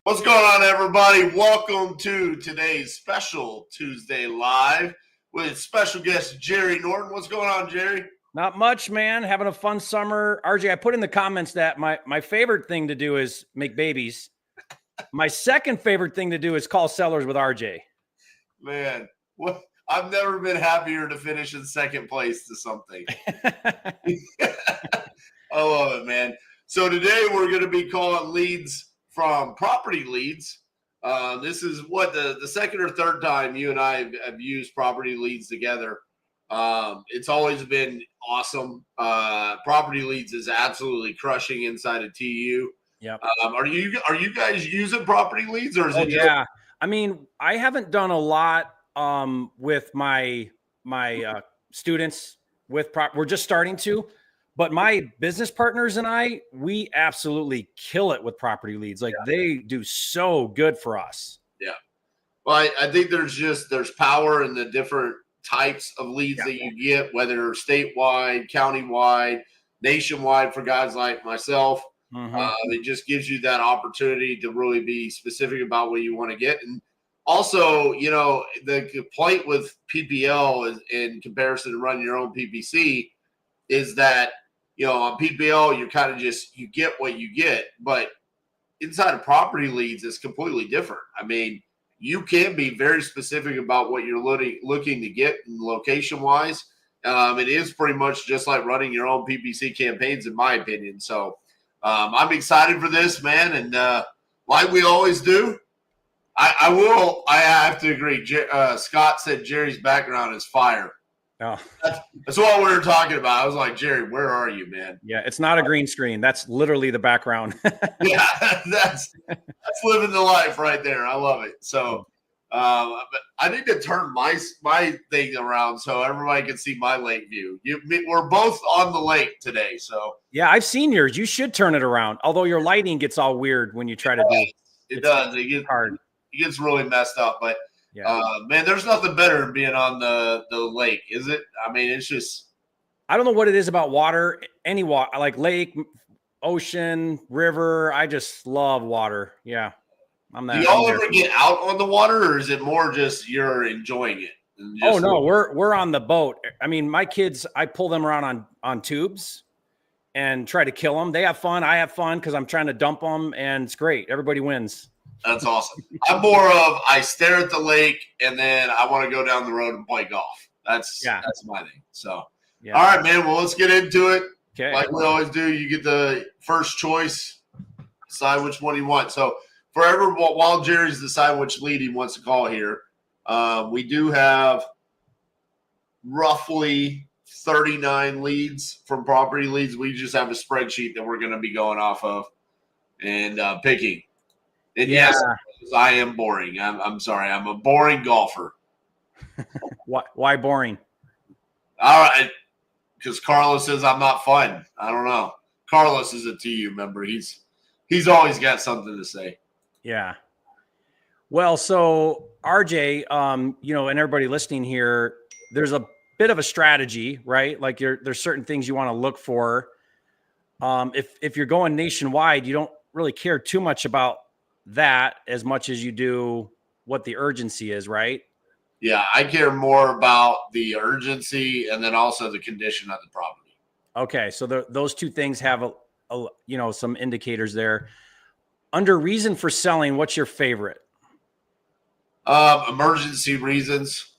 What's going on, everybody? Welcome to today's special Tuesday Live with special guest Jerry Norton. What's going on, Jerry? Not much, man. Having a fun summer. RJ, I put in the comments that my favorite thing to do is make babies. My second favorite thing to do is call sellers with RJ. Man, what? I've never been happier to finish in second place to something. I love it, man. So today we're going to be calling leads from PropertyLeads. This is what the second or third time you and I have used PropertyLeads together. It's always been awesome. PropertyLeads is absolutely crushing inside of TU. Yeah. Are you guys using PropertyLeads, or is it just? Yeah. I mean, I haven't done a lot with my students we're just starting to. But my business partners and we absolutely kill it with PropertyLeads. Like they do so good for us. Yeah. Well, I think there's power in the different types of leads that you get, whether statewide, countywide, nationwide for guys like myself. It just gives you that opportunity to really be specific about what you want to get. And also, you know, the complaint with PPL is in comparison to running your own PPC is that, you know, on PPL, you're kind of just, you get what you get, but inside of PropertyLeads, it's completely different. I mean, you can be very specific about what you're looking to get location wise. It is pretty much just like running your own PPC campaigns, in my opinion. So I'm excited for this, man. And like we always do, I have to agree. Scott said Jerry's background is fire. Oh. That's what we were talking about. I was like, Jerry, where are you, man? Yeah, it's not a green screen. That's literally the background. Yeah, that's living the life right there. I love it. So but I need to turn my thing around so everybody can see my lake view. We're both on the lake today. So yeah, I've seen yours. You should turn it around. Although your lighting gets all weird when you try to do it. Does. It gets hard. It gets really messed up. But man, there's nothing better than being on the lake, is it? I mean, it's just, I don't know what it is about water, any water, like lake, ocean, river. I just love water. Yeah. Do y'all ever get out on the water, or is it more just you're enjoying it? Oh no, we're on the boat. I mean, my kids, I pull them around on tubes and try to kill them. They have fun. I have fun because I'm trying to dump them, and it's great. Everybody wins. That's awesome. I'm more of, I stare at the lake and then I want to go down the road and play golf. That's my thing. So, all right, man. Well, let's get into it. Okay. Like we always do, you get the first choice, decide which one you want. So for everyone, while Jerry's deciding which lead he wants to call here, we do have roughly 39 leads from PropertyLeads. We just have a spreadsheet that we're going to be going off of and picking. And yes, I am boring. I'm sorry. I'm a boring golfer. Why boring? All right. Because Carlos says I'm not fun. I don't know. Carlos is a TU member. He's always got something to say. Yeah. Well, so RJ, you know, and everybody listening here, there's a bit of a strategy, right? Like there's certain things you want to look for. If you're going nationwide, you don't really care too much about that as much as you do what the urgency is, right? Yeah, I care more about the urgency and then also the condition of the property. Okay, so those two things have a you know, some indicators there. Under reason for selling, what's your favorite? Emergency reasons.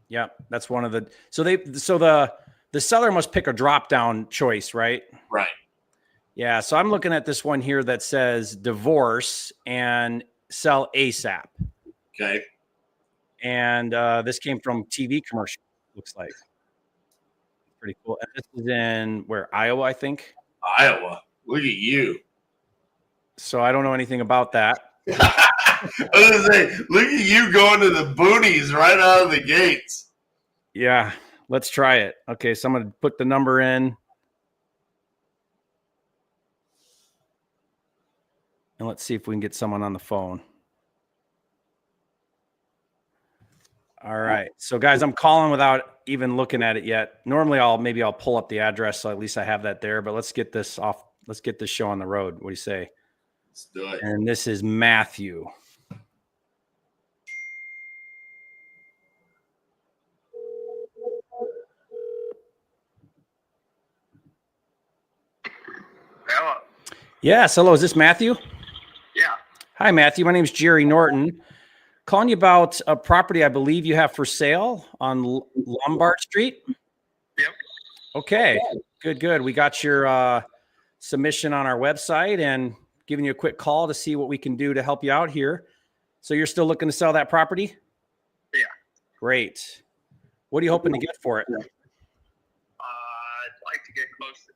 Yeah, that's one of the. So the seller must pick a drop down choice, right? Right. Yeah, so I'm looking at this one here that says divorce and sell ASAP. Okay. And this came from TV commercial, looks like. Pretty cool. And this is in where? Iowa, I think. Iowa. Look at you. So I don't know anything about that. I was going to say, look at you going to the boonies right out of the gates. Yeah, let's try it. Okay, so I'm going to put the number in. And let's see if we can get someone on the phone. All right. So guys, I'm calling without even looking at it yet. Normally maybe I'll pull up the address so at least I have that there, but let's get this off. Let's get this show on the road. What do you say? Let's do it. And this is Matthew. Hello. Yes. Hello. Is this Matthew? Yeah. Hi, Matthew. My name is Jerry Norton. Calling you about a property I believe you have for sale on Lombard Street. Yep. Okay. Good. We got your submission on our website and giving you a quick call to see what we can do to help you out here. So you're still looking to sell that property? Yeah. Great. What are you hoping to get for it? I'd like to get close to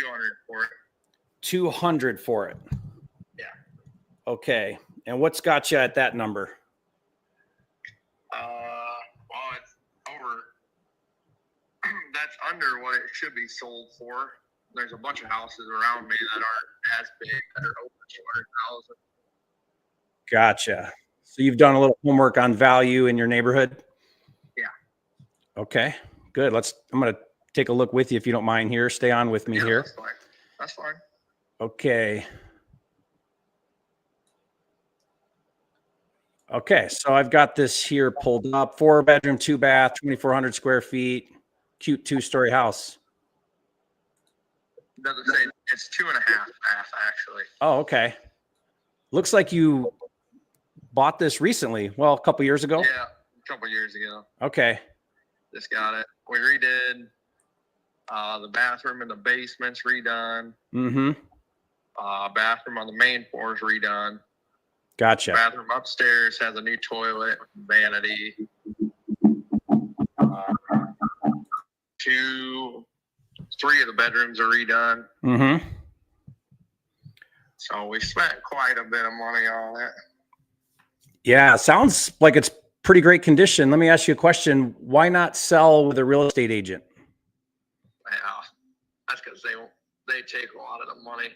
200 for it. 200 for it. Yeah. Okay. And what's got you at that number? Well, it's over. That's under what it should be sold for. There's a bunch of houses around me that aren't as big that are over 200,000. Gotcha. So you've done a little homework on value in your neighborhood? Yeah. Okay, good. I'm going to take a look with you if you don't mind here. Stay on with me here. That's fine. That's fine. Okay. Okay, so I've got this here pulled up. 4-bedroom, 2-bath, 2,400 square feet, cute 2-story house. It doesn't say it's 2.5 bath actually. Oh, okay. Looks like you bought this recently. Well, a couple years ago. Yeah, a couple years ago. Okay. Just got it. We redid the bathroom in the basement's redone. Mm-hmm. Bathroom on the main floor is redone. Gotcha. Bathroom upstairs has a new toilet, vanity. 3 of the bedrooms are redone. Mm-hmm. So we spent quite a bit of money on it. Yeah, sounds like it's pretty great condition. Let me ask you a question. Why not sell with a real estate agent? Yeah, that's because they take a lot of the money.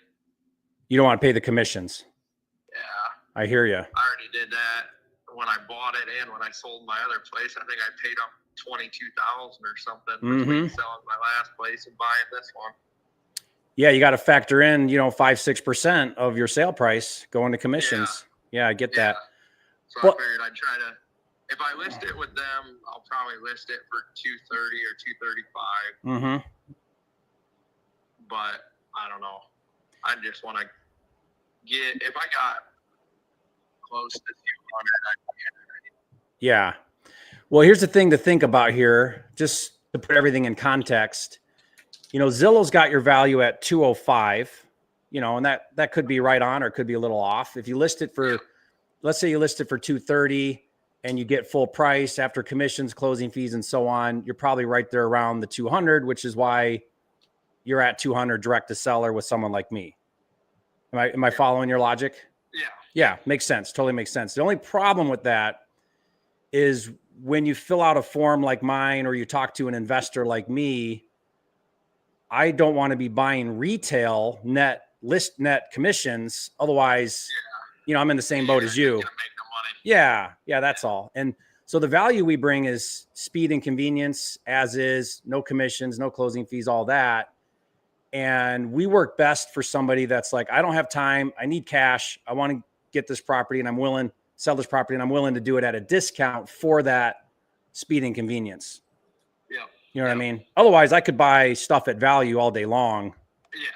You don't want to pay the commissions. Yeah, I hear you. I already did that when I bought it and when I sold my other place. I think I paid up $22,000 or something between selling my last place and buying this one. Yeah, you got to factor in, 5-6% of your sale price going to commissions. Yeah, I get that. So I figured I'd try to, if I list it with them, I'll probably list it for 230 or 235. Mm-hmm. But I don't know. I just want to get, if I got close to 200, I'd be happy. Yeah. Well, here's the thing to think about here, just to put everything in context. Zillow's got your value at 205, and that could be right on or it could be a little off. If you list it for, let's say you list it for 230 and you get full price after commissions, closing fees, and so on, you're probably right there around the 200, which is why you're at 200 direct to seller with someone like me. Am I following your logic? Yeah. Yeah, makes sense. Totally makes sense. The only problem with that is when you fill out a form like mine or you talk to an investor like me, I don't want to be buying retail net commissions. Otherwise, I'm in the same boat as you. Yeah, that's all. And so the value we bring is speed and convenience, as is, no commissions, no closing fees, all that. And we work best for somebody that's like, I don't have time. I need cash. I want to get this property and I'm willing sell this property and I'm willing to do it at a discount for that speed and convenience. Yeah. You know what I mean? Otherwise I could buy stuff at value all day long. Yeah,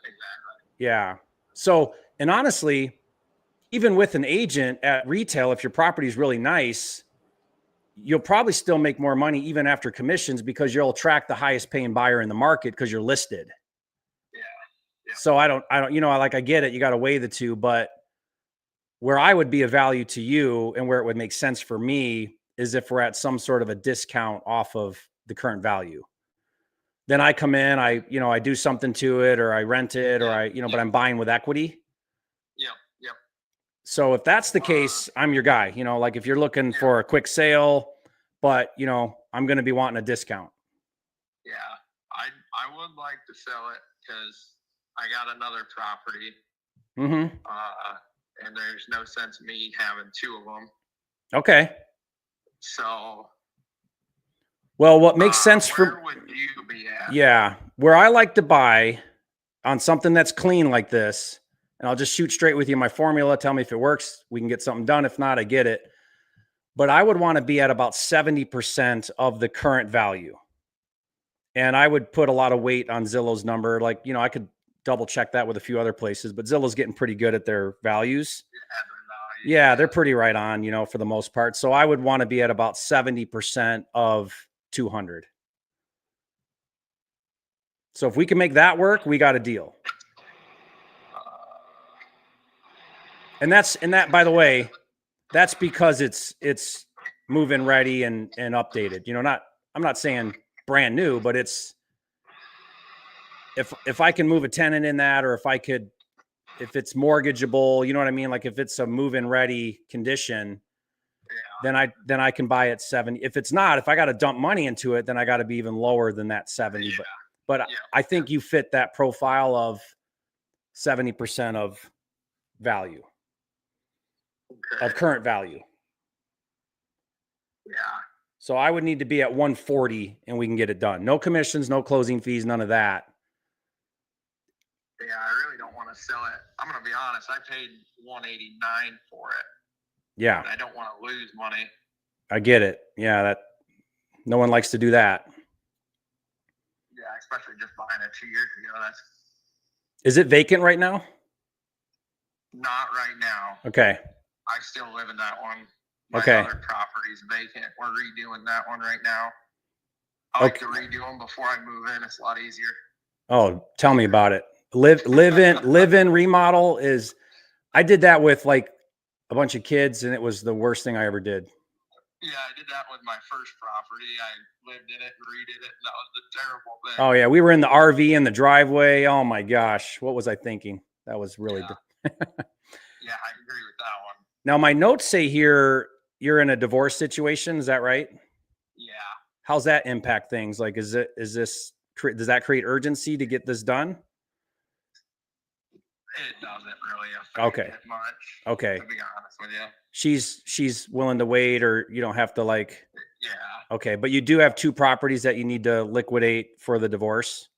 exactly. Yeah. So, and honestly, even with an agent at retail, if your property is really nice, you'll probably still make more money even after commissions because you'll attract the highest paying buyer in the market because you're listed. Yeah. So I don't, I get it. You got to weigh the two, but where I would be of value to you and where it would make sense for me is if we're at some sort of a discount off of the current value. Then I come in, I do something to it or I rent it or but I'm buying with equity. Yeah. Yep. So if that's the case, I'm your guy, like if you're looking for a quick sale, but I'm going to be wanting a discount. Yeah. I would like to sell it because I got another property. Mm-hmm. And there's no sense in me having two of them. Okay. So. Well, what makes sense where would you be at? Yeah. Where I like to buy on something that's clean like this and I'll just shoot straight with you my formula. Tell me if it works. We can get something done. If not, I get it. But I would want to be at about 70% of the current value. And I would put a lot of weight on Zillow's number. Like, you know, I could double check that with a few other places, but Zillow's getting pretty good at their values. Yeah, they're pretty right on, you know, for the most part. So I would want to be at about 70% of 200. So if we can make that work, we got a deal. And that, by the way, that's because it's move-in ready and updated. You know, I'm not saying brand new, but it's, if I can move a tenant in that, or if it's mortgageable, you know what I mean? Like if it's a move-in ready condition, then I can buy at 70. If it's not, if I got to dump money into it, then I got to be even lower than that 70. But I think you fit that profile of 70% of value, of current value. Yeah. So I would need to be at 140 and we can get it done. No commissions, no closing fees, none of that. Yeah, I really don't want to sell it. I'm going to be honest. I paid $189 for it. Yeah. I don't want to lose money. I get it. Yeah, that no one likes to do that. Yeah, especially just buying it 2 years ago. Is it vacant right now? Not right now. Okay. I still live in that one. My Okay. other property's vacant. We're redoing that one right now. I like to redo them before I move in. It's a lot easier. Oh, tell me about it. Live in remodel is, I did that with like a bunch of kids and it was the worst thing I ever did. Yeah, I did that with my first property. I lived in it and redid it. And that was the terrible thing. Oh yeah. We were in the RV in the driveway. Oh my gosh. What was I thinking? That was really Yeah, I agree with that one. Now my notes say here, you're in a divorce situation. Is that right? Yeah. How's that impact things? Like, does that create urgency to get this done? It doesn't really affect it much. Okay. To be honest with you. She's willing to wait, or you don't have to like. Yeah. Okay, but you do have two properties that you need to liquidate for the divorce.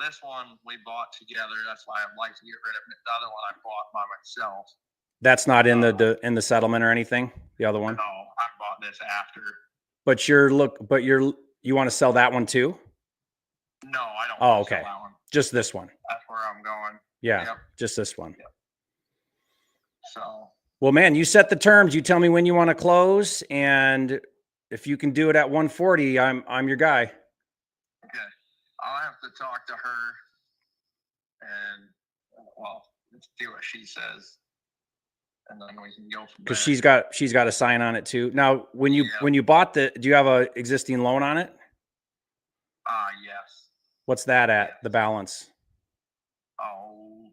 This one we bought together. That's why I'd like to get rid of it. The other one I bought by myself. That's not in the settlement or anything. The other one. No, I bought this after. But you want to sell that one too? No, I don't. Oh, okay. Sell that one. Just this one. That's where I'm going. Yeah, Yep. Just this one. Yep. So. Well, man, you set the terms. You tell me when you want to close, and if you can do it at 140, I'm your guy. Okay, I'll have to talk to her, and let's see what she says, and then we can go from there. Because she's got a sign on it too. Now, when you bought do you have a existing loan on it? Yes. What's that at, the balance? Oh,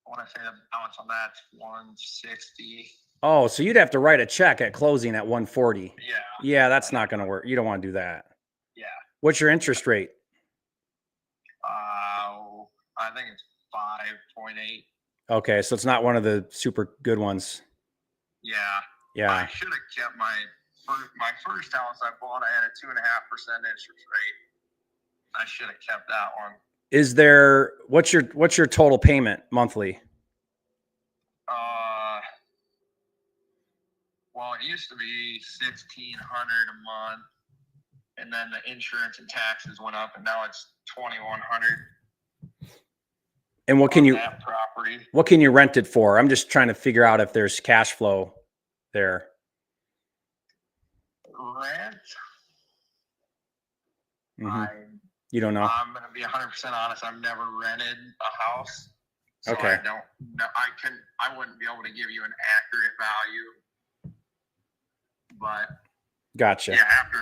I want to say the balance on that's 160. Oh, so you'd have to write a check at closing at 140. Yeah. Yeah, that's not going to work. You don't want to do that. Yeah. What's your interest rate? I think it's 5.8. Okay, so it's not one of the super good ones. Yeah. Yeah. I should have kept my first house I bought. I had a 2.5% interest rate. I should have kept that one. Is there, what's your total payment monthly? It used to be $1,600 a month, and then the insurance and taxes went up, and now it's $2,100. And what can you rent it for? I'm just trying to figure out if there's cash flow there. Rent? Mm-hmm. You don't know? I'm going to be 100% honest. I've never rented a house. So okay. I don't know. I wouldn't be able to give you an accurate value. But gotcha. Yeah, after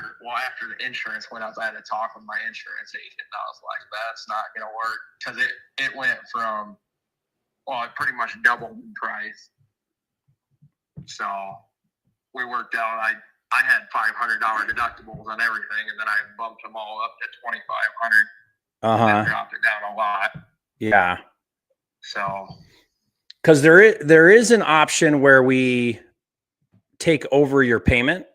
the insurance went up, I had to talk with my insurance agent, and I was like, that's not going to work, because it went from, it pretty much doubled in price. So we worked out, I had $500 deductibles on everything, and then I bumped them all up to $2,500. And dropped it down a lot. Yeah. So, because there is an option where we take over your payment.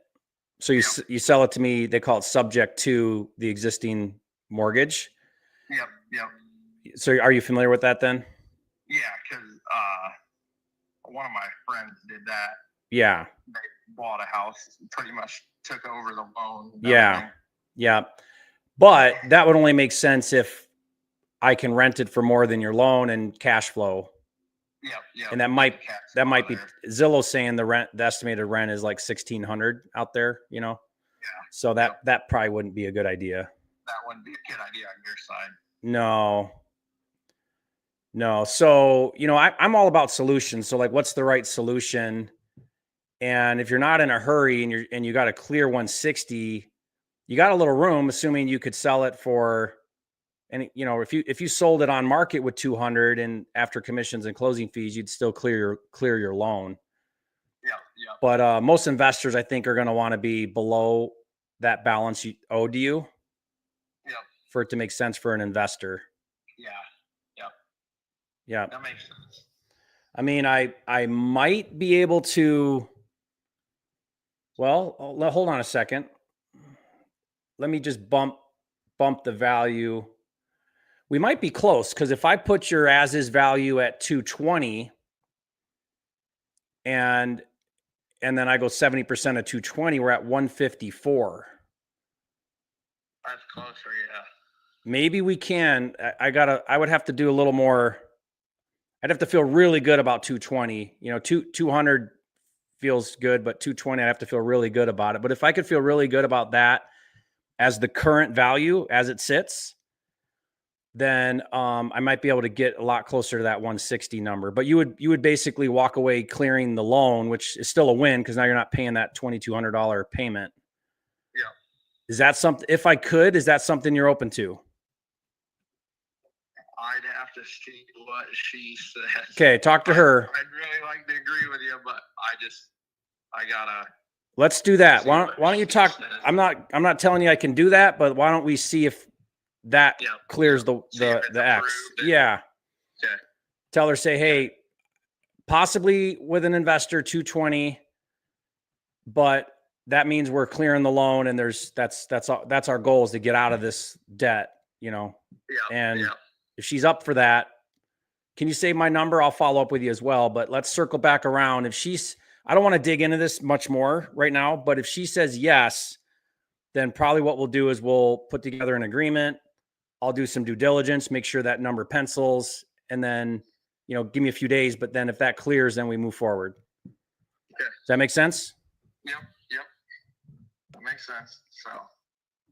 So you sell it to me. They call it subject to the existing mortgage. Yep. So are you familiar with that then? Yeah, because one of my friends did that. Yeah. They bought a house, pretty much took over the loan. Yeah. Everything. Yeah. But that would only make sense if I can rent it for more than your loan and cash flow. Yep. And that might be Zillow saying the estimated rent is like 1,600 out there, you know? Yeah. So that probably wouldn't be a good idea. That wouldn't be a good idea on your side. No. So, you know, I'm all about solutions. So like, what's the right solution? And if you're not in a hurry and you got a clear 160, you got a little room, assuming you could sell it for, and you know, if you sold it on market with 200 and after commissions and closing fees, you'd still clear your loan. Yeah. But most investors, I think, are going to want to be below that balance you owed to you. Yeah. For it to make sense for an investor. Yeah. That makes sense. I mean, I might be able to. Well, hold on a second. Let me just bump the value. We might be close because if I put your as is value at 220 and then I go 70% of 220, we're at 154. That's closer, yeah. Maybe we can. I would have to do a little more. I'd have to feel really good about 220. You know, 200 feels good, but 220, I'd have to feel really good about it. But if I could feel really good about that as the current value as it sits, then I might be able to get a lot closer to that 160 number. But you would basically walk away clearing the loan, which is still a win because now you're not paying that $2,200 payment. Yeah. Is that something? If I could, is that something you're open to? I'd have to see what she says. Okay, talk to her. I'd really like to agree with you, but I gotta. Let's do that. Why don't you talk? Says. I'm not telling you I can do that, but why don't we see if that clears the X? Yeah. Okay. Tell her, say, hey, possibly with an investor 220, but that means we're clearing the loan, and that's our goal is to get out of this debt, you know. Yeah. And if she's up for that, can you save my number? I'll follow up with you as well. But let's circle back around. I don't want to dig into this much more right now, but if she says yes, then probably what we'll do is we'll put together an agreement. I'll do some due diligence, make sure that number pencils, and then, you know, give me a few days. But then if that clears, then we move forward. Okay. Does that make sense? Yep. That makes sense. So,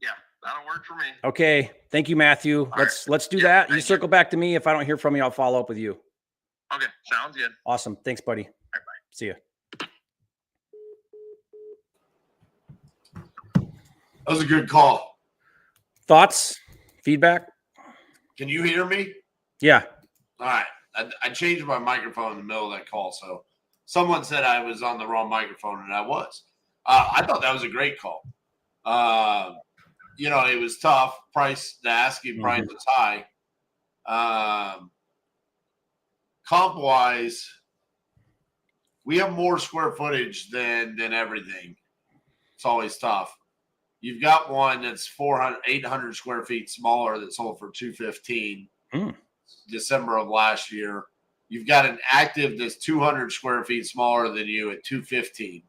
yeah, that'll work for me. Okay. Thank you, Matthew. Let's do that. You circle back to me. If I don't hear from you, I'll follow up with you. Okay. Sounds good. Awesome. Thanks, buddy. All right, bye. See ya. That was a good call. Thoughts? Feedback? Can you hear me? Yeah. All right. I changed my microphone in the middle of that call. So someone said I was on the wrong microphone, and I was. I thought that was a great call. You know, it was tough. The asking price was high. Comp-wise, we have more square footage than everything. It's always tough. You've got one that's 800 square feet smaller that sold for $215 December of last year. You've got an active that's 200 square feet smaller than you at $215.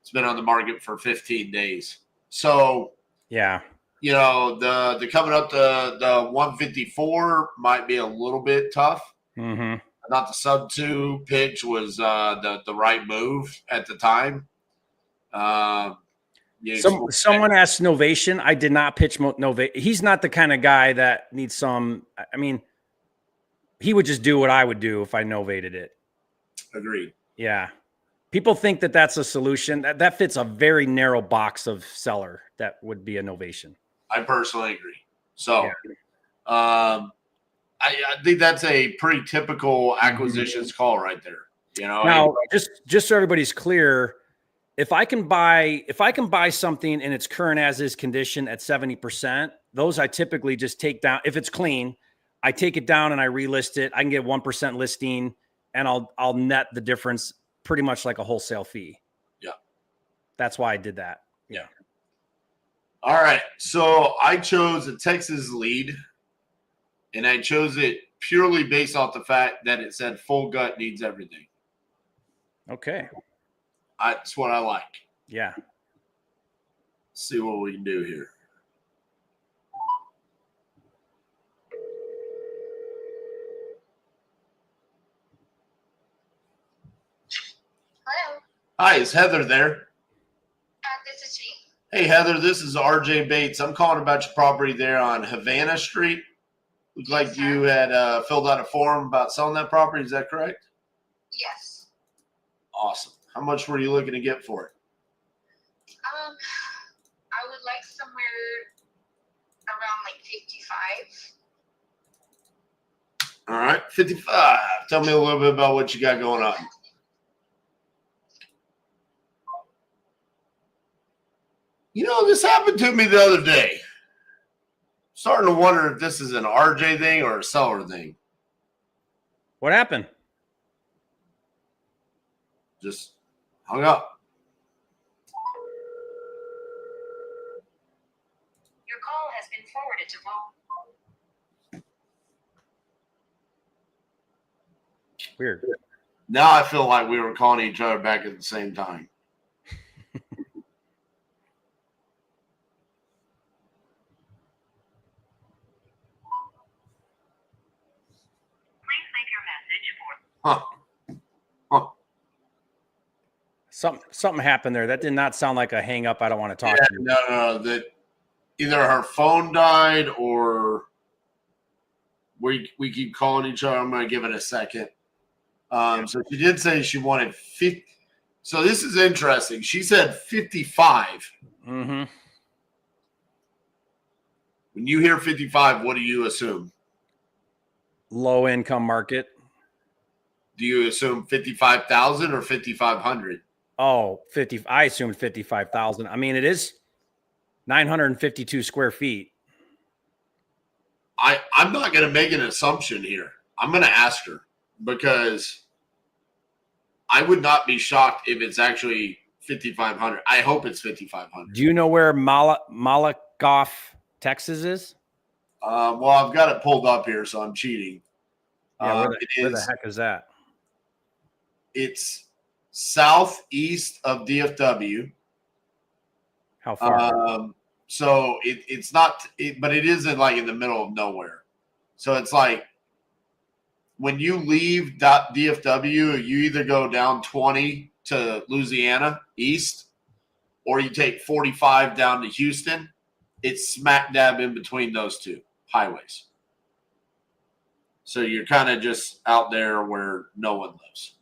It's been on the market for 15 days. So, yeah, you know, the coming up to the 154 might be a little bit tough. Mm-hmm. I thought the sub 2 pitch was the right move at the time. Someone asked Novation. I did not pitch Novation. He's not the kind of guy that needs some. I mean, he would just do what I would do if I novated it. Agreed. Yeah. People think that that's a solution. That fits a very narrow box of seller that would be a novation. I personally agree. So, I think that's a pretty typical acquisitions call right there. You know, now just so everybody's clear, if I can buy something in its current as is condition at 70%, those I typically just take down. If it's clean, I take it down and I relist it. I can get 1% listing, and I'll net the difference pretty much like a wholesale fee. Yeah, that's why I did that. Yeah. All right, so I chose a Texas lead, And I chose it purely based off the fact that it said full gut needs everything. Okay. That's what I like. Yeah. Let's see what we can do here. Hello. Hi, is Heather there? This is she. Hey, Heather, this is RJ Bates. I'm calling about your property there on Havana Street. Looks like Yes, you had filled out a form about selling that property. Is that correct? Yes. Awesome. How much were you looking to get for it? I would like somewhere around like 55. All right, 55. Tell me a little bit about what you got going on. You know, this happened to me the other day. Starting to wonder if this is an RJ thing or a seller thing. What happened? Just hung up. Your call has been forwarded to vote. Weird. Now I feel like we were calling each other back at the same time. Please leave your message for. Huh. Something happened there. That did not sound like a hang up. I don't want to talk Yeah, to you. no. That either her phone died or we keep calling each other. I'm going to give it a second. So she did say she wanted 50. So this is interesting. She said 55. Mm-hmm. When you hear 55, what do you assume? Low income market. Do you assume 55,000 or 5,500? Oh, 50. I assumed 55,000. I mean, it is 952 square feet. I'm not going to make an assumption here. I'm going to ask her because I would not be shocked if it's actually 5,500. I hope it's 5,500. Do you know where Malakoff, Texas is? Well, I've got it pulled up here, so I'm cheating. Yeah, where the heck is that? It's southeast of DFW. How far? So it's not, but it isn't like in the middle of nowhere. So it's like when you leave DFW, you either go down 20 to Louisiana east, or you take 45 down to Houston. It's smack dab in between those two highways. So you're kind of just out there where no one lives.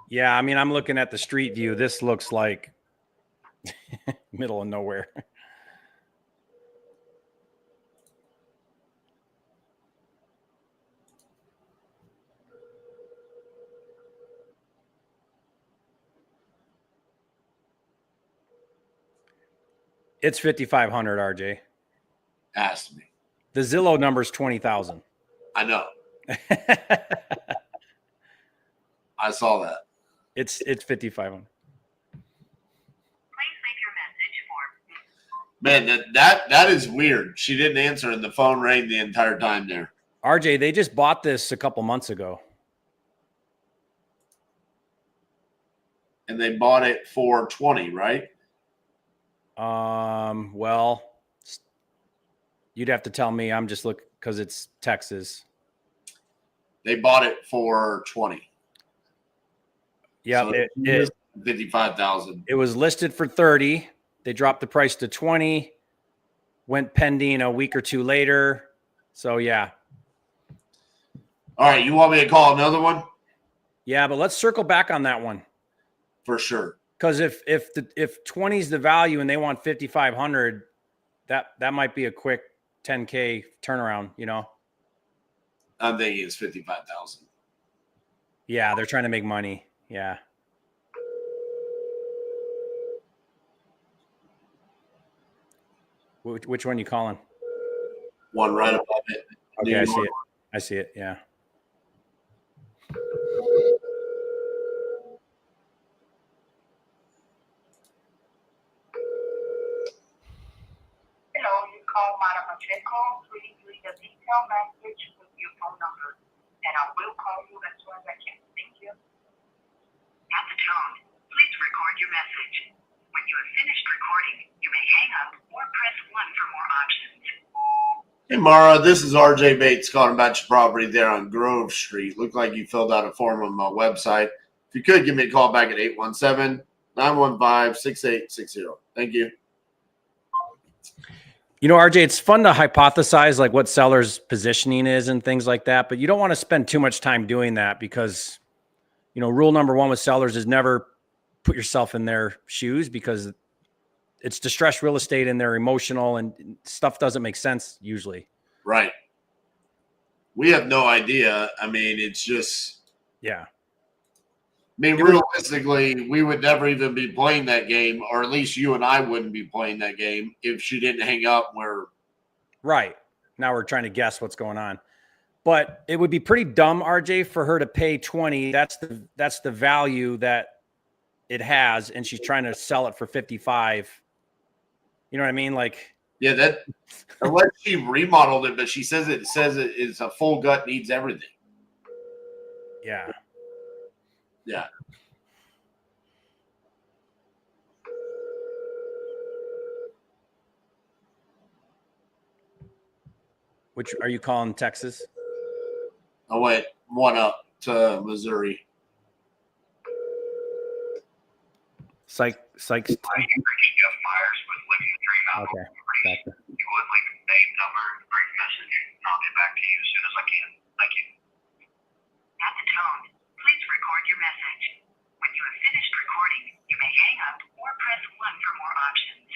Yeah, I mean, I'm looking at the street view. This looks like middle of nowhere. It's 5,500, RJ. Ask me. The Zillow number is 20,000. I know. I saw that. It's 5,500. Please leave your message for. Man, that is weird. She didn't answer and the phone rang the entire time there. RJ, they just bought this a couple months ago. And they bought it for 20, right? Well, you'd have to tell me. I'm just looking because it's Texas. They bought it for 20. Yeah, So it 55,000. It was listed for 30. They dropped the price to 20. Went pending a week or two later. So yeah. All right, you want me to call another one? Yeah, but let's circle back on that one. For sure. Because if 20 is the value and they want 5,500, that might be a quick 10K turnaround, you know. I'm thinking it's 55,000. Yeah, they're trying to make money. Yeah. Which one you calling? One right above it. Okay, I see it. I see it. Yeah. Hello, you call Madam Pacheco. Please leave the details. tone message with your phone number, and I will call you as soon as I can. Thank you. At the tone, please record your message. When you have finished recording, you may hang up or press 1 for more options. Hey, Mara, this is RJ Bates calling about your property there on Grove Street. Looked like you filled out a form on my website. If you could, give me a call back at 817-915-6860. Thank you. You know, RJ, it's fun to hypothesize like what sellers' positioning is and things like that, but you don't want to spend too much time doing that because, you know, rule number one with sellers is never put yourself in their shoes because it's distressed real estate and they're emotional and stuff doesn't make sense usually. Right. We have no idea. I mean, it's just, Yeah. I mean, realistically, we would never even be playing that game, or at least you and I wouldn't be playing that game if she didn't hang up where. Right. Now we're trying to guess what's going on. But it would be pretty dumb, RJ, for her to pay 20. That's the value that it has, and she's trying to sell it for 55. You know what I mean? Like, Yeah, that unless she remodeled it, but she says it is a full gut, needs everything. yeah. Yeah. Which are you calling Texas? I went one up to Missouri. Psych. Jeff Myers with Living the Dream Out. Okay. Gotcha. You would leave a name, number, brief message, and I'll get back to you as soon as I can. Thank you. At the tone, please record your message. When you have finished recording, you may hang up or press 1 for more options.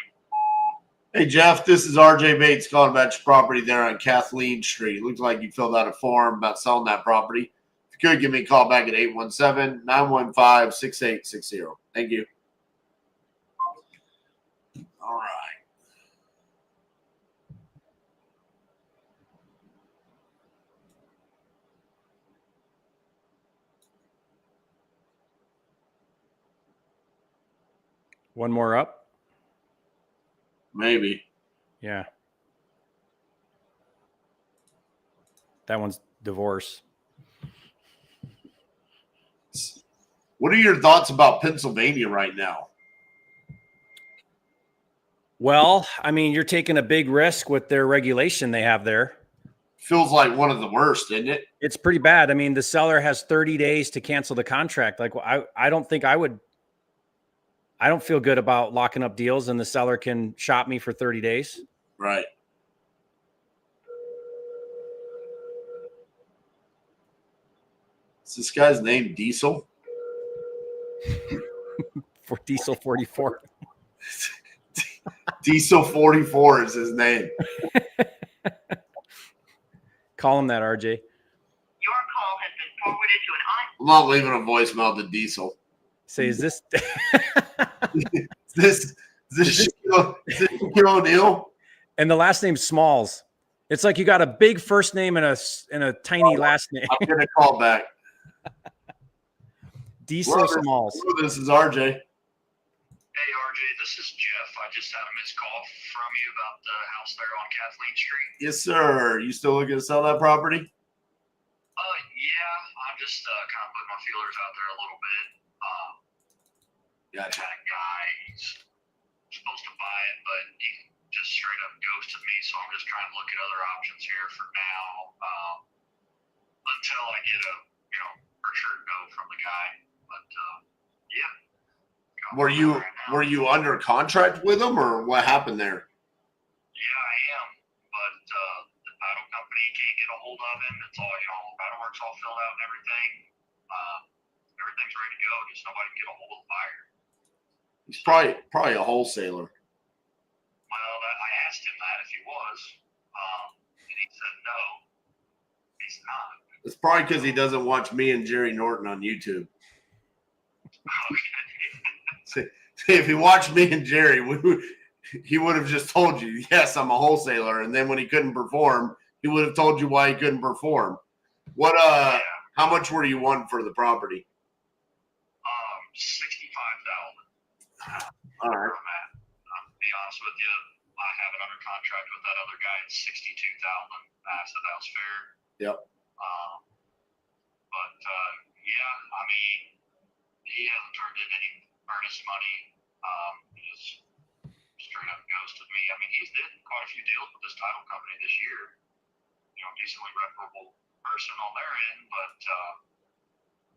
Hey, Jeff, this is RJ Bates calling about your property there on Kathleen Street. Looks like you filled out a form about selling that property. If you could, give me a call back at 817-915-6860. Thank you. All right. One more up. Maybe. Yeah. That one's divorce. What are your thoughts about Pennsylvania right now? Well, I mean, you're taking a big risk with their regulation they have there. Feels like one of the worst, isn't it? It's pretty bad. I mean, the seller has 30 days to cancel the contract. Like, I don't think I would. I don't feel good about locking up deals and the seller can shop me for 30 days. Right. Is this guy's name Diesel? For Diesel 44. Diesel 44 is his name. Call him that, RJ. Your call has been forwarded to an I'm not leaving a voicemail to Diesel. Say, is this Is this Shaquille O'Neal? and the last name's Smalls. It's like you got a big first name and a tiny last name. I'm gonna call back. Diesel Smalls. This is RJ. Hey, RJ, this is Jeff. I just had a missed call from you about the house there on Kathleen Street. Yes, sir. You still looking to sell that property? Yeah, I'm just kind of putting my feelers out there a little bit. Gotcha. Had a guy, he's supposed to buy it, but he just straight up ghosted me, so I'm just trying to look at other options here for now, until I get a, for sure go from the guy. But, yeah. Were you under contract with him, or what happened there? Yeah, I am, but the title company can't get a hold of him. It's all, the paperwork's all filled out and everything. Everything's ready to go. Just nobody can get a hold of the buyer. He's probably a wholesaler. Well, I asked him that if he was, and he said no, he's not. It's probably because he doesn't watch me and Jerry Norton on YouTube. Okay. See, if he watched me and Jerry, he would have just told you, yes, I'm a wholesaler. And then when he couldn't perform, he would have told you why he couldn't perform. What? Yeah. How much were you wanting for the property? 65,000. All right. To be honest with you, I have an under contract with that other guy at 62,000. I said that was fair. Yep. But yeah, I mean, he hasn't turned in any earnest money. He just straight up ghosted me. I mean, he's did quite a few deals with this title company this year. You know, decently reputable person on their end, but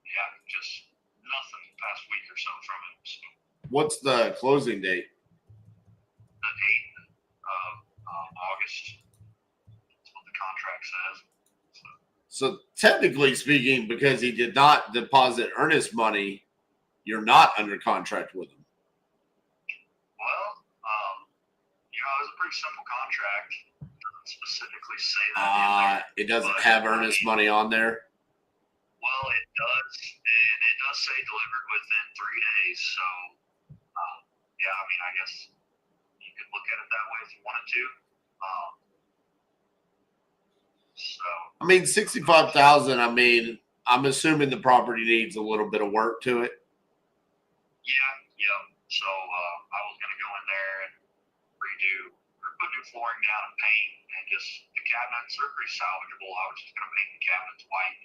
yeah, just nothing the past week or so from him. So, What's the closing date? the 8th of August. That's what the contract says. So technically speaking, because he did not deposit earnest money, you're not under contract with him. Well, you know, it was a pretty simple contract. It doesn't specifically say that in there. It doesn't but, have earnest money on there. Well, it does. It does say delivered within 3 days. So, yeah, I mean, I guess you could look at it that way if you wanted to. So, I mean, 65,000. I mean, I'm assuming the property needs a little bit of work to it. yeah. So, I was going to go in there and redo or put new flooring down and paint, and just the cabinets are pretty salvageable. I was just going to paint the cabinets white,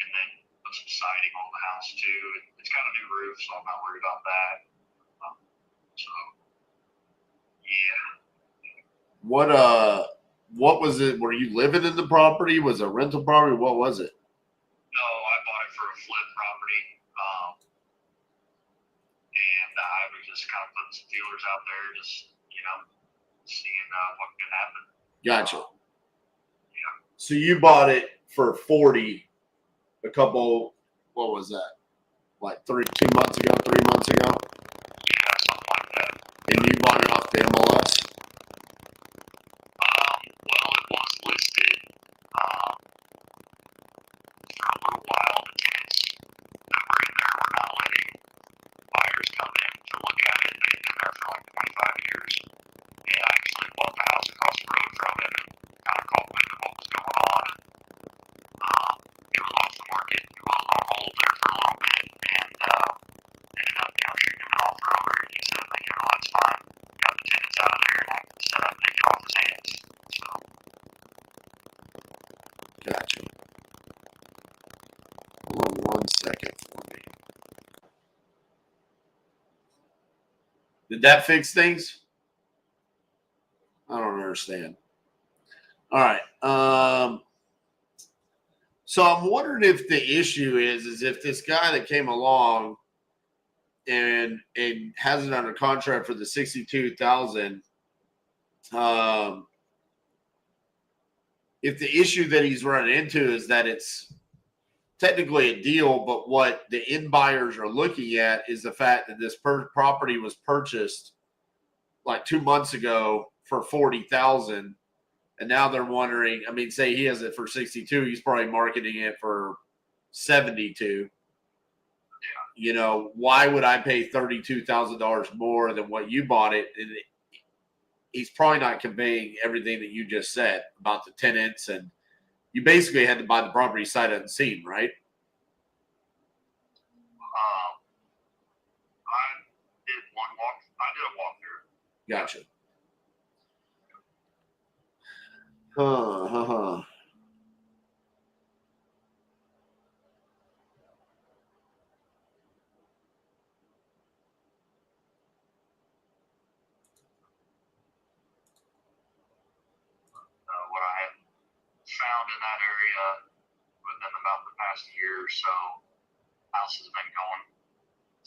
and then put some siding on the house too. It's got a new roof, so I'm not worried about that. So, yeah. What was it? Were you living in the property? Was it a rental property? What was it? No, I bought it for a flip property, and I was just kind of putting some feelers out there, just seeing what could happen. Gotcha. Yeah. So you bought it for 40 a couple, what was that? Like 2 months ago, 3 months ago? Yeah, something like that. And you bought it off the MLS? Well, it was listed for a little while. The tenants that were in there were not letting buyers come in to look at it. They'd been there for like 25 years. And I actually bought the house across the road from him and kind of caught wind of what was going on. It was off the market. It was on hold there for a little bit, and ended up, shooting him an offer over. And he said, that's fine. Got the tenants out of there, and I set up and take it off his hands. So, Gotcha. Hold on 1 second for me. Did that fix things? I don't understand. All right. So I'm wondering if the issue is if this guy that came along and has it under contract for the 62,000, if the issue that he's running into is that it's technically a deal, but what the end buyers are looking at is the fact that this property was purchased like 2 months ago for 40,000, and now they're wondering. I mean, say he has it for 62, he's probably marketing it for 72. yeah. Why would I pay $32,000 more than what you bought it? And he's probably not conveying everything that you just said about the tenants, and you basically had to buy the property sight unseen, right? I did a walkthrough. Gotcha. What I had found in that area within about the past year or so, houses have been going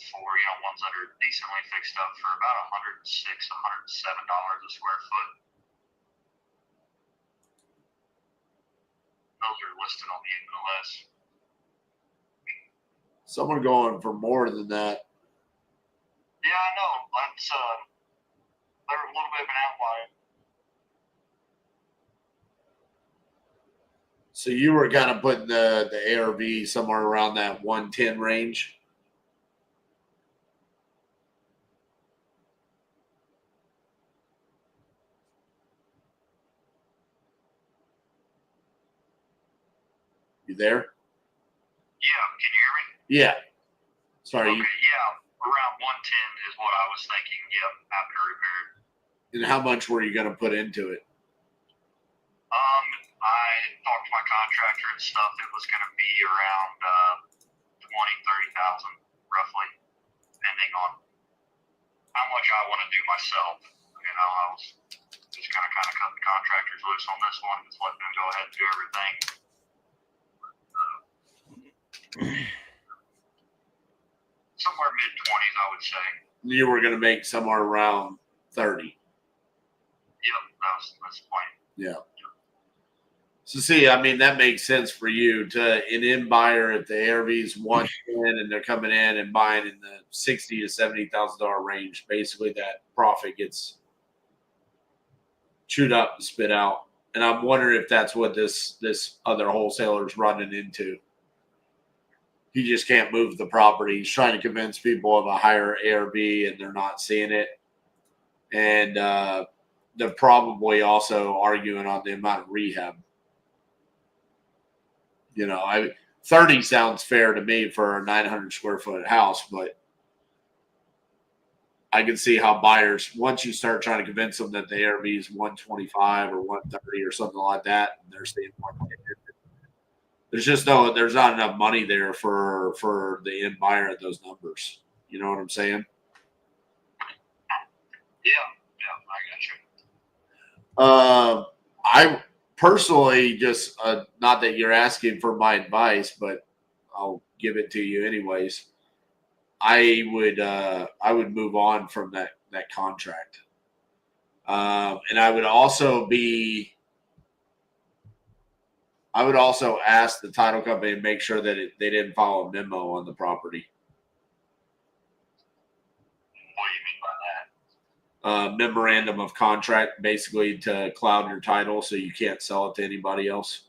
for, ones that are decently fixed up for about $106, $107 a square foot. Those are listed on the MLS. Some are going for more than that. Yeah, I know. That's they're a little bit of an outlier. So you were kind of putting the ARV somewhere around that 110 range. You there? Yeah, can you hear me? Yeah. Sorry. Okay, yeah, around 110 is what I was thinking. Yep, after repair. And how much were you going to put into it? I talked to my contractor and stuff. It was going to be around 20,000-30,000 roughly, depending on how much I want to do myself. You know, I was just kind of cut the contractors loose on this one, just let them go ahead and do everything. Somewhere mid-20s, I would say. You were going to make somewhere around 30. Yep, that's the point. Yeah. So see, I mean, that makes sense for you to an in buyer if the ARV is 110 and they're coming in and buying in the $60,000 to $70,000 range. Basically, that profit gets chewed up and spit out. And I'm wondering if that's what this other wholesaler is running into. He just can't move the property. He's trying to convince people of a higher ARV, and they're not seeing it. And they're probably also arguing on the amount of rehab. You know, 30 sounds fair to me for a 900 square foot house, but I can see how buyers, once you start trying to convince them that the ARV is 125 or 130 or something like that, and they're saying 150. There's not enough money there for the end buyer at those numbers. You know what I'm saying? Yeah, I got you. I personally just, not that you're asking for my advice, but I'll give it to you anyways. I would move on from that contract. And I would also ask the title company to make sure that they didn't file a memo on the property. What do you mean by that? Memorandum of contract, basically to cloud your title so you can't sell it to anybody else.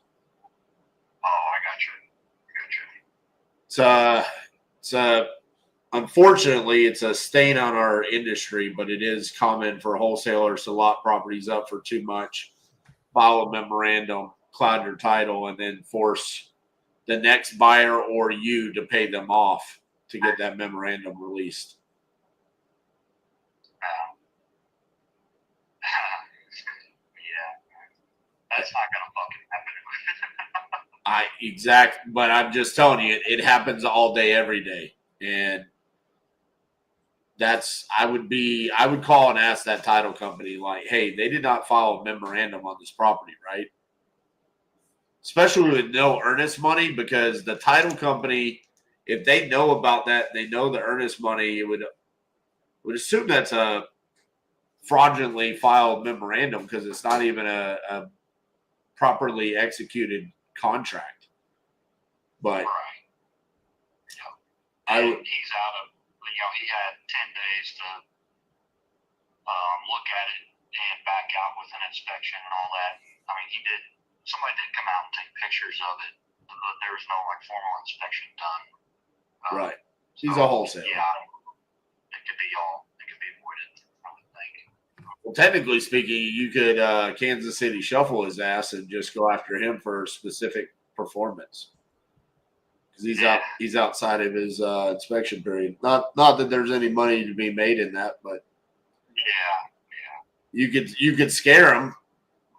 Oh, I got you. So unfortunately, it's a stain on our industry, but it is common for wholesalers to lock properties up for too much, file a memorandum, cloud your title, and then force the next buyer or you to pay them off to get that memorandum released. Yeah, that's not gonna fucking happen. But I'm just telling you, it happens all day, every day, and I would call and ask that title company, like, hey, they did not file a memorandum on this property, right? Especially with no earnest money, because the title company, if they know about that, they know the earnest money, it would assume that's a fraudulently filed memorandum because it's not even a properly executed contract. But right. He's out of, he had 10 days to look at it and back out with an inspection and all that. I mean, somebody did come out and take pictures of it, but there was no formal inspection done. Right. He's a wholesaler. Yeah. It could be avoided, I would think. Well, technically speaking, you could Kansas City shuffle his ass and just go after him for specific performance. Because he's outside of his inspection period. Not that there's any money to be made in that, but you could scare him.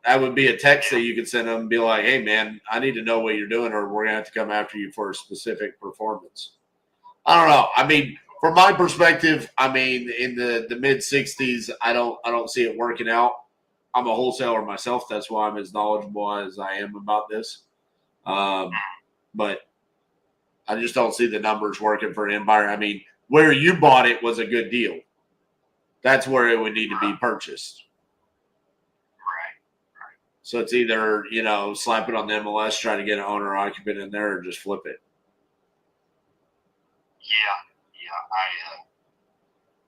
That would be a text that you could send him and be like, "Hey, man, I need to know what you're doing, or we're gonna have to come after you for a specific performance." I don't know. I mean, from my perspective, I mean, in the mid 60s, I don't see it working out. I'm a wholesaler myself. That's why I'm as knowledgeable as I am about this. But I just don't see the numbers working for an end buyer. I mean, where you bought it was a good deal. That's where it would need to be purchased. Right. So it's either, slap it on the MLS, try to get an owner occupant in there, or just flip it. Yeah. I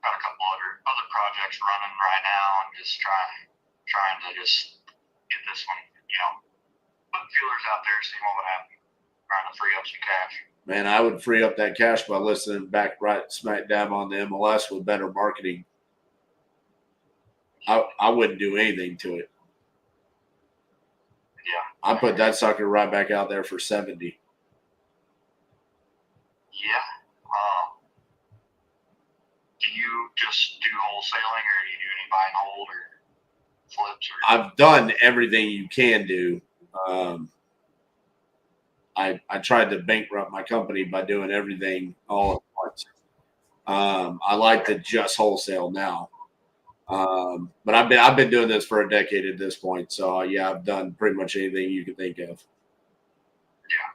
got a couple other projects running right now and just trying to just get this one, put feelers out there, see what would happen. Trying to free up some cash. Man, I would free up that cash by listening back right smack dab on the MLS with better marketing. I wouldn't do anything to it. Yeah. I put that sucker right back out there for 70. Yeah. Do you just do wholesaling, or do you do any buy and hold, or? flips? Or? I've done everything you can do. I tried to bankrupt my company by doing everything all at once. I like to just wholesale now. But I've been doing this for a decade at this point. So yeah, I've done pretty much anything you can think of. Yeah.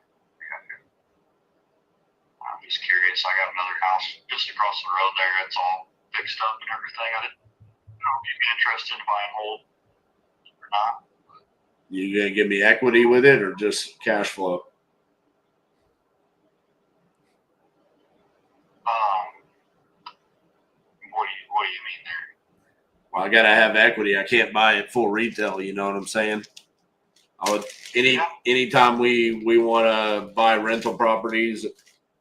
I'm just curious. I got another house just across the road there. It's all fixed up and everything. I didn't know if you'd be interested in buying whole or not. You gonna give me equity with it or just cash flow? What do you mean there? Well, I gotta have equity. I can't buy it full retail. You know what I'm saying? I would anytime we want to buy rental properties,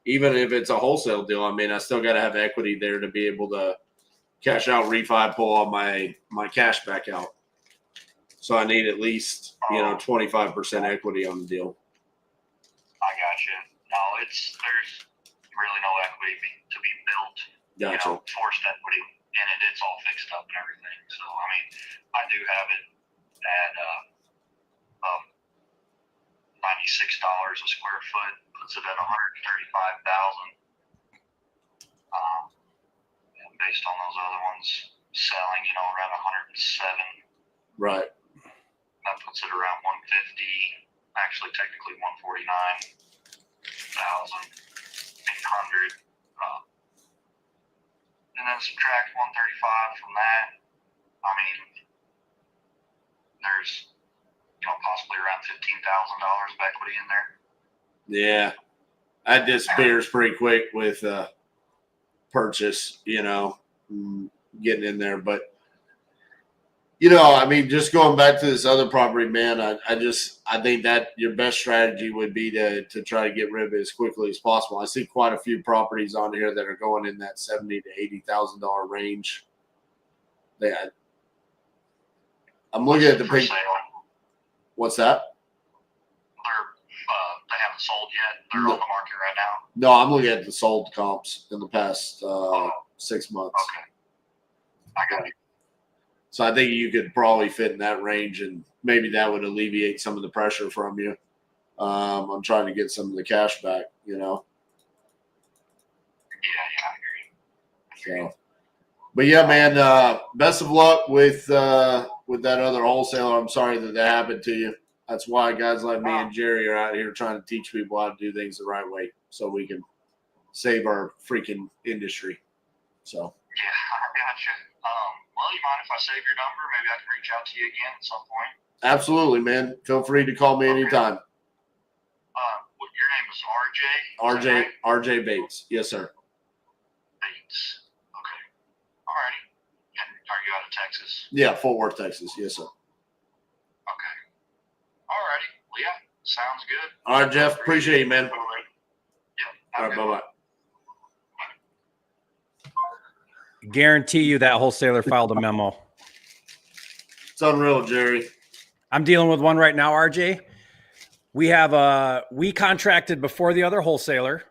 even if it's a wholesale deal. I mean, I still gotta have equity there to be able to cash out, refi, pull all my cash back out. So I need at least 25% equity on the deal. I got you. No, there's really no equity to be built. Gotcha. Forced equity in it. It's all fixed up and everything. So I mean, I do have it at $96 a square foot. Puts it at $135,000. And based on those other ones selling, around 107. Right. That puts it around 150. Actually, technically 149,800. And then subtract 135 from that. I mean, there's possibly around $15,000 of equity in there. Yeah, that disappears pretty quick with purchase. Getting in there, but I mean, just going back to this other property, man, I think that your best strategy would be to try to get rid of it as quickly as possible. I see quite a few properties on here that are going in that $70,000 to $80,000 range. I'm looking at the For page. sale. What's that? They haven't sold yet. They're on the market right now. No, I'm looking at the sold comps in the past 6 months. Okay. I got you. So I think you could probably fit in that range, and maybe that would alleviate some of the pressure from you. I'm trying to get some of the cash back, Yeah, I hear you. So, but yeah, man, best of luck with that other wholesaler. I'm sorry that happened to you. That's why guys like me and Jerry are out here trying to teach people how to do things the right way so we can save our freaking industry. So. Yeah, I got you. Well, you mind if I save your number? Maybe I can reach out to you again at some point. Absolutely, man. Feel free to call me anytime. Your name is RJ? RJ Bates. Yes, sir. Bates. Okay. All righty. And are you out of Texas? Yeah, Fort Worth, Texas. Yes, sir. Okay. All righty. Well, yeah, sounds good. All right, Jeff. Appreciate you, man. Yep. All right, bye-bye. Guarantee you that wholesaler filed a memo. It's unreal, Jerry. I'm dealing with one right now, RJ. We contracted before the other wholesaler.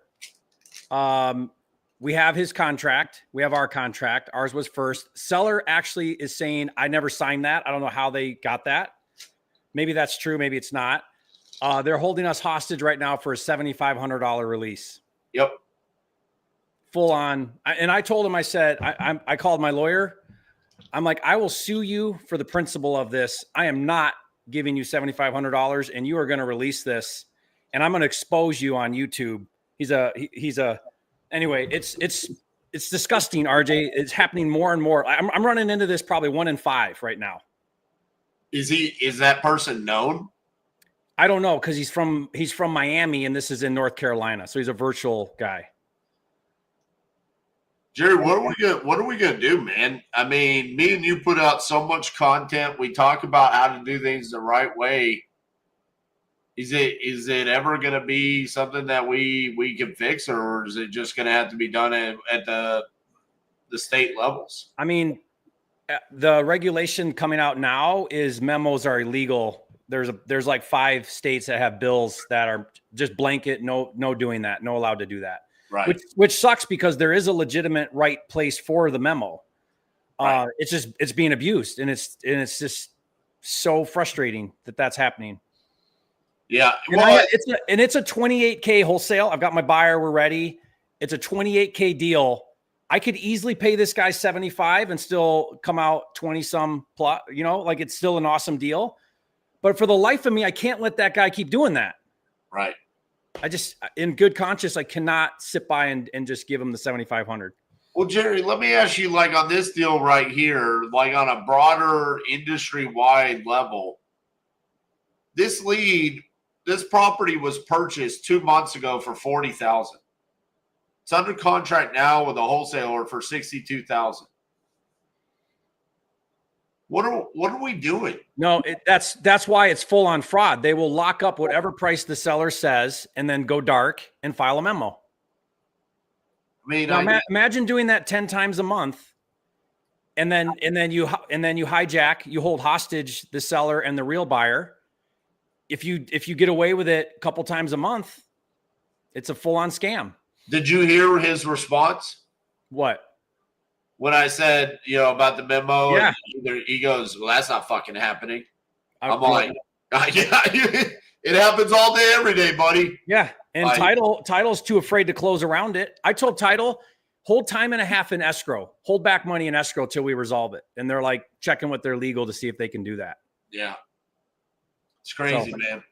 We have his contract. We have our contract. Ours was first. Seller actually is saying, I never signed that. I don't know how they got that. Maybe that's true. Maybe it's not. They're holding us hostage right now for a $7,500 release. Yep. Full on. And I told him, I said, I called my lawyer. I'm like, I will sue you for the principle of this. I am not giving you $7,500 and you are going to release this and I'm going to expose you on YouTube. Anyway, it's disgusting, RJ. It's happening more and more. I'm running into this probably 1 in 5 right now. Is that person known? I don't know. Cause he's from Miami and this is in North Carolina. So he's a virtual guy. Jerry, what are we gonna do, man? I mean, me and you put out so much content. We talk about how to do things the right way. Is it ever gonna be something that we can fix, or is it just gonna have to be done at the state levels? I mean, the regulation coming out now is memos are illegal. There's like 5 states that have bills that are just blanket, no doing that, no allowed to do that. Right. Which sucks because there is a legitimate right place for the memo. Right. It's being abused and it's just so frustrating that that's happening. Yeah. Well, it's a 28K wholesale. I've got my buyer. We're ready. It's a 28K deal. I could easily pay this guy 75 and still come out 20 some plus, you know, like it's still an awesome deal. But for the life of me, I can't let that guy keep doing that. Right. I just, in good conscience, I cannot sit by and just give him the 7,500. Well, Jerry, let me ask you, like on this deal right here, like on a broader industry-wide level, this property was purchased 2 months ago for $40,000. It's under contract now with a wholesaler for $62,000. What are we doing? No, that's why it's full on fraud. They will lock up whatever price the seller says and then go dark and file a memo. I mean, imagine doing that 10 times a month, and then you hijack, you hold hostage the seller and the real buyer. If you get away with it a couple times a month, it's a full on scam. Did you hear his response? What? When I said, about the memo, yeah, he goes, "Well, that's not fucking happening." I'm like, yeah, it happens all day, every day, buddy. Yeah, and title's too afraid to close around it. I told title, hold time and a half in escrow, hold back money in escrow till we resolve it, and they're like checking with their legal to see if they can do that. Yeah, it's crazy, man.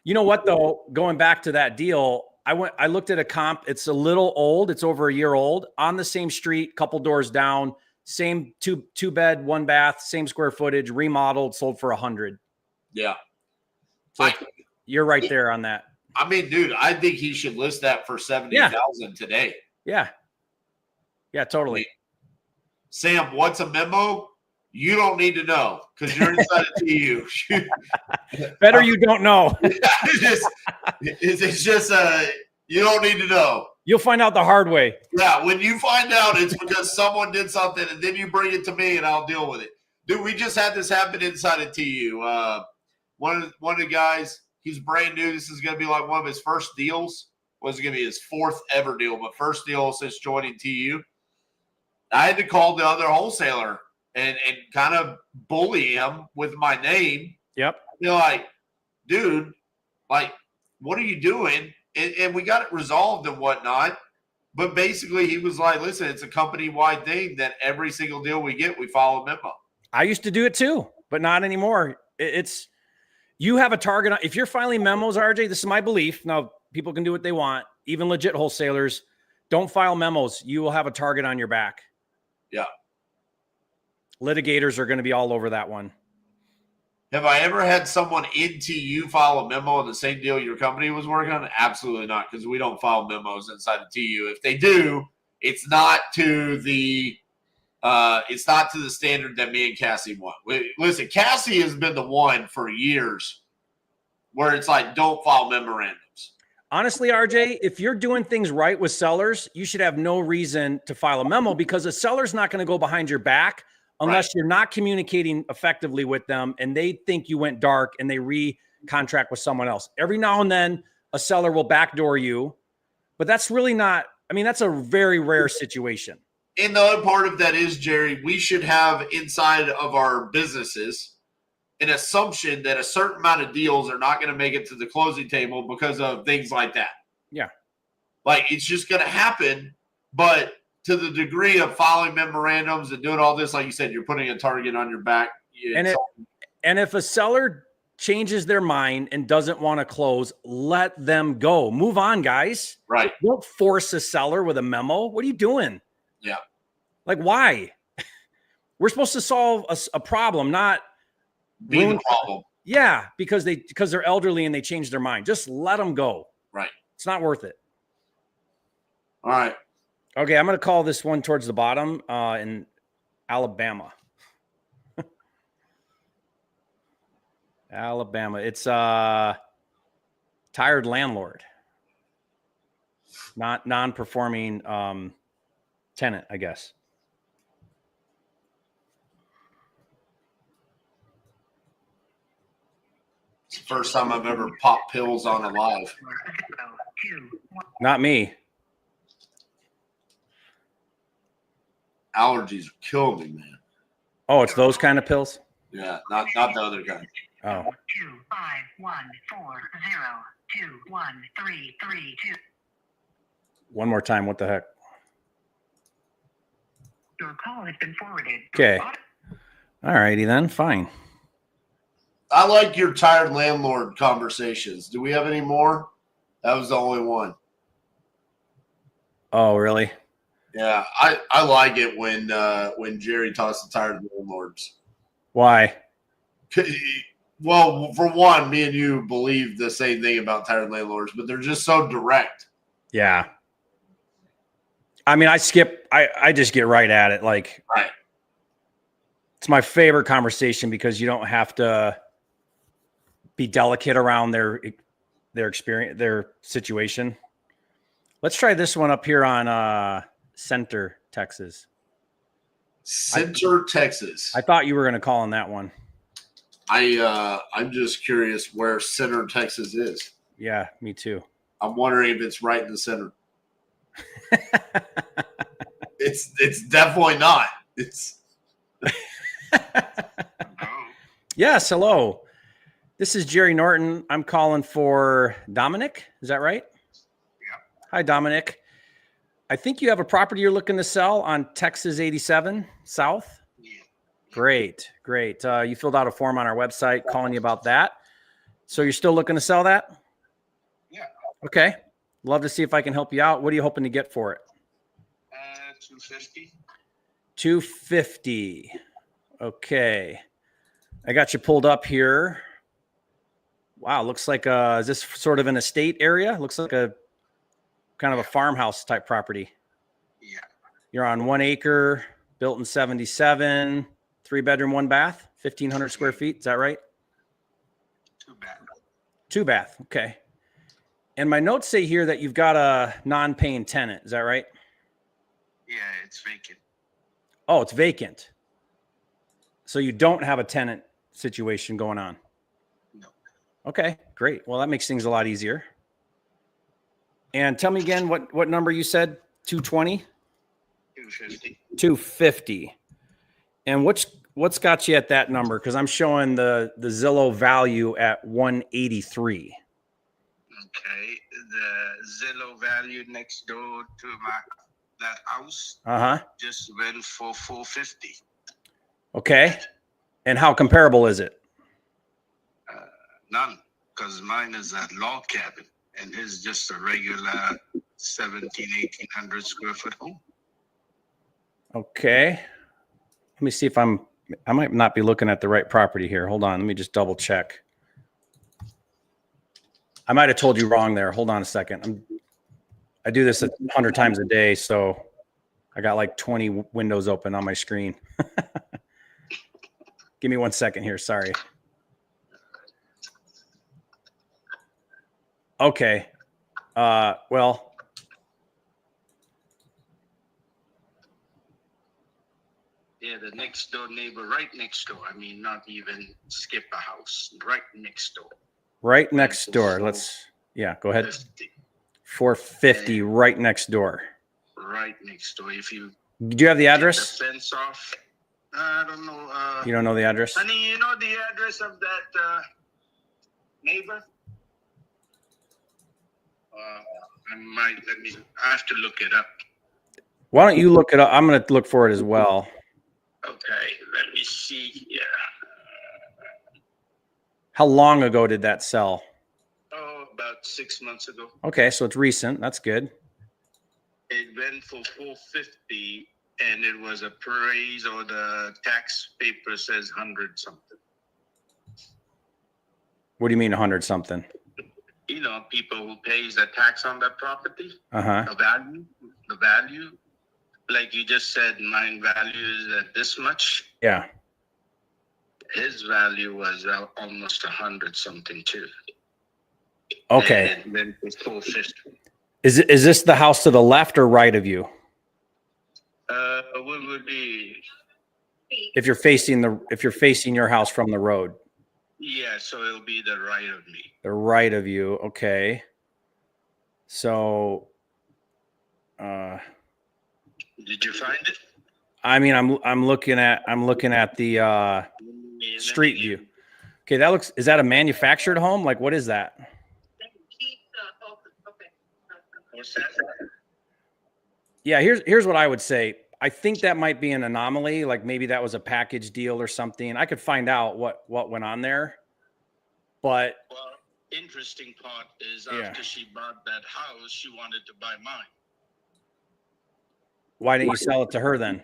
You know what though? Going back to that deal. I looked at a comp. It's a little old. It's over a year old, on the same street, couple doors down, same two bed, 1 bath, same square footage, remodeled, sold for 100. Yeah. So you're right there on that. I mean, dude, I think he should list that for 70,000 today. Yeah. Yeah, totally. Sam, what's a memo? You don't need to know because you're inside a TU. Better you don't know. It's just you don't need to know. You'll find out the hard way. Yeah, when you find out, it's because someone did something, and then you bring it to me, and I'll deal with it. Dude, we just had this happen inside of TU. One of the guys, he's brand new. This is going to be like one of his first deals. Was going to be his 4th ever deal, but first deal since joining TU. I had to call the other wholesaler and kind of bully him with my name. Yep. Like, dude, like, what are you doing? And we got it resolved and whatnot. But basically, he was like, listen, it's a company-wide thing that every single deal we get, we file a memo. I used to do it too, but not anymore. It's you have a target. If you're filing memos, RJ, this is my belief. Now, people can do what they want. Even legit wholesalers, don't file memos. You will have a target on your back. Yeah. Litigators are going to be all over that one. Have I ever had someone in TU file a memo on the same deal your company was working on? Absolutely not, because we don't file memos inside of TU. If they do, it's not to the standard that me and Cassie want. Listen, Cassie has been the one for years where it's like, don't file memorandums. Honestly, RJ, if you're doing things right with sellers, you should have no reason to file a memo because a seller's not going to go behind your back unless you're not communicating effectively with them and they think you went dark and they re-contract with someone else. Every now and then a seller will backdoor you, but that's really not, that's a very rare situation. And the other part of that is, Jerry, we should have inside of our businesses an assumption that a certain amount of deals are not going to make it to the closing table because of things like that. Yeah. Like it's just going to happen, but to the degree of filing memorandums and doing all this, like you said, you're putting a target on your back. And if a seller changes their mind and doesn't want to close, let them go. Move on, guys. Right. Don't force a seller with a memo. What are you doing? Yeah. Like, why? We're supposed to solve a problem, not be the problem. Yeah, because they're elderly and they change their mind. Just let them go. Right. It's not worth it. All right. Okay, I'm going to call this one towards the bottom in Alabama. Alabama. It's tired landlord. Not non-performing tenant, I guess. It's the first time I've ever popped pills on a live. Not me. Allergies are killing me, man. Oh, it's those kind of pills? Yeah, not the other guy. Oh, 25140213332. one more time. What the heck? Your call has been forwarded. Okay. All righty then. Fine. I like your tired landlord conversations. Do we have any more? That was the only one. Oh, really? Yeah, I like it when Jerry talks to tired landlords. Why? Well, for one, me and you believe the same thing about tired landlords, but they're just so direct. Yeah. I mean, I just get right at it. Like, Right. it's my favorite conversation because you don't have to be delicate around their experience, their situation. Let's try this one up here on Center, Texas. Center, Texas. I thought you were going to call on that one. I'm just curious where Center, Texas is. Yeah, me too. I'm wondering if it's right in the center. It's definitely not. It's Yes, hello. This is Jerry Norton. I'm calling for Dominic. Is that right? Yeah. Hi, Dominic. I think you have a property you're looking to sell on Texas 87 South. Yeah. Great. You filled out a form on our website calling you about that. So you're still looking to sell that? Yeah. Okay. Love to see if I can help you out. What are you hoping to get for it? 250. 250. Okay. I got you pulled up here. Wow. Looks like, is this sort of an estate area? Looks like a kind of a farmhouse type property. Yeah. You're on 1 acre, built in 77, 3-bedroom, 1 bath, 1,500 square feet. Is that right? 2 bad. 2 bath. Okay. And my notes say here that you've got a non-paying tenant. Is that right? Yeah, it's vacant. Oh, it's vacant. So you don't have a tenant situation going on. No. Okay, great. Well, that makes things a lot easier. And tell me again what number you said? 220? 250. 250. And what's got you at that number? Because I'm showing the Zillow value at 183. Okay. The Zillow value next door to that house Uh-huh. just went for 450. Okay. And how comparable is it? None, because mine is a log cabin and his just a regular 1,1800 square foot home. Okay. Let me see if I might not be looking at the right property here. Hold on. Let me just double check. I might have told you wrong there. Hold on a second. I do this 100 times a day, so I got like 20 windows open on my screen. Give me 1 second here. Sorry. Okay. Well, Yeah, the next door neighbor, right next door. I mean, not even skip a house, right next door. right next door. Go ahead. 50, 450 right next door. right next door. If you Do you have the take address? the fence off, I don't know. You don't know the address? Honey, you know the address of that neighbor? I have to look it up. Why don't you look it up? I'm going to look for it as well. Okay, let me see. Yeah. How long ago did that sell? Oh, about 6 months ago. Okay, so it's recent. That's good. It went for 450, and it was appraised, or the tax paper says 100 something. What do you mean 100 something? You know, people who pays the tax on that property, Uh-huh. the value, like you just said, mine value is at this much. Yeah. His value was almost 100 something too. Okay. And then it's 450. Is this the house to the left or right of you? What would be? If you're facing your house from the road. Yeah, so it'll be the right of me. The right of you. Okay. So Did you find it? I mean I'm looking at the Street view. Okay, that looks, is that a manufactured home? Like, what is that? What's that? Yeah, here's what I would say. I think that might be an anomaly. Like maybe that was a package deal or something. I could find out what went on there. But well, interesting part is Yeah. after she bought that house, she wanted to buy mine. why didn't you sell it to her then?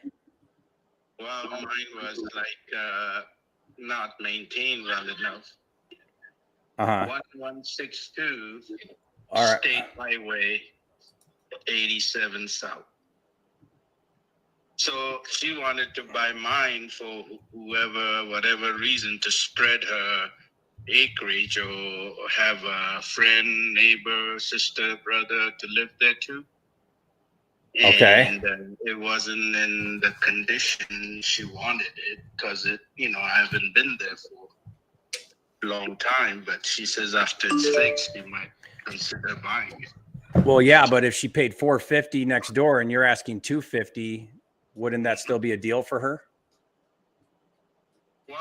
Well, mine was like not maintained well enough. Uh-huh. 1162 All right. State Highway 87 South. So she wanted to buy mine for whoever, whatever reason, to spread her acreage or have a friend, neighbor, sister, brother to live there too. Okay. And it wasn't in the condition she wanted it because it, I haven't been there for a long time. But she says after it's fixed, she might consider buying it. Well, yeah, but if she paid $450 next door and you're asking $250, wouldn't that still be a deal for her? Well,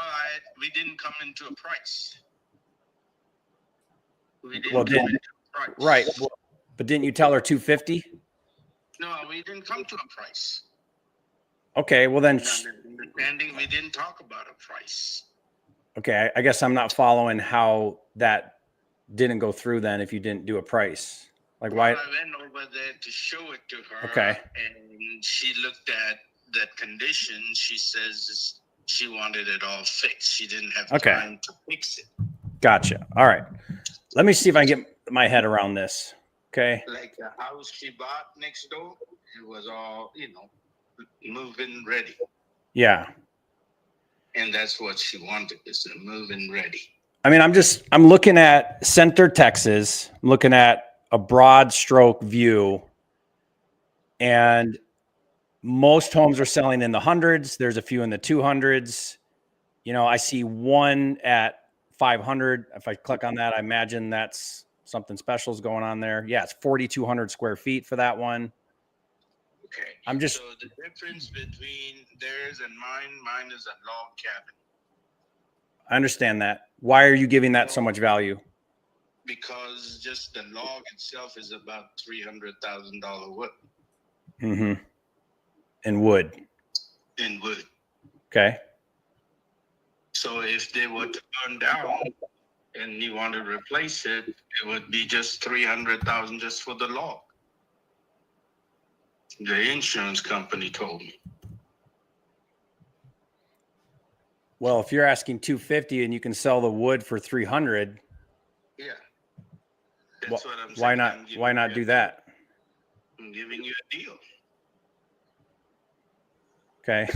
we didn't come into a price. We didn't Well, come into a price. Right. Well, but didn't you tell her $250? No, we didn't come to a price. Okay. Well, then, Understanding, we didn't talk about a price. okay. I guess I'm not following how that didn't go through then if you didn't do a price. Like why? Well, I went over there to show it to her. Okay. And she looked at that condition. She says she wanted it all fixed. She didn't have Okay. time to fix it. Gotcha. All right. Let me see if I can get my head around this. Okay. Like the house she bought next door, it was all, move-in ready. Yeah. And that's what she wanted, is a move-in ready. I mean, I'm looking at Center, Texas. I'm looking at a broad stroke view, and most homes are selling in the hundreds. There's a few in the 200s. I see one at 500. If I click on that, I imagine that's something special is going on there. Yeah, it's 4,200 square feet for that one. Okay. So the difference between theirs and mine is a log cabin. I understand that. Why are you giving that so much value? Because just the log itself is about $300,000 wood. Mm-hmm. In wood. In wood. Okay. So if they were to burn down and you want to replace it, it would be just $300,000 just for the log. The insurance company told me. Well, if you're asking $250 and you can sell the wood for $300, Yeah. That's what I'm why saying. not? Why not do that? I'm giving you a deal. Okay.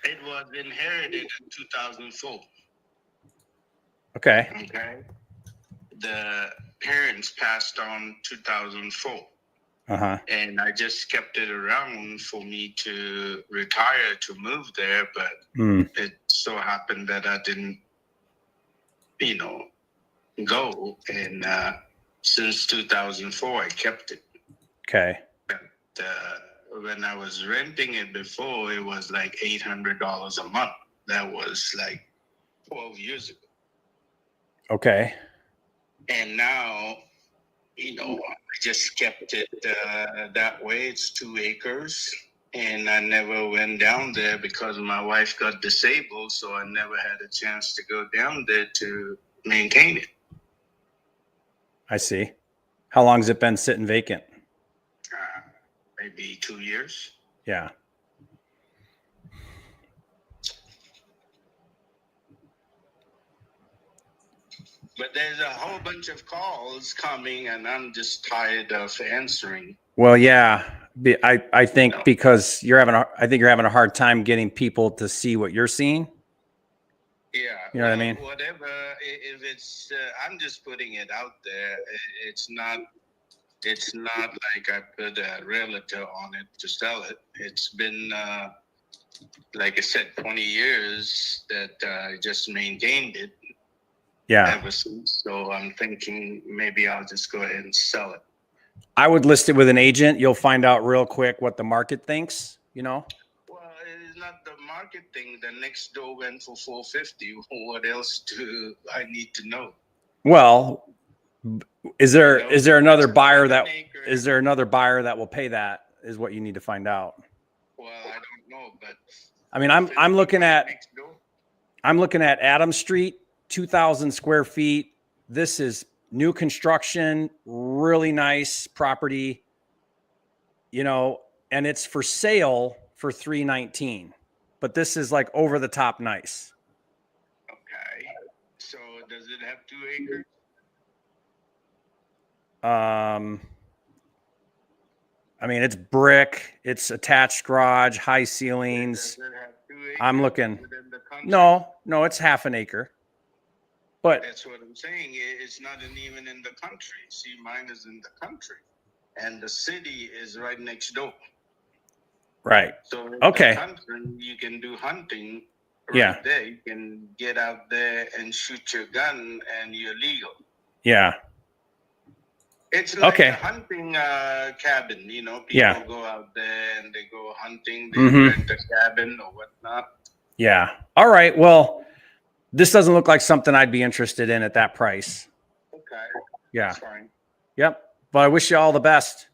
It was inherited in 2004. Okay. Okay. The parents passed on 2004. Uh-huh. And I just kept it around for me to retire to move there, but it so happened that I didn't, go. And since 2004, I kept it. Okay. But when I was renting it before, it was like $800 a month. That was like 12 years ago. Okay. And now, I just kept it that way. It's 2 acres. And I never went down there because my wife got disabled. So I never had a chance to go down there to maintain it. I see. How long has it been sitting vacant? Maybe 2 years. Yeah. But there's a whole bunch of calls coming, and I'm just tired of answering. Well, yeah. I think because you're having a hard time getting people to see what you're seeing. Yeah. You know what I mean? Whatever. If it's, I'm just putting it out there. It's not like I put a realtor on it to sell it. It's been, like I said, 20 years that I just maintained it. Yeah. Ever since. So I'm thinking maybe I'll just go ahead and sell it. I would list it with an agent. You'll find out real quick what the market thinks, Well, it's not the market thing. The next door went for 450. What else do I need to know? Well, is there another buyer that acre. is there another buyer that will pay that? Is what you need to find out. Well, I don't know, but I mean, I'm looking at next door. Adams Street, 2,000 square feet. This is new construction, really nice property, you know, and it's for sale for $319. But this is like over the top nice. Okay. So does it have 2 acres? I mean, it's brick, it's attached garage, high ceilings. Does it have 2 acres I'm looking. within the country? No, it's half an acre. But That's what I'm saying. It's not even in the country. See, mine is in the country, and the city is right next door. right. So in Okay. the country, you can do hunting right Yeah. there. You can get out there and shoot your gun, and you're legal. Yeah. It's like Okay. a hunting cabin. You know, people Yeah. go out there and they go hunting. They Mhm. rent a cabin or whatnot. Yeah. All right. Well, this doesn't look like something I'd be interested in at that price. Okay. Yeah. That's fine. Yep. But I wish you all the best.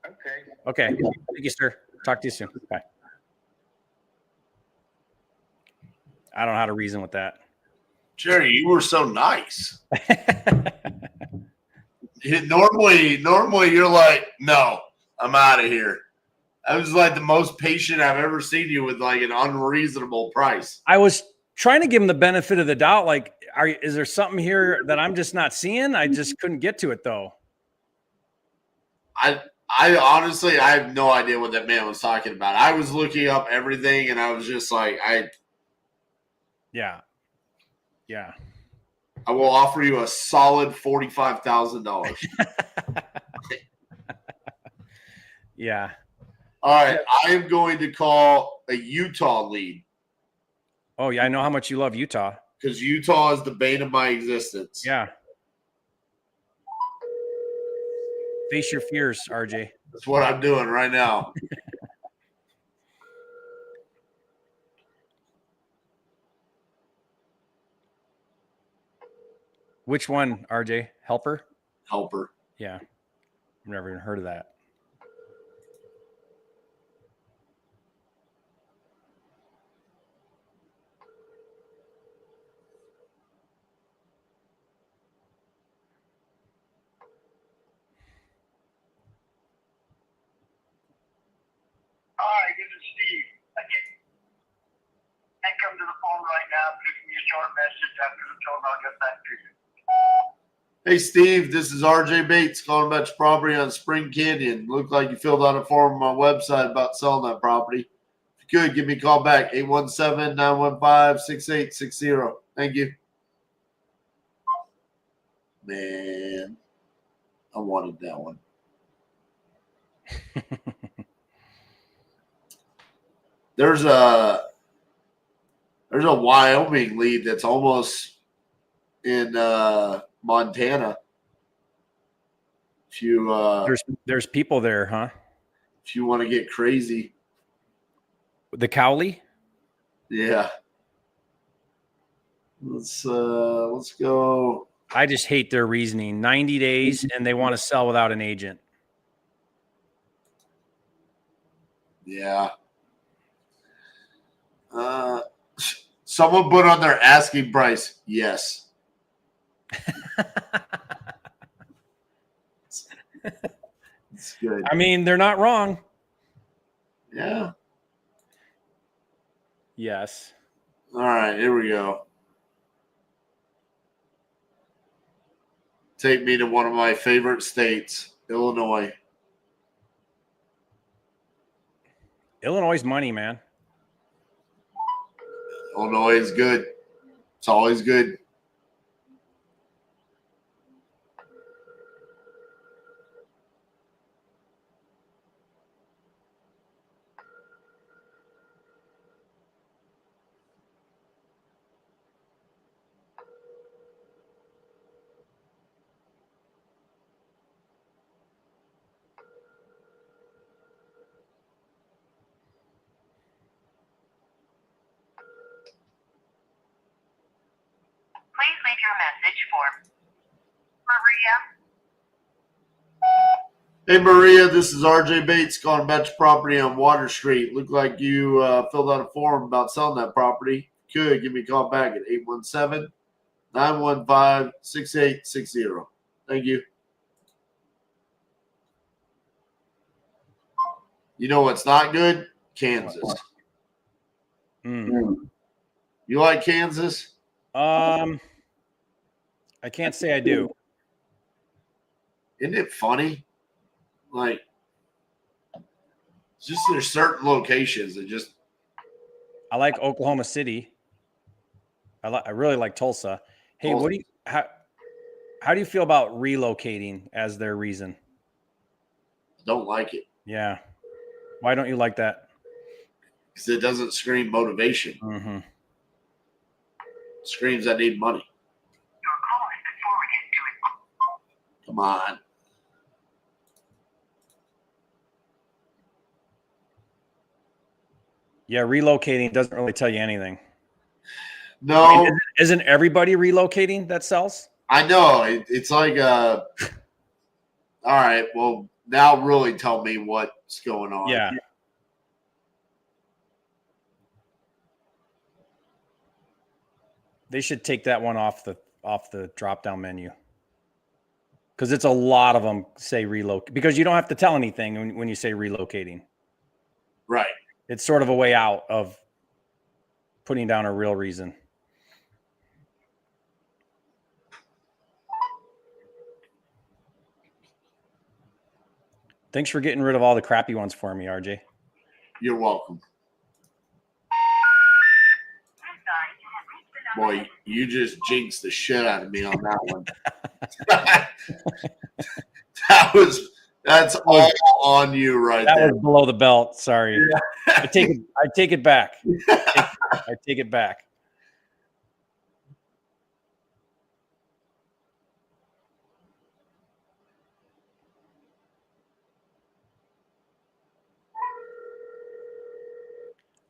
Okay. Okay. Thank you, sir. Talk to you soon. Bye. I don't know how to reason with that. Jerry, you were so nice. Normally you're like, no, I'm out of here. I was like the most patient I've ever seen you with like an unreasonable price. I was trying to give him the benefit of the doubt. Like, is there something here that I'm just not seeing? I just couldn't get to it though. I honestly, I have no idea what that man was talking about. I was looking up everything and I was just like, Yeah. I will offer you a solid $45,000. Yeah. All right. I am going to call a Utah lead Oh yeah. I know how much you love Utah. because Utah is the bane of my existence. Yeah. Face your fears, RJ. That's what I'm doing right now. Which one, RJ? Helper? Helper. Yeah. I've never even heard of that. Hi, this is Steve. I can't come to the phone right now. Leave me a short message after the tone. I'll get back to you. Hey, Steve, this is RJ Bates calling about your property on Spring Canyon. Looked like you filled out a form on my website about selling that property. If you could, give me a call back, 817-915-6860. Thank you. Man, I wanted that one. There's a Wyoming lead that's almost in Montana. If you There's people there, huh? if you want to get crazy, The Cowley? yeah. Let's go. I just hate their reasoning. 90 days and they want to sell without an agent. Yeah. Someone put on their asking price. Yes. It's good. I mean, they're not wrong. Yeah. Yes. All right, here we go. Take me to one of my favorite states, Illinois. Illinois' money, man. Illinois is good. It's always good. your message for Maria. Hey, Maria, this is RJ Bates calling about your property on Water Street. Looked like you filled out a form about selling that property. If you could, give me a call back at 817-915-6860. Thank you. You know what's not good? Kansas. Mm. You like Kansas? I can't say I do. Isn't it funny? Like, it's just there's certain locations that just. I like Oklahoma City. I really like Tulsa. Hey, Tulsa. what do you how do you feel about relocating as their reason? Don't like it Yeah. Why don't you like that? because it doesn't scream motivation. Mm-hmm. It screams I need money. Your call has been forwarded to Come on. Yeah, relocating doesn't really tell you anything. No, I mean, isn't everybody relocating that sells? I know. It's like all right, well, now really tell me what's going on. Yeah. They should take that one off the drop down menu. Because it's a lot of them say relocate, because you don't have to tell anything when you say relocating. Right. It's sort of a way out of putting down a real reason. Thanks for getting rid of all the crappy ones for me, RJ. You're welcome. Boy, you just jinxed the shit out of me on that one. That's all on you right That there. was below the belt. Sorry. Yeah. I take it back. I take it back.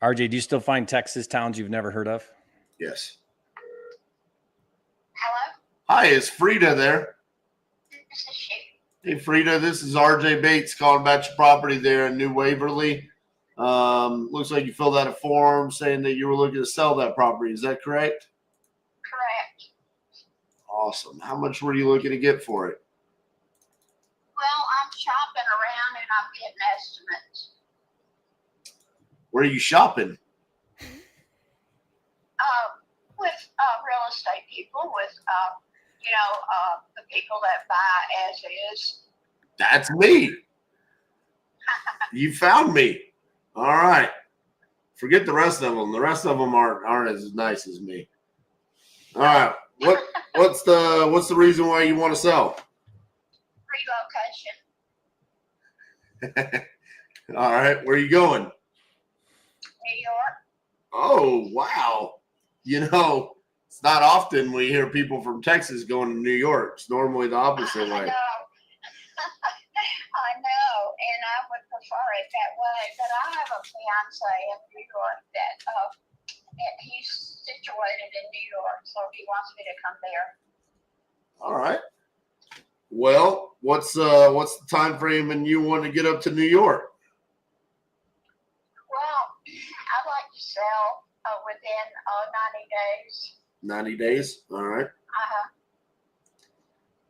RJ, do you still find Texas towns you've never heard of? Yes. Hello? Hi, is Freda there? This is she. Hey, Freda, this is RJ Bates calling about your property there in New Waverly. Looks like you filled out a form saying that you were looking to sell that property. Is that correct? Correct. Awesome. How much were you looking to get for it? Well, I'm shopping around and I'm getting estimates. Where are you shopping? With real estate people, with the people that buy as is. That's me. You found me. All right. Forget the rest of them. The rest of them aren't as nice as me. All right. What's the reason why you want to sell? Relocation. All right. Where are you going? New York. Oh, wow. It's not often we hear people from Texas going to New York. It's normally the opposite way. I know. I know, and I would prefer it that way. But I have a fiance in New York that he's situated in New York, so he wants me to come there. All right. Well, what's the time frame and you want to get up to New York? Well, I'd like to sell within 90 days. 90 days. All right. Uh-huh.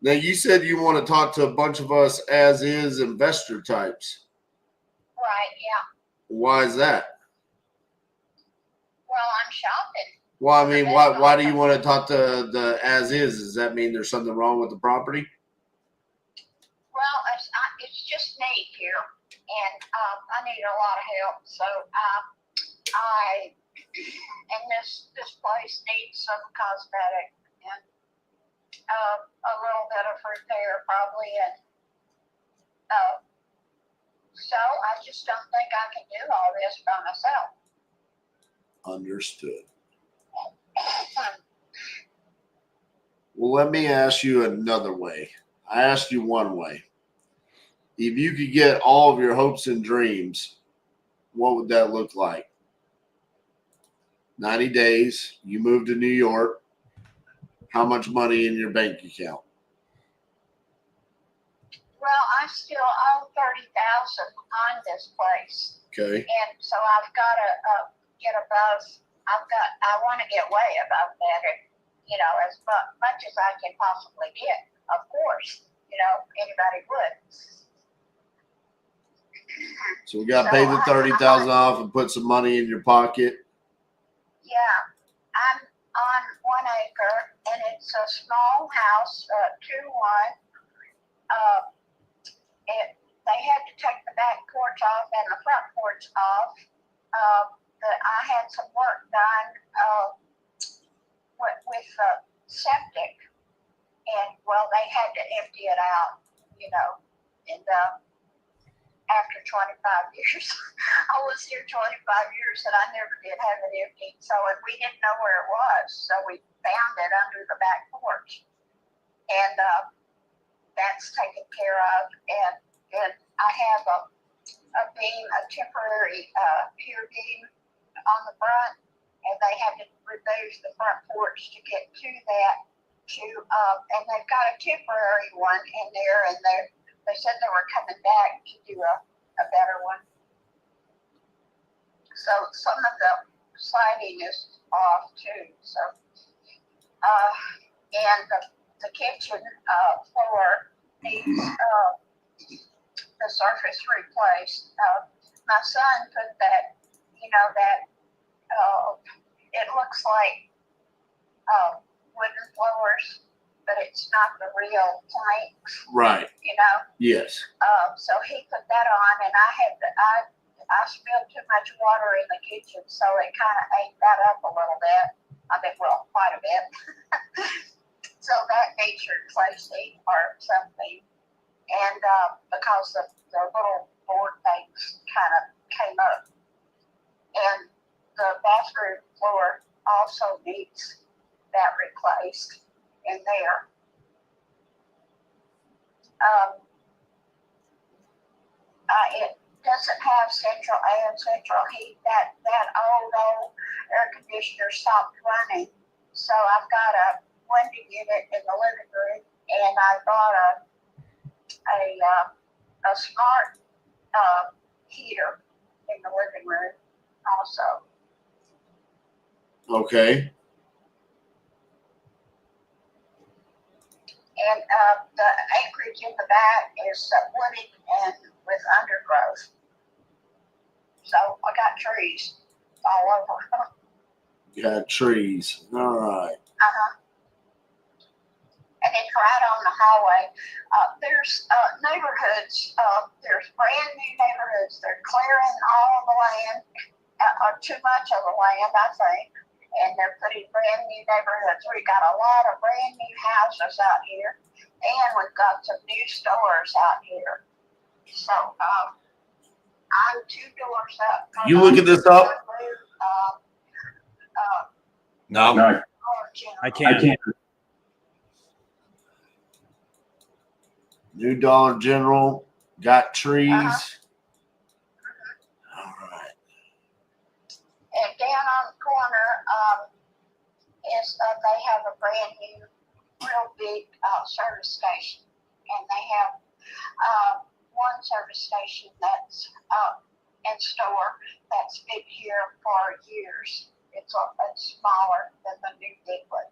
Now, you said you want to talk to a bunch of us as is investor types. Right, yeah. Why is that? Well, I'm shopping. Well, I mean, why do you want to talk to the as is? Does that mean there's something wrong with the property? Well, it's just need here, and I need a lot of help. So and this place needs some cosmetic and a little bit of repair probably, and so I just don't think I can do all this by myself. Understood. Well, let me ask you another way. I asked you one way. If you could get all of your hopes and dreams, what would that look like? 90 days, you move to New York, how much money in your bank account? Well, I still owe 30,000 on this place, Okay. and so I've got to get above. I want to get way above that, and as much as I can possibly get. Of course, anybody would. So we got to pay the 30,000 off and put some money in your pocket. Yeah, I'm on 1 acre, and it's a small house, 2-1. They had to take the back porch off and the front porch off. I had some work done with septic, and they had to empty it out, and after 25 years, I was here 25 years, and I never did have it emptied. So we didn't know where it was, so we found it under the back porch, and that's taken care of. And I have a beam, a temporary pier beam on the front, and they had to remove the front porch to get to that. And they've got a temporary one in there, and they said they were coming back to do a better one. So some of the siding is off too. So, and the kitchen floor needs the surface replaced. My son put that, it looks like wooden floors, but it's not the real planks. Right. Yes. So he put that on, and I spilled too much water in the kitchen, so it kind of ate that up a little bit. Quite a bit. So that needs replacing or something. And because the little board things kind of came up. And the bathroom floor also needs that replaced in there. It doesn't have central air and central heat. That old air conditioner stopped running. So I've got a Wendy unit in the living room, and I bought a smart heater in the living room also. Okay. And the acreage in the back is wooded and with undergrowth. So I got trees all over. You got trees. All right. And it's right on the highway. There's neighborhoods. There's brand new neighborhoods. They're clearing all the land, or too much of the land, I think. And they're putting brand new neighborhoods. We got a lot of brand new houses out here, and we've got some new stores out here. So I'm 2 doors up. You looking this up? No. I can't. New Dollar General, got trees. All right. And down on the corner is they have a brand new, real big service station, and they have one service station that's in store that's been here for years. It's smaller than the new big one,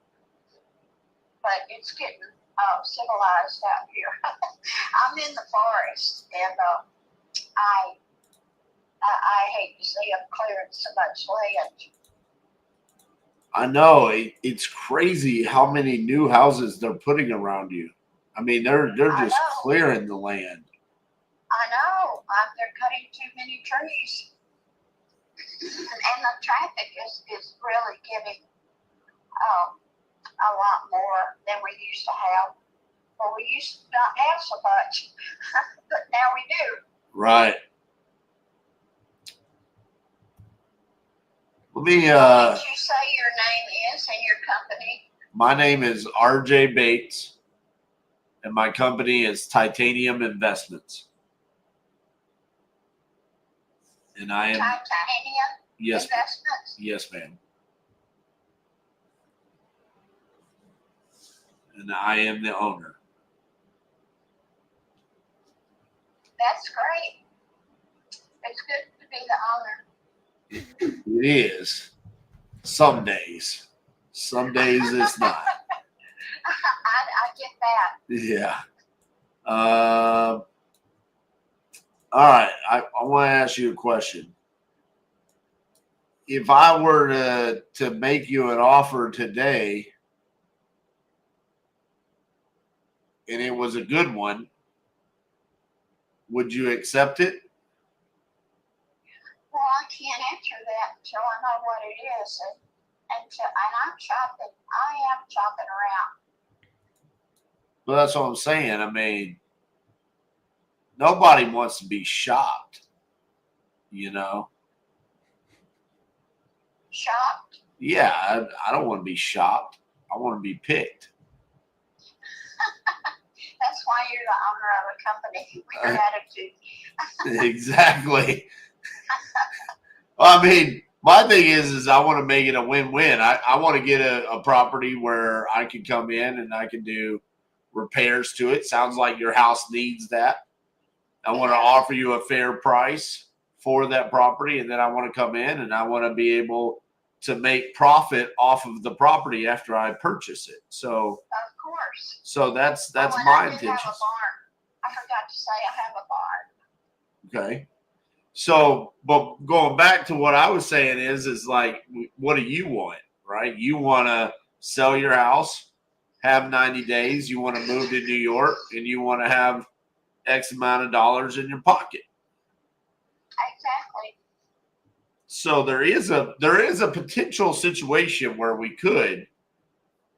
but it's getting civilized out here. I'm in the forest, and I hate to see them clearing so much land. I know it's crazy how many new houses they're putting around you. I mean, they're just clearing the land. I know. They're cutting too many trees, and the traffic is really getting a lot more than we used to have. Well, we used to not have so much, but now we do. Right. Let me. What did you say your name is and your company? My name is RJ Bates, and my company is Titanium Investments. And I am Titanium yes, Investments. yes, ma'am. and I am the owner. That's great. It's good to be the owner. It is. Some days. Some days it's not. I get that. Yeah. All right. I want to ask you a question. If I were to make you an offer today and it was a good one, would you accept it? Well, I can't answer that until I know what it is. And I'm shopping. I am shopping around. Well, that's what I'm saying. I mean, nobody wants to be shopped, you know? Shopped? Yeah, I don't want to be shopped. I want to be picked. That's why you're the owner of a company with your attitude. Exactly. Well, I mean, my thing is I want to make it a win-win. I want to get a property where I can come in and I can do repairs to it. Sounds like your house needs that. I want to offer you a fair price for that property, and then I want to come in and I want to be able to make profit off of the property after I purchase it. So, Of course. so that's Oh, and my I do have intentions. a barn. I forgot to say I have a barn. Okay. So, but going back to what I was saying is like, what do you want, right? You want to sell your house, have 90 days. You want to move to New York, and you want to have X amount of dollars in your pocket. Exactly. So there is a potential situation where we could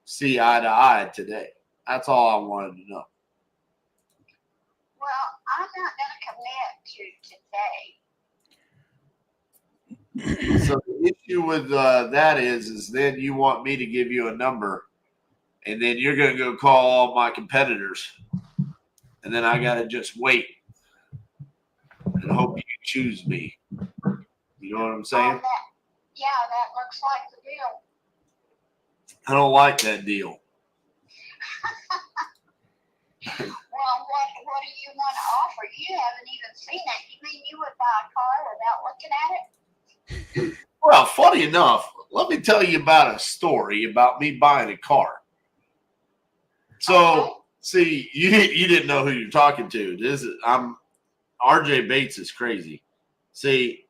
see eye to eye today. That's all I wanted to know. Well, I'm not going to commit to today. So the issue with that is then you want me to give you a number, and then you're going to go call all my competitors, and then I got to just wait and hope you choose me. You know what I'm saying? That looks like the deal. I don't like that deal. Well, what do you want to offer? You haven't even seen it. You mean you would buy a car without looking at it? Well, funny enough, let me tell you about a story about me buying a car. So, Okay. see, you didn't know who you're talking to. RJ Bates is crazy. See,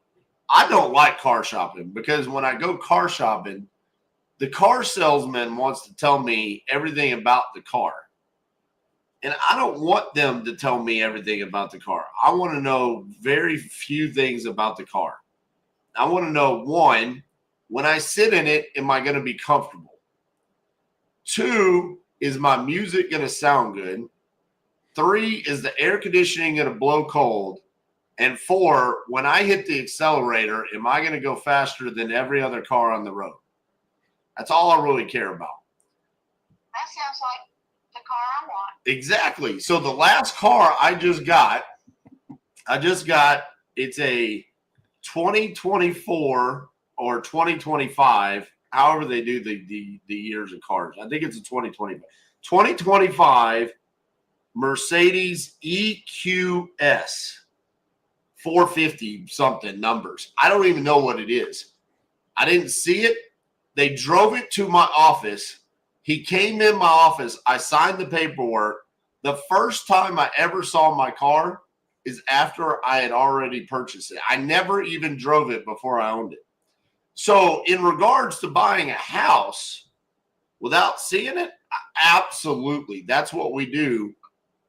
I don't like car shopping because when I go car shopping, the car salesman wants to tell me everything about the car. And I don't want them to tell me everything about the car. I want to know very few things about the car. I want to know, one, when I sit in it, am I going to be comfortable? Two, is my music going to sound good? Three, is the air conditioning going to blow cold? And four, when I hit the accelerator, am I going to go faster than every other car on the road? That's all I really care about. That sounds like the car I want. Exactly. So the last car I just got, it's a 2024 or 2025, however they do the years of cars. I think it's a 2025 Mercedes EQS 450 something numbers. I don't even know what it is. I didn't see it. They drove it to my office. He came in my office. I signed the paperwork. The first time I ever saw my car is after I had already purchased it. I never even drove it before I owned it. So in regards to buying a house without seeing it, absolutely. That's what we do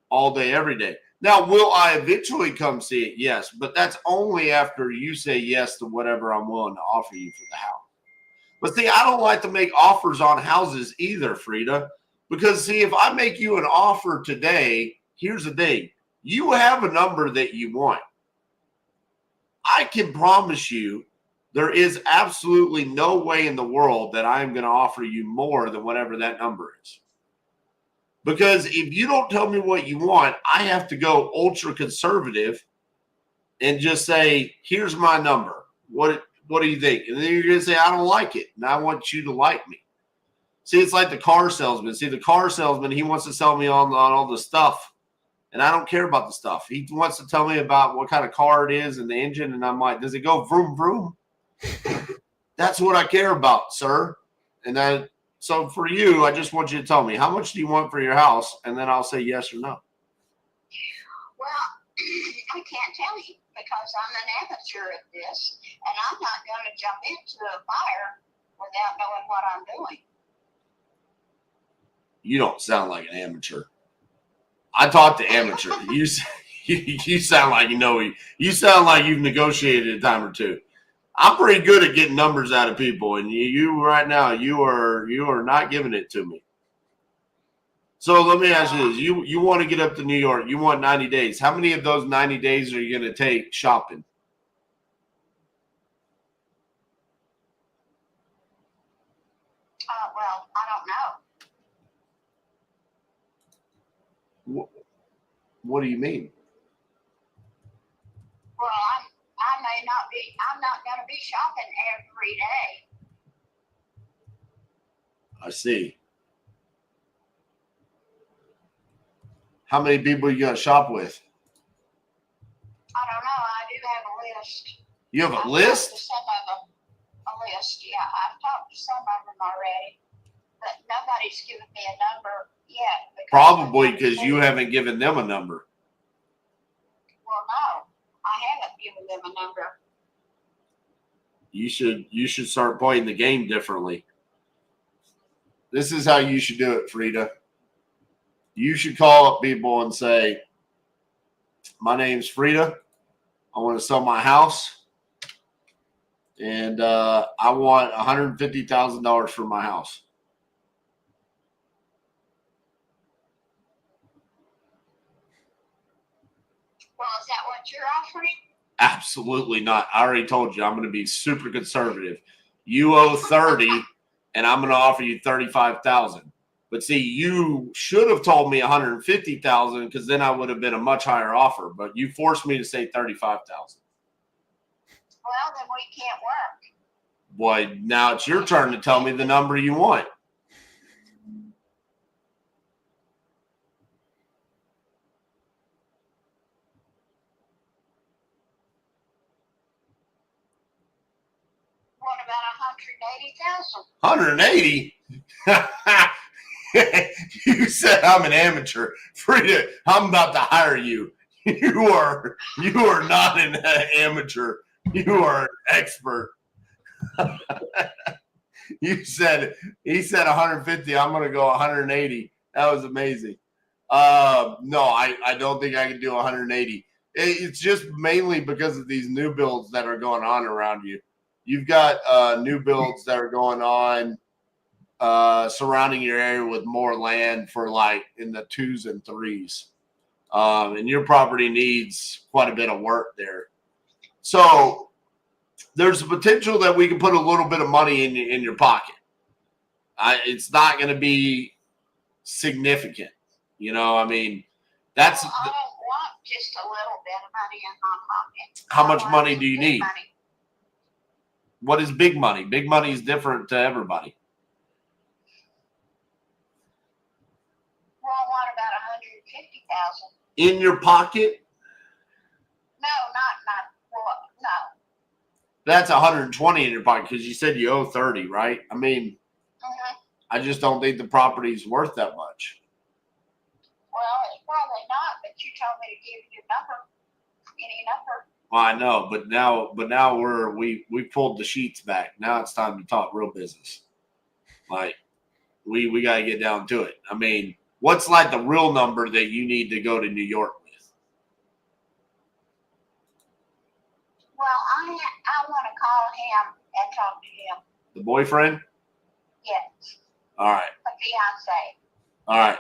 all day, every day. Now, will I eventually come see it? Yes, but that's only after you say yes to whatever I'm willing to offer you for the house. But see, I don't like to make offers on houses either, Freda, because see, if I make you an offer today, here's the thing. You have a number that you want. I can promise you there is absolutely no way in the world that I'm going to offer you more than whatever that number is. Because if you don't tell me what you want, I have to go ultra conservative and just say, here's my number. What do you think? And then you're going to say, I don't like it. And I want you to like me. See, it's like the car salesman. See, the car salesman, he wants to sell me on all the stuff. And I don't care about the stuff. He wants to tell me about what kind of car it is and the engine. And I'm like, does it go vroom, vroom? That's what I care about, sir. And so for you, I just want you to tell me, how much do you want for your house? And then I'll say yes or no. Well, I can't tell you because I'm an amateur at this, and I'm not going to jump into a fire without knowing what I'm doing. You don't sound like an amateur. I talked to amateur. You sound like you sound like you've negotiated a time or two. I'm pretty good at getting numbers out of people, and you right now you are not giving it to me. So let me ask you this: you want to get up to New York? You want 90 days? How many of those 90 days are you going to take shopping? Well, I don't know. What do you mean? Well, I'm not going to be shopping every day. I see. How many people are you going to shop with? I don't know. I do have a list. You have a I've list? talked to some of them. A list, yeah. I've talked to some of them already, but nobody's given me a number yet. Probably because you haven't given them a number. Well, no, I haven't given them a number. You should start playing the game differently. This is how you should do it, Freda. You should call up people and say, my name's Freda. I want to sell my house. And I want $150,000 for my house. Well, is that what you're offering? Absolutely not. I already told you I'm going to be super conservative. You owe 30 and I'm going to offer you 35,000. But see, you should have told me 150,000 because then I would have been a much higher offer, but you forced me to say 35,000. Well, then we can't work. Boy, now it's your turn to tell me the number you want. What about 180,000? 180? You said I'm an amateur. Freda, I'm about to hire you. You are not an amateur. You are an expert. He said 150. I'm going to go 180. That was amazing. No, I don't think I can do 180. It's just mainly because of these new builds that are going on around you. You've got new builds that are going on surrounding your area with more land for like in the 2s and 3s. And your property needs quite a bit of work there. So there's a potential that we can put a little bit of money in your pocket. It's not going to be significant. I mean, that's. Well, I don't want just a little bit of money in my pocket. How much money do you need? Money. What is big money? Big money is different to everybody. Well, what about 150,000? In your pocket? No, no. That's 120 in your pocket because you said you owe 30, right? I mean, I just don't think the property's worth that much. Well, it's probably not, but you told me to give you a number. Any number. Well, I know, but now we pulled the sheets back. Now it's time to talk real business. Like we got to get down to it. I mean, what's like the real number that you need to go to New York with? Well, I want to call him and talk to him. The boyfriend? Yes. All right. A fiance. All right.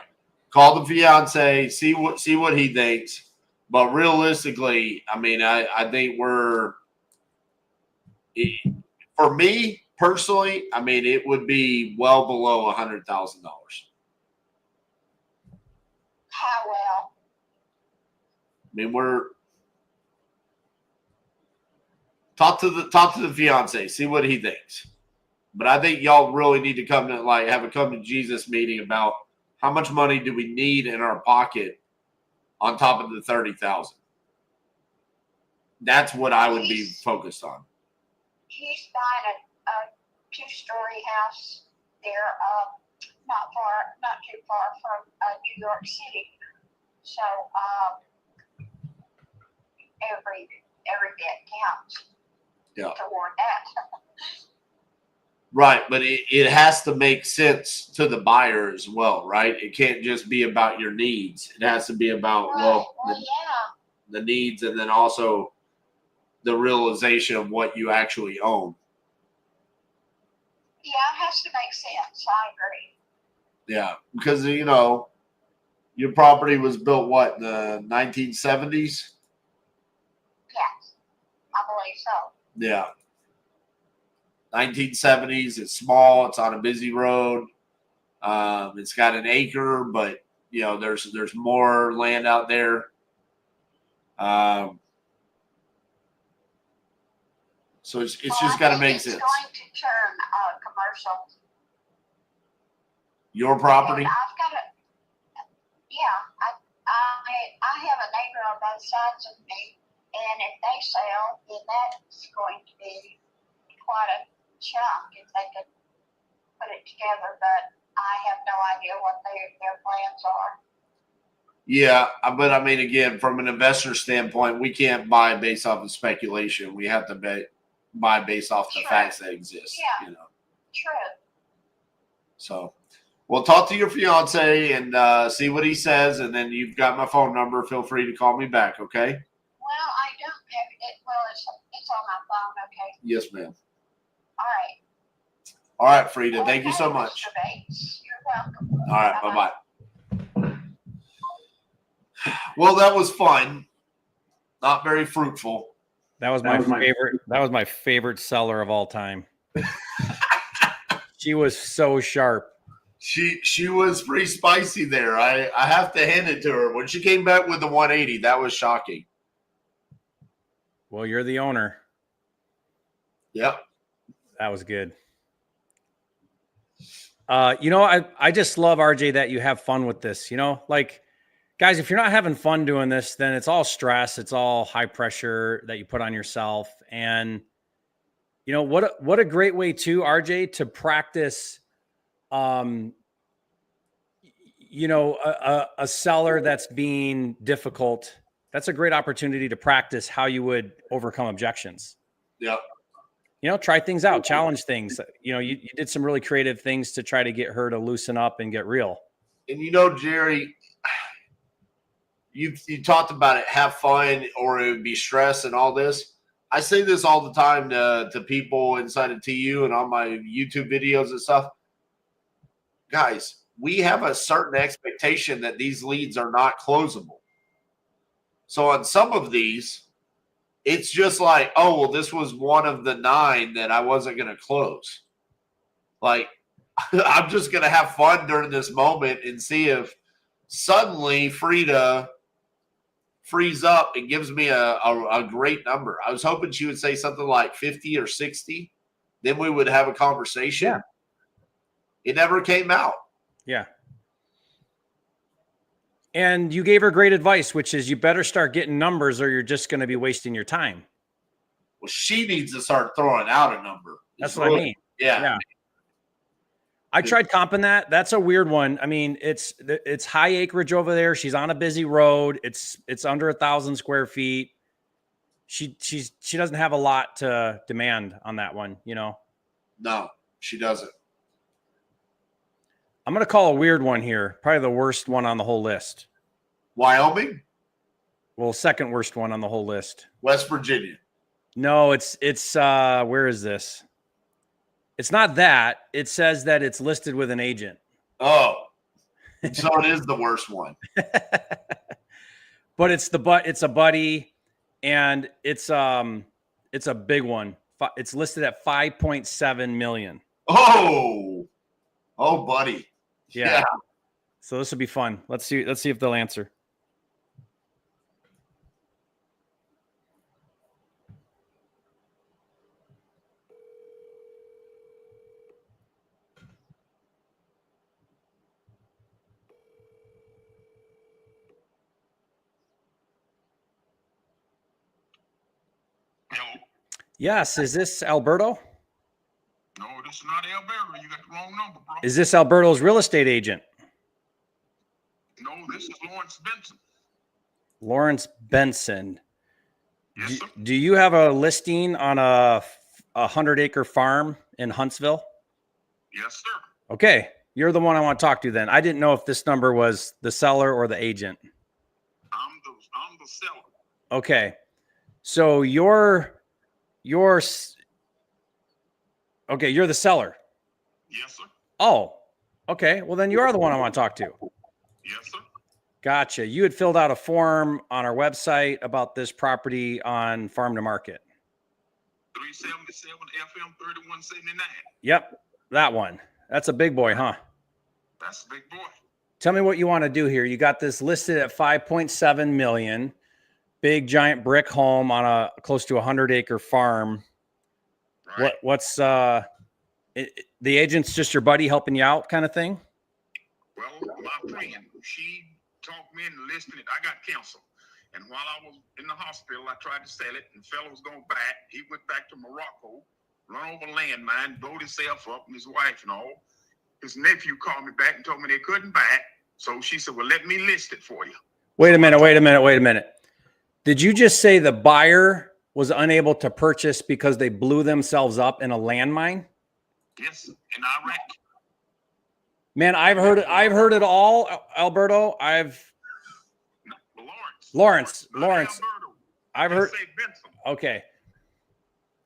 Call the fiance, see what he thinks. But realistically, I mean, I think for me personally, I mean, it would be well below $100,000. How well? I mean, talk to the fiance, see what he thinks. But I think y'all really need to come to have a come to Jesus meeting about how much money do we need in our pocket on top of the 30,000. That's what I would be focused on. He's buying a 2-story house there, not too far from New York City. So every bit counts. Yeah. Toward that. Right, but it has to make sense to the buyer as well, right? It can't just be about your needs. It has to be about the needs, and then also the realization of what you actually own. Yeah, it has to make sense. I agree. Yeah, because your property was built what, in the 1970s? Yes, I believe so. Yeah. 1970s. It's small. It's on a busy road. It's got an acre, but there's more land out there. So it's just got to make sense. It's going to turn commercial. Your property? I've got I have a neighbor on both sides of me, and if they sell, then that's going to be quite a chunk if they could put it together. But I have no idea what their plans are. Yeah, but I mean, again, from an investor standpoint, we can't buy based off of speculation. We have to buy based off the facts that exist. Yeah. True. So, we'll talk to your fiance and see what he says, and then you've got my phone number. Feel free to call me back, okay? Well, I don't have it. Well, it's on my phone, okay? Yes, ma'am. All right. All right, Freda. Thank you so much. Mr. Bates. You're welcome. All right. Bye-bye. Well, that was fun. Not very fruitful. That was my favorite. That was my favorite seller of all time. She was so sharp. She was pretty spicy there. I have to hand it to her. When she came back with the 180, that was shocking. Well, you're the owner. Yep. That was good. I just love, RJ, that you have fun with this. Guys, if you're not having fun doing this, then it's all stress. It's all high pressure that you put on yourself. And, what a great way too, RJ, to practice, a seller that's being difficult. That's a great opportunity to practice how you would overcome objections. Yep. Try things out, challenge things. You did some really creative things to try to get her to loosen up and get real. And Jerry, you talked about it, have fun or it would be stress and all this. I say this all the time to people inside of TU and on my YouTube videos and stuff. Guys, we have a certain expectation that these leads are not closable. So on some of these, it's just like, oh, well, this was one of the 9 that I wasn't going to close. Like, I'm just going to have fun during this moment and see if suddenly Freda frees up and gives me a great number. I was hoping she would say something like 50 or 60. Then we would have a conversation. Yeah. It never came out. Yeah. And you gave her great advice, which is you better start getting numbers or you're just going to be wasting your time. Well, she needs to start throwing out a number. That's what I mean. Yeah. I tried comping that. That's a weird one. I mean, it's high acreage over there. She's on a busy road. It's under 1,000 square feet. She doesn't have a lot to demand on that one, No, she doesn't. I'm going to call a weird one here. Probably the worst one on the whole list. Wyoming? Well, second worst one on the whole list. West Virginia. No, it's where is this? It's not that. It says that it's listed with an agent. Oh, so it is the worst one. But it's a buddy, and it's a big one. It's listed at 5.7 million. Oh, buddy. Yeah. So this will be fun. Let's see if they'll answer. Yes. Is this Alberto? No, this is not Alberto. You got the wrong number, bro. Is this Alberto's real estate agent? No, this is Lawrence Benson. Lawrence Benson. Yes, sir. Do you have a listing on a 100-acre farm in Huntsville? Yes, sir. Okay. You're the one I want to talk to then. I didn't know if this number was the seller or the agent. I'm the seller. Okay. So you're the seller. Yes, sir. Oh, okay. Well, then you are the one I want to talk to. Yes, sir. Gotcha. You had filled out a form on our website about this property on Farm to Market. 377 FM 3179. Yep. That one. That's a big boy, huh? That's a big boy. Tell me what you want to do here. You got this listed at 5.7 million. Big giant brick home on a close to 100-acre farm. Right. What's the agent's just your buddy helping you out kind of thing? Well, my friend, she talked me into listing it. I got counsel. And while I was in the hospital, I tried to sell it, and the fellow was going back. He went back to Morocco, run over a landmine, blowed himself up, and his wife and all. His nephew called me back and told me they couldn't buy it. So she said, well, let me list it for you. Wait a minute. Did you just say the buyer was unable to purchase because they blew themselves up in a landmine? Yes, in Iraq. Man, I've heard it all, Alberto. Lawrence. Alberto. I've heard. Say Benson. Okay.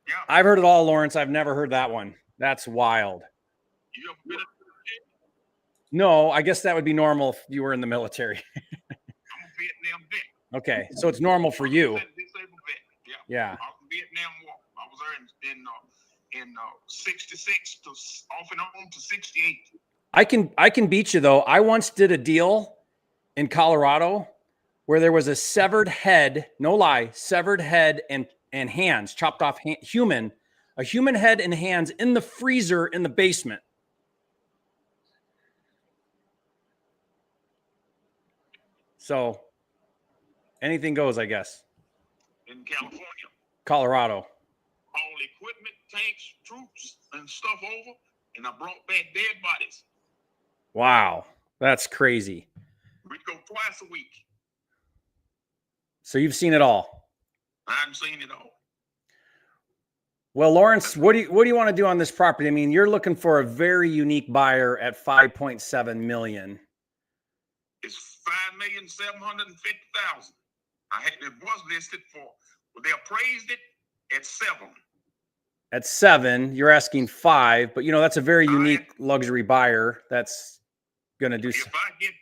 Yeah. I've heard it all, Lawrence. I've never heard that one. That's wild. You ever been? No, I guess that would be normal if you were in the military. I'm a Vietnam vet. Okay, so it's normal for you. Disabled vet. Yeah. I was in Vietnam War. I was there in 66 to off and on to 68. I can beat you though. I once did a deal in Colorado where there was a severed head, no lie, severed head and hands, chopped off a human head and hands in the freezer in the basement. So anything goes, I guess. In California. Colorado. All equipment, tanks, troops, and stuff over, and I brought back dead bodies. Wow, that's crazy. We'd go twice a week. So you've seen it all. I've seen it all. Well, Lawrence, what do you want to do on this property? I mean, you're looking for a very unique buyer at 5.7 million. It's 5,750,000. It was listed for. Well, they appraised it at 7. At 7, you're asking 5, but that's a very unique luxury buyer that's going to do. If I get 5.5,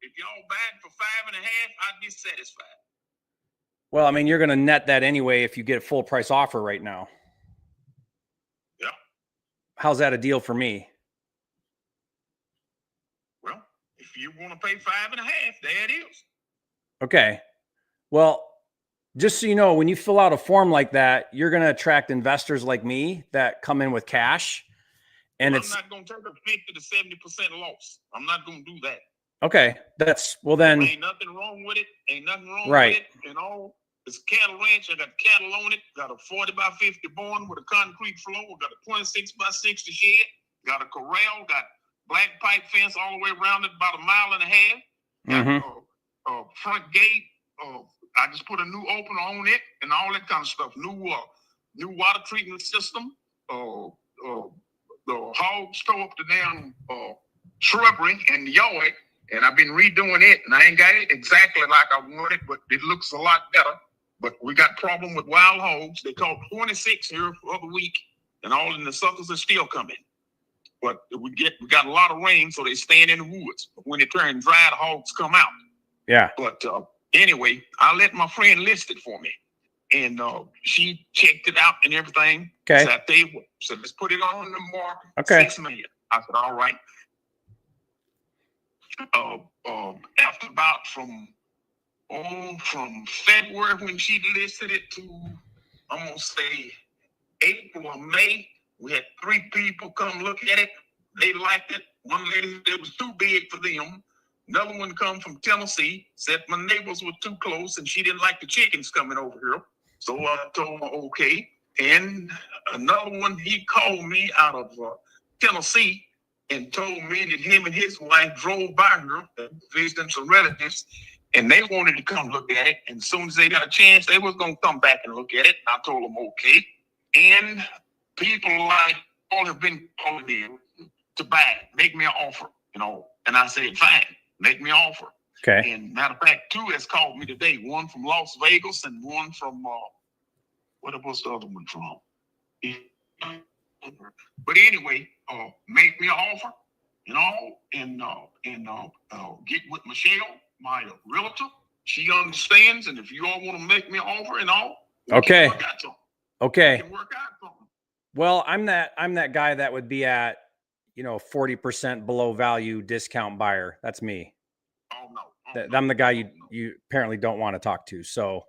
if y'all buy it for 5.5, I'd be satisfied. Well, I mean, you're going to net that anyway if you get a full price offer right now. Yeah. How's that a deal for me? Well, if you want to pay 5.5, there it is. Okay. Well, just so you know, when you fill out a form like that, you're going to attract investors like me that come in with cash. And I'm not going to take a 50 to 70% loss. I'm not going to do that. Okay. Then ain't nothing wrong with it. Ain't nothing wrong right. with it. And all, it's a cattle ranch. I got cattle on it. Got a 40 by 50 barn with a concrete floor. Got a 26 by 60 shed. Got a corral. Got black pipe fence all the way around it, about 1.5 miles. Got a front gate. I just put a new opener on it and all that kind of stuff. New water treatment system. The hogs tore up the damn shrubbery and the yard, and I've been redoing it, and I ain't got it exactly like I wanted, but it looks a lot better. But we got problem with wild hogs. They caught 26 here for the week, and all in the suckers are still coming. But we got a lot of rain, so they stand in the woods. But when it turns dry, the hogs come out. Yeah. But anyway, I let my friend list it for me, and she checked it out and everything. Okay. So I tell you what, so let's put it on the market. Okay. $6 million. I said, all right. After about from February when she listed it to, I'm gonna say April or May, we had 3 people come look at it. They liked it. One lady, it was too big for them. Another one come from Tennessee, said my neighbors were too close and she didn't like the chickens coming over here. So I told him, okay. And another one, he called me out of Tennessee and told me that him and his wife drove by her, visiting some relatives, and they wanted to come look at it. And as soon as they got a chance, they was going to come back and look at it. I told them, okay. And people like all have been calling me to buy it, make me an offer, you know. And I said, fine, make me an offer. Okay. And matter of fact, 2 has called me today, one from Las Vegas and one from, what was the other one from? But anyway, make me an offer, you know, and get with Michelle, my realtor. She understands, and if you all want to make me an offer and all, Okay. Okay. Can work out something. Well, I'm that guy that would be at, 40% below value discount buyer. That's me. Oh no. I'm the guy you apparently don't want to talk to. So,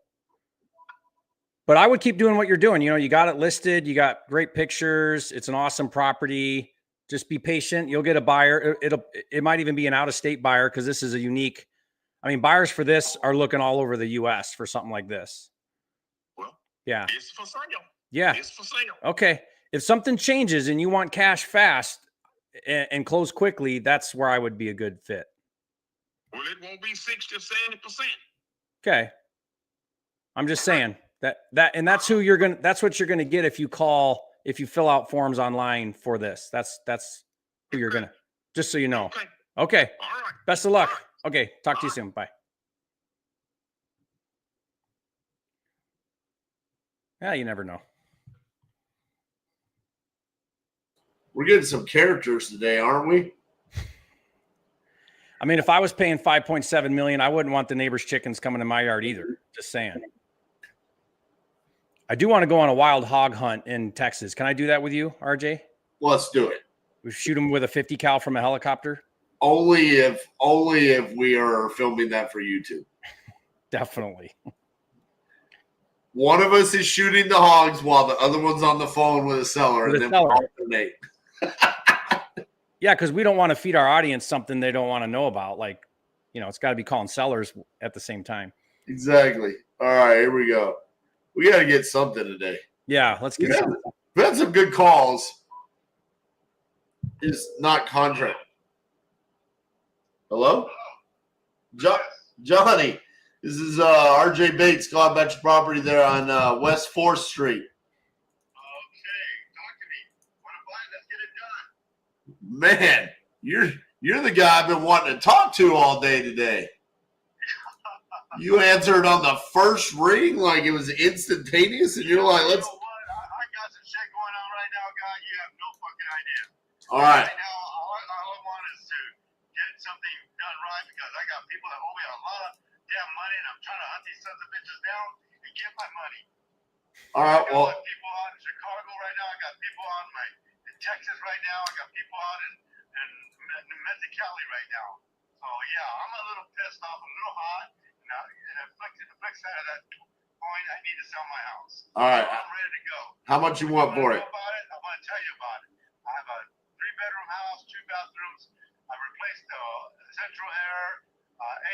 but I would keep doing what you're doing. You got it listed. You got great pictures. It's an awesome property. Just be patient. You'll get a buyer. It might even be an out-of-state buyer because this is a unique. I mean, buyers for this are looking all over the U.S. for something like this. Well, yeah, it's for sale. Yeah, it's for sale. Okay, if something changes and you want cash fast and close quickly, that's where I would be a good fit. Well, it won't be 60 or 70%. Okay, I'm just saying and that's who you're gonna. That's what you're gonna get if you fill out forms online for this. That's who you're gonna. Just so you know. Okay. All right. Best of luck. Okay. Talk to you soon. Bye. Yeah, you never know. We're getting some characters today, aren't we? I mean, if I was paying $5.7 million, I wouldn't want the neighbor's chickens coming to my yard either. Just saying. I do want to go on a wild hog hunt in Texas. Can I do that with you, RJ? Let's do it. We shoot them with a 50 cal from a helicopter. Only if we are filming that for YouTube. Definitely. One of us is shooting the hogs while the other one's on the phone with a seller, and then we alternate. Yeah, because we don't want to feed our audience something they don't want to know about. Like, it's got to be calling sellers at the same time. Exactly. All right, here we go. We got to get something today. Yeah, let's get something. We've had some good calls. It's not contract. Hello? Johnny. This is RJ Bates calling about your property there on West 4th Street. Okay, talk to me. Want to buy it? Let's get it done. Man, you're the guy I've been wanting to talk to all day today. You answered on the first ring like it was instantaneous, and you're like, let's. You know what? I got some shit going on right now, guy. You have no fucking idea. All right. Right now, all I want is to get something done right because I got people that owe me a lot of damn money, and I'm trying to hunt these sons of bitches down and get my money. All right. Well, I got people out in Chicago right now. I got people out in Texas right now. I got people out in Mexicali right now. So yeah, I'm a little pissed off, a little hot. Now, the flip side of that point, I need to sell my house. All right. So I'm ready to go. How much you want for it? I want to tell you about it. I have a 3-bedroom house, 2 bathrooms. I replaced the central air,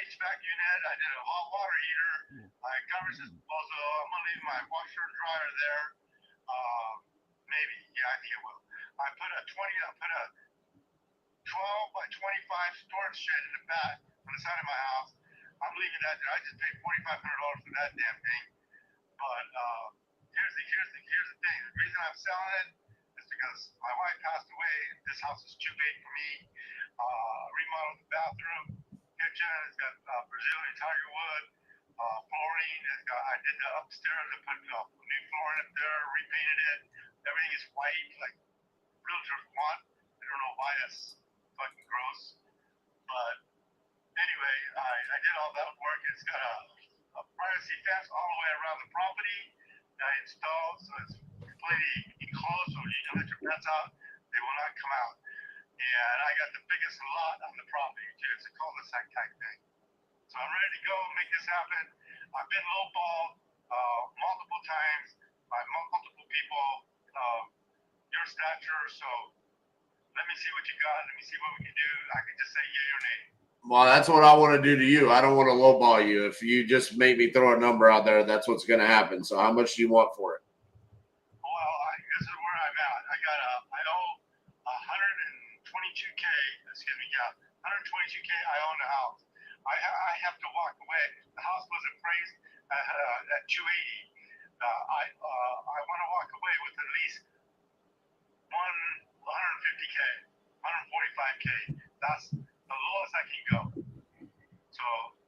HVAC unit. I did a hot water heater. I covered this disposal. I'm gonna leave my washer and dryer there. Maybe, yeah, I think it will. I put a 12 by 25 storage shed in the back on the side of my house. I'm leaving that there. I just paid $4,500 for that damn thing. But here's the thing. The reason I'm selling it is because my wife passed away. This house is too big for me. Remodeled the bathroom, kitchen. It's got Brazilian tiger wood, flooring. I did the upstairs. I put new flooring up there, repainted it. Everything is white, like realtors want. I don't know why that's fucking gross, but. Anyway, I did all that work. It's got a privacy fence all the way around the property that I installed, so it's completely enclosed, so you can let your pets out. They will not come out. And I got the biggest lot on the property, too. It's a cul-de-sac type thing. So I'm ready to go make this happen. I've been lowballed multiple times by multiple people your stature, so let me see what you got. Let me see what we can do. I can just say yay or nay. Well, that's what I want to do to you. I don't want to lowball you. If you just make me throw a number out there, that's what's going to happen. So how much do you want for it? Well, this is where I'm at. I owe 122K. Excuse me, yeah, 122K. I own the house. I have to walk away. The house was appraised at 280. I want to walk away with at least 150K, 145K. That's the lowest I can go. So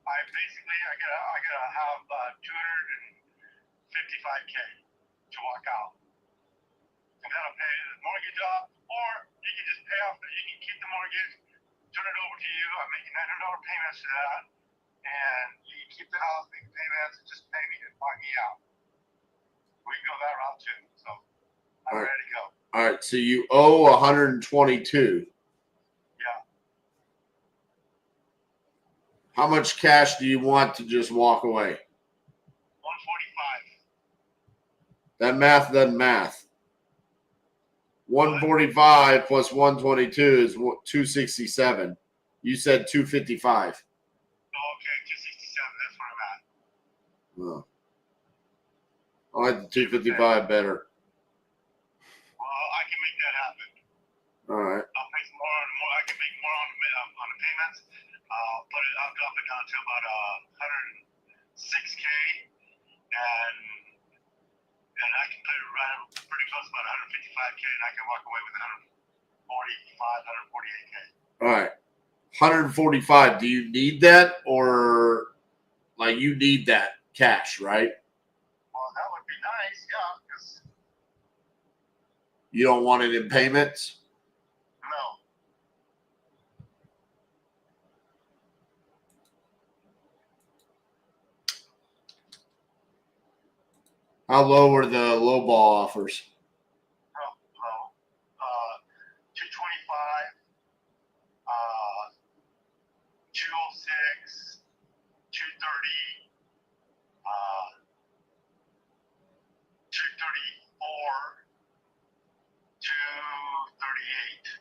I gotta have 255K to walk out. And that'll pay the mortgage off, or you can just pay off. You can keep the mortgage, turn it over to you. I'm making $900 payments to that, and you can keep the house, make payments, and just pay me and buy me out. We can go that route too. So I'm ready to go. All right. So you owe 122. Yeah. How much cash do you want to just walk away? 145. That math doesn't math. 145 plus 122 is 267. You said 255. Oh, okay, 267. That's where I'm at. Oh. I like the 255 better. Well, I can make that happen. All right. I'll make more. I can make more on the payments. I'll drop it down to about 106K, and I can put it right pretty close about 155K, and I can walk away with 148K. All right. 145. Do you need that, or like you need that cash, right? Well, that would be nice, yeah, because You don't want it in payments? no. How low are the low ball offers? No. 225, 206, 230, 234, 238.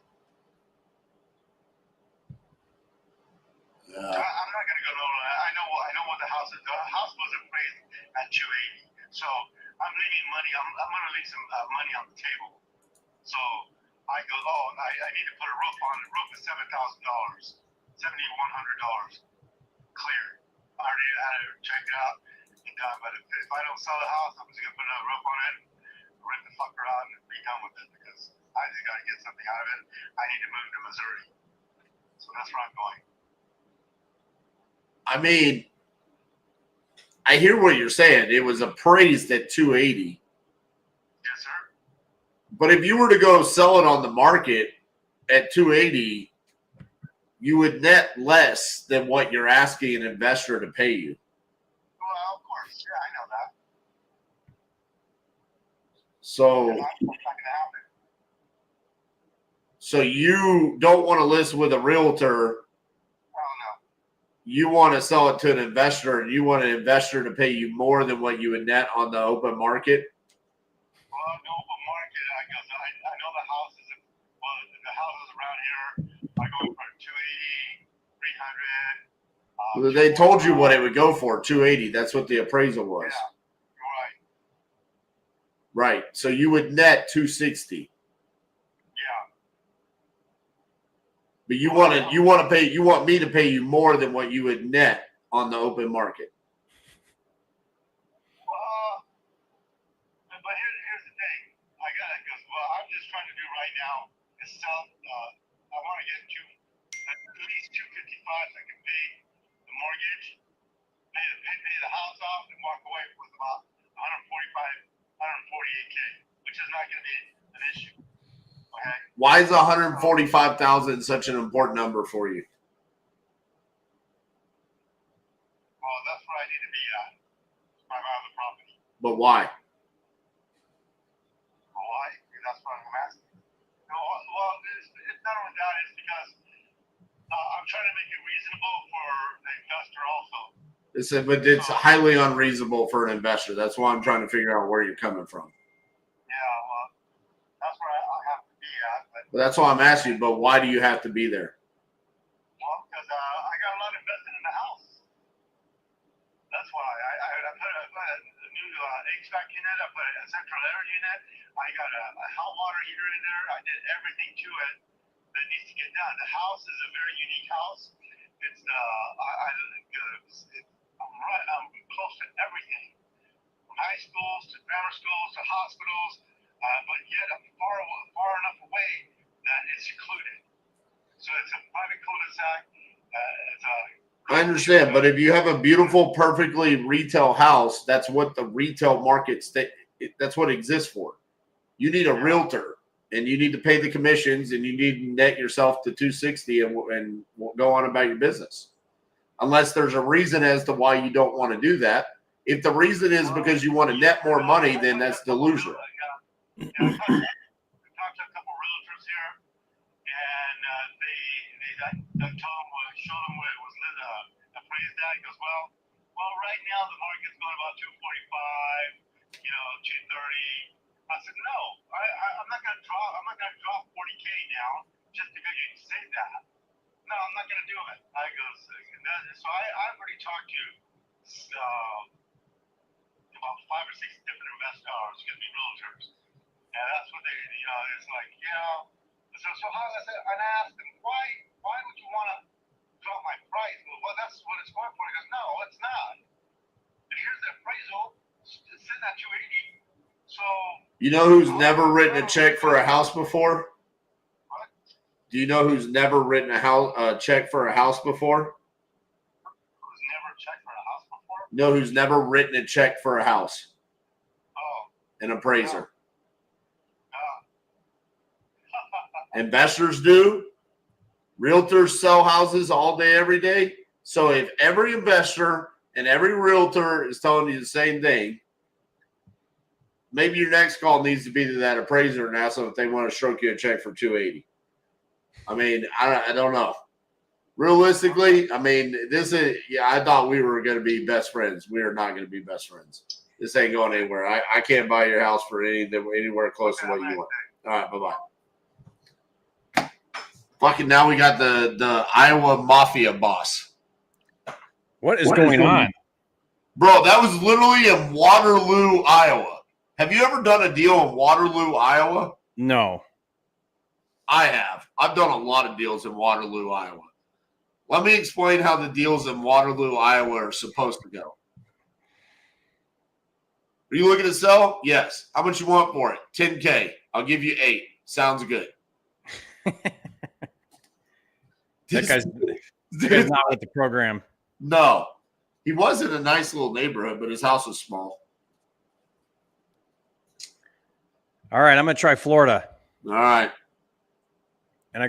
I'm not gonna go lower. I know what the house is. The house was appraised at 280. So I'm leaving money. I'm gonna leave some money on the table. So I go, I need to put a roof on. The roof is $7,000, $7,100 clear. I already had it checked out and done. But if I don't sell the house, I'm just gonna put another roof on it, rent the fucker out, and be done with it because I just gotta get something out of it. I need to move to Missouri. So that's where I'm going. I mean, I hear what you're saying. It was appraised at 280. Yes, sir. But if you were to go sell it on the market at 280, you would net less than what you're asking an investor to pay you. Well, of course. Yeah, I know that. So, That's not gonna happen. so you don't want to list with a realtor. Oh, no. You want to sell it to an investor, and you want an investor to pay you more than what you would net on the open market. Well, the open market, I guess I know the houses. Well, the houses around here are going for 280, 300. Well, they told you what it would go for, 280. That's what the appraisal was. Yeah, right. Right. So you would net 260. Yeah. But you want me to pay you more than what you would net on the open market. But here's the thing. Because I'm just trying to do right now is sell. I want to get at least 255 so I can pay the mortgage, pay the house off, and walk away with about 148K, which is not going to be an issue. Okay. Why is 145,000 such an important number for you? Well, that's where I need to be at. My other property. But why? Why? That's what I'm asking. No, well, it's not only that. It's because I'm trying to make it reasonable for the investor also. But it's highly unreasonable for an investor. That's why I'm trying to figure out where you're coming from. Yeah, well, that's where I have to be at. But that's why I'm asking you, but why do you have to be there? Well, because I got I put a new HVAC unit. I put a central air unit. I got a hot water heater in there. I did everything to it that needs to get done. The house is a very unique house. It's I'm close to everything, from high schools to grammar schools to hospitals, but yet I'm far enough away that it's secluded. So it's a private cul-de-sac. I understand, but if you have a beautiful, perfectly retail house, that's what the retail market that's what it exists for. You need a realtor, and you need to pay the commissions, and you need to net yourself to 260 and go on about your business. Unless there's a reason as to why you don't want to do that. If the reason is because you want to net more money, then that's delusional. I talked to a couple realtors here, and I told them, show them where it was appraised at. He goes, well, right now the market's going about 245, 230. I said, no, I'm not going to drop 40K now just because you say that. No, I'm not going to do it. I goes, so I've already talked to about 5 or 6 different realtors. And that's what they, it's like, so how I said, and I asked them, why would you want to drop my price? Well, that's what it's going for. He goes, no, it's not. Here's the appraisal. It's sitting at 280. So. You know who's never written a check for a house before? What? Do you know who's never written a check for a house before? Who's never checked for a house before? No, who's never written a check for a house? Oh. An appraiser. Oh. Investors do. Realtors sell houses all day, every day. So if every investor and every realtor is telling you the same thing, maybe your next call needs to be to that appraiser and ask them if they want to stroke you a check for 280. I mean, I don't know. Realistically, I mean, I thought we were going to be best friends. We are not going to be best friends. This ain't going anywhere. I can't buy your house for anywhere close to what you want. All right, bye-bye. Fucking now we got the Iowa Mafia boss. What is going on? Bro, that was literally in Waterloo, Iowa. Have you ever done a deal in Waterloo, Iowa? No. I have. I've done a lot of deals in Waterloo, Iowa. Let me explain how the deals in Waterloo, Iowa are supposed to go. Are you looking to sell? Yes. How much you want for it? $10K. I'll give you 8. Sounds good. That guy's not with the program. No. He was in a nice little neighborhood, but his house was small. All right, I'm going to try Florida. All right. And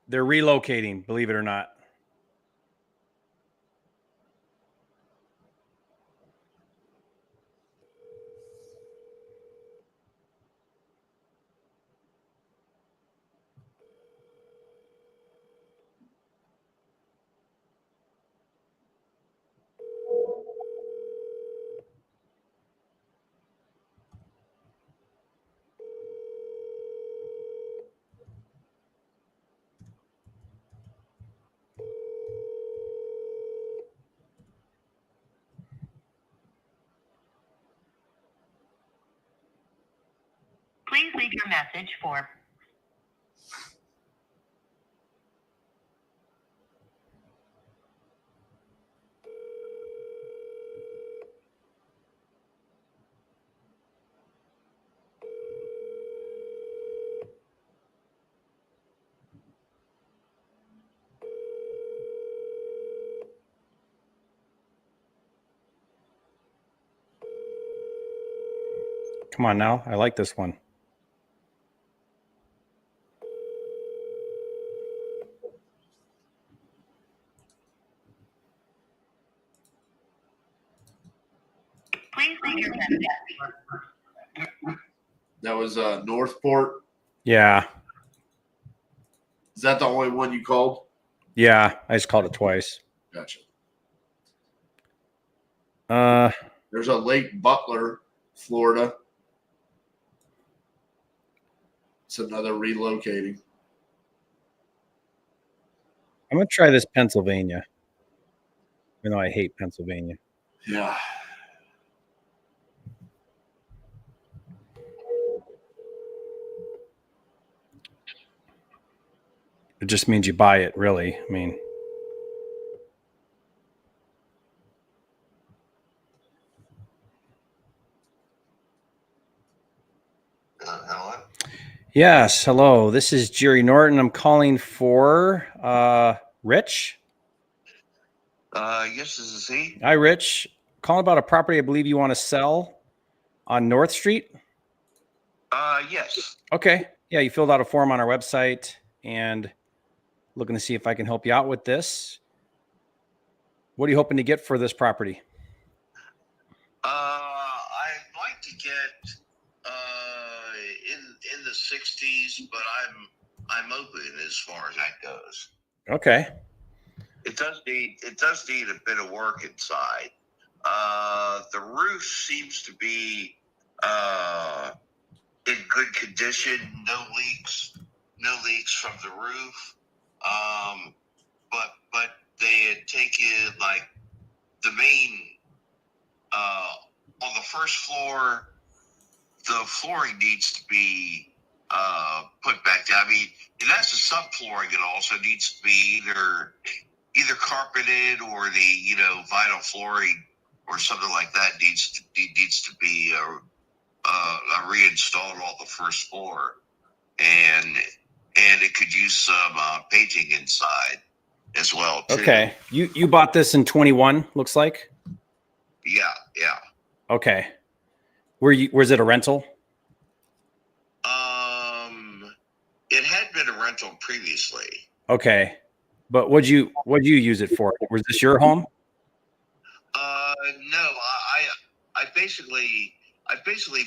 they're relocating, believe it or not. Please leave your message for Come on now. I like this one. please leave your message. That was Northport. Yeah. Is that the only one you called? Yeah. I just called it twice. Gotcha. There's a Lake Butler, Florida. It's another relocating. I'm going to try this Pennsylvania. Even though I hate Pennsylvania. Yeah. It just means you buy it, really. I mean, Hello? yes. Hello. This is Jerry Norton. I'm calling for Rich. Yes, this is he. Hi, Rich. Calling about a property I believe you want to sell on North Street. Yes. Okay. Yeah, you filled out a form on our website and looking to see if I can help you out with this. What are you hoping to get for this property? I'd like to get in the 60s, but I'm open as far as that goes. Okay. It does need a bit of work inside. The roof seems to be in good condition. No leaks from the roof. But they had taken like the main on the first floor. The flooring needs to be put back down. I mean, it has a subflooring. It also needs to be either carpeted or the vinyl flooring or something like that needs to be reinstalled on the first floor, and it could use some painting inside as well too. Okay. You bought this in 21, looks like. Yeah. Okay. Was it a rental? It had been a rental previously. Okay. But what'd you use it for? Was this your home? No, I basically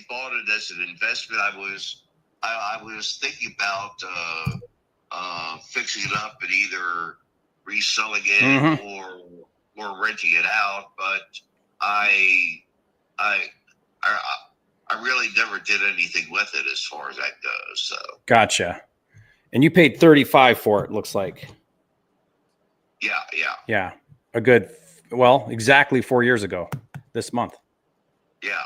bought it as an investment. I was thinking about fixing it up and either reselling it or renting it out, but I really never did anything with it as far as that goes. So Gotcha. And you paid 35 for it, looks like. Yeah. Exactly 4 years ago this month. Yeah.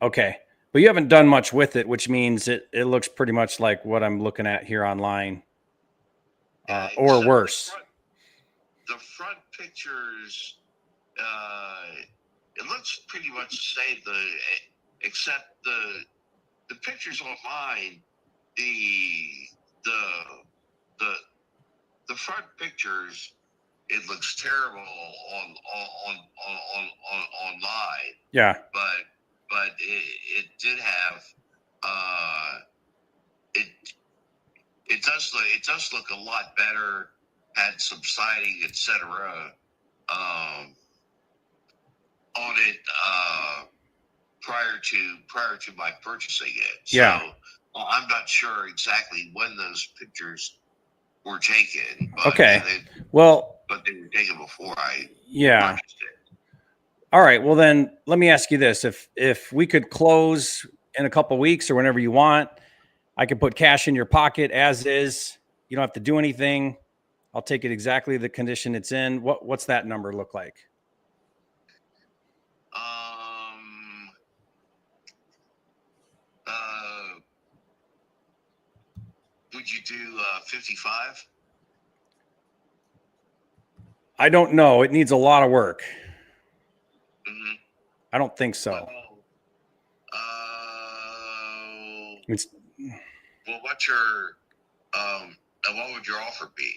Okay. But you haven't done much with it, which means it looks pretty much like what I'm looking at here online. Or So worse. The front pictures, it looks pretty much the same, except the pictures online, the front pictures, it looks terrible on online. Yeah. But it did have it does look a lot better. Had some siding, etc. On it prior to my purchasing it. Yeah. So I'm not sure exactly when those pictures were taken. But Okay. but they were taken before I purchased it. All right. Well, then let me ask you this: if we could close in a couple of weeks or whenever you want, I could put cash in your pocket as is. You don't have to do anything. I'll take it exactly the condition it's in. What's that number look like? Would you do 55? I don't know. It needs a lot of work. Mm-hmm. I don't think so. Well, what would your offer be?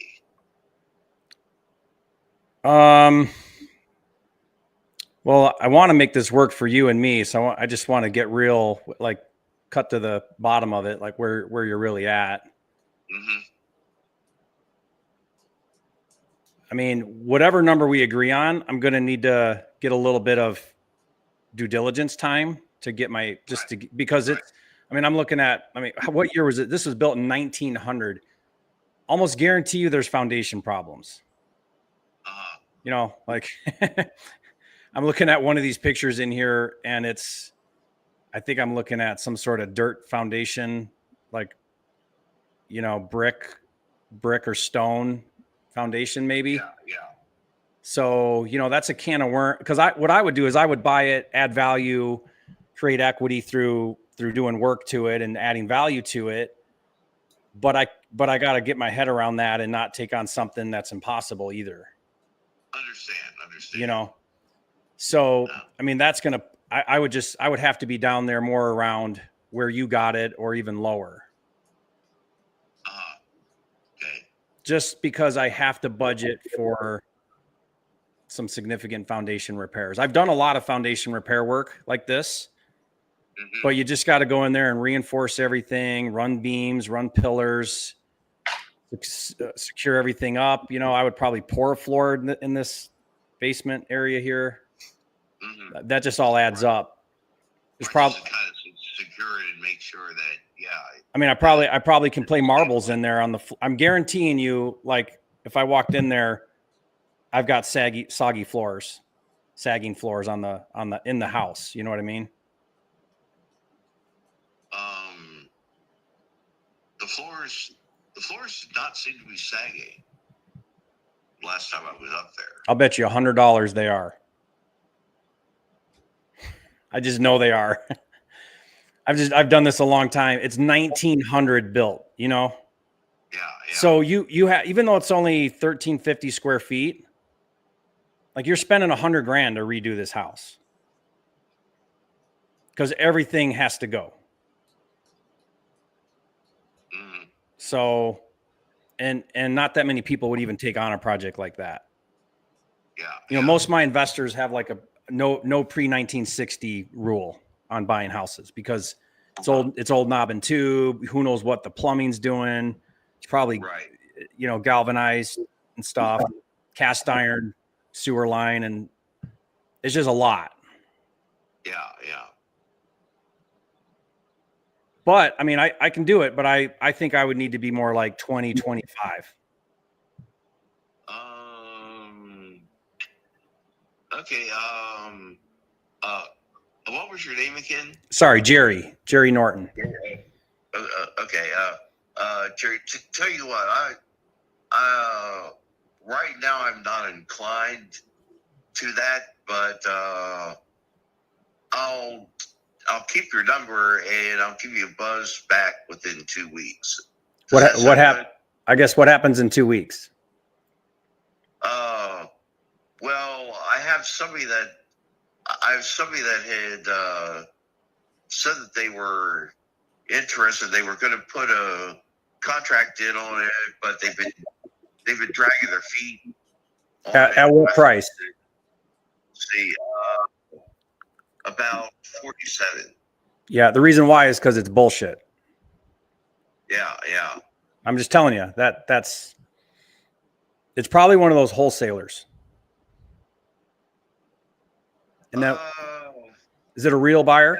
Well, I want to make this work for you and me, so I just want to get real, like, cut to the bottom of it, like where you're really at. Mm-hmm. I mean, whatever number we agree on, I'm going to need to get a little bit of due diligence time to get my, just to, because it's, I mean, I'm looking at, I mean, what year was it? This was built in 1900. Almost guarantee you there's foundation problems. You know, like I'm looking at one of these pictures in here and it's, I think I'm looking at some sort of dirt foundation, like, you know, brick or stone foundation, maybe. Yeah. So, you know, that's a can of worms. Because what I would do is I would buy it, add value, create equity through doing work to it and adding value to it. But I got to get my head around that and not take on something that's impossible either. Understand. You know, so I mean, that's gonna. I would have to be down there more around where you got it or even lower. Okay. Just because I have to budget for some significant foundation repairs. I've done a lot of foundation repair work like this, but you just got to go in there and reinforce everything, run beams, run pillars, secure everything up. You know, I would probably pour a floor in this basement area here. That just all adds up. It's probably kind of secure it and make sure that, I mean, I probably can play marbles in there on the. I'm guaranteeing you, like, if I walked in there, I've got sagging floors in the house. You know what I mean? The floors did not seem to be sagging last time I was up there. I'll bet you $100 they are. I just know they are. I've done this a long time. It's 1900 built, you know? Yeah. So you have, even though it's only 1350 square feet, like you're spending $100,000 to redo this house because everything has to go. So, and not that many people would even take on a project like that. Yeah. You know, most of my investors have like a no pre-1960 rule on buying houses because it's old knob and tube. Who knows what the plumbing's doing? It's probably, you know, galvanized and stuff, cast iron sewer line. And it's just a lot. Yeah. But I mean, I can do it, but I think I would need to be more like 20, 25. Okay. What was your name again? Sorry, Jerry Norton. Okay. Jerry, tell you what, right now I'm not inclined to that, but I'll keep your number and I'll give you a buzz back within 2 weeks. What happened? I guess what happens in 2 weeks? Well, I have somebody that had said that they were interested. They were going to put a contract in on it, but they've been dragging their feet. At what price? See, about 47. Yeah, the reason why is because it's bullshit. Yeah. I'm just telling you it's probably one of those wholesalers. And that is it a real buyer?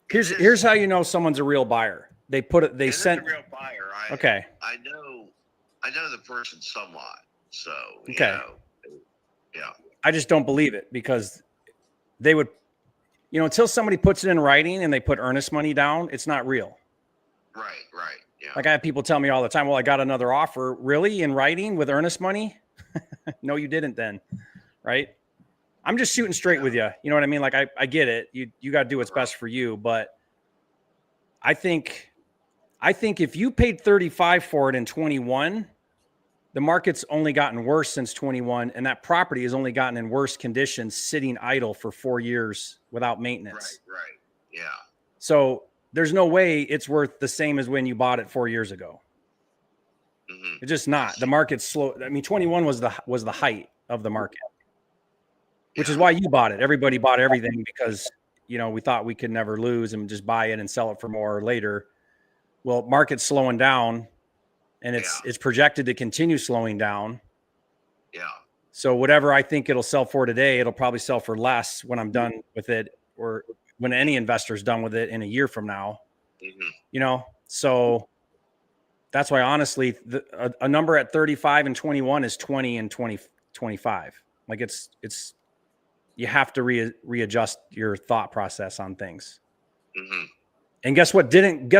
Here's how you know someone's a real buyer. They sent a real buyer. Okay. I know the person somewhat. So okay. Yeah. I just don't believe it because they would, you know, until somebody puts it in writing and they put earnest money down, it's not real. Right. Yeah. Like I have people tell me all the time, well, I got another offer. Really? In writing with earnest money? No, you didn't then. Right? I'm just shooting straight with you. You know what I mean? Like I get it. You got to do what's best for you. But I think if you paid 35 for it in 21, the market's only gotten worse since 21. And that property has only gotten in worse conditions, sitting idle for 4 years without maintenance. Right. Yeah. So there's no way it's worth the same as when you bought it 4 years ago. It's just not. The market's slow. I mean, 21 was the height of the market. Which is why you bought it. Everybody bought everything because, you know, we thought we could never lose and just buy it and sell it for more later. Well, market's slowing down and it's projected to continue slowing down. Yeah. So whatever I think it'll sell for today, it'll probably sell for less when I'm done with it or when any investor's done with it in a year from now. You know, so that's why honestly, a number at 35 and 21 is 20 and 25. Like it's you have to readjust your thought process on things. And guess what didn't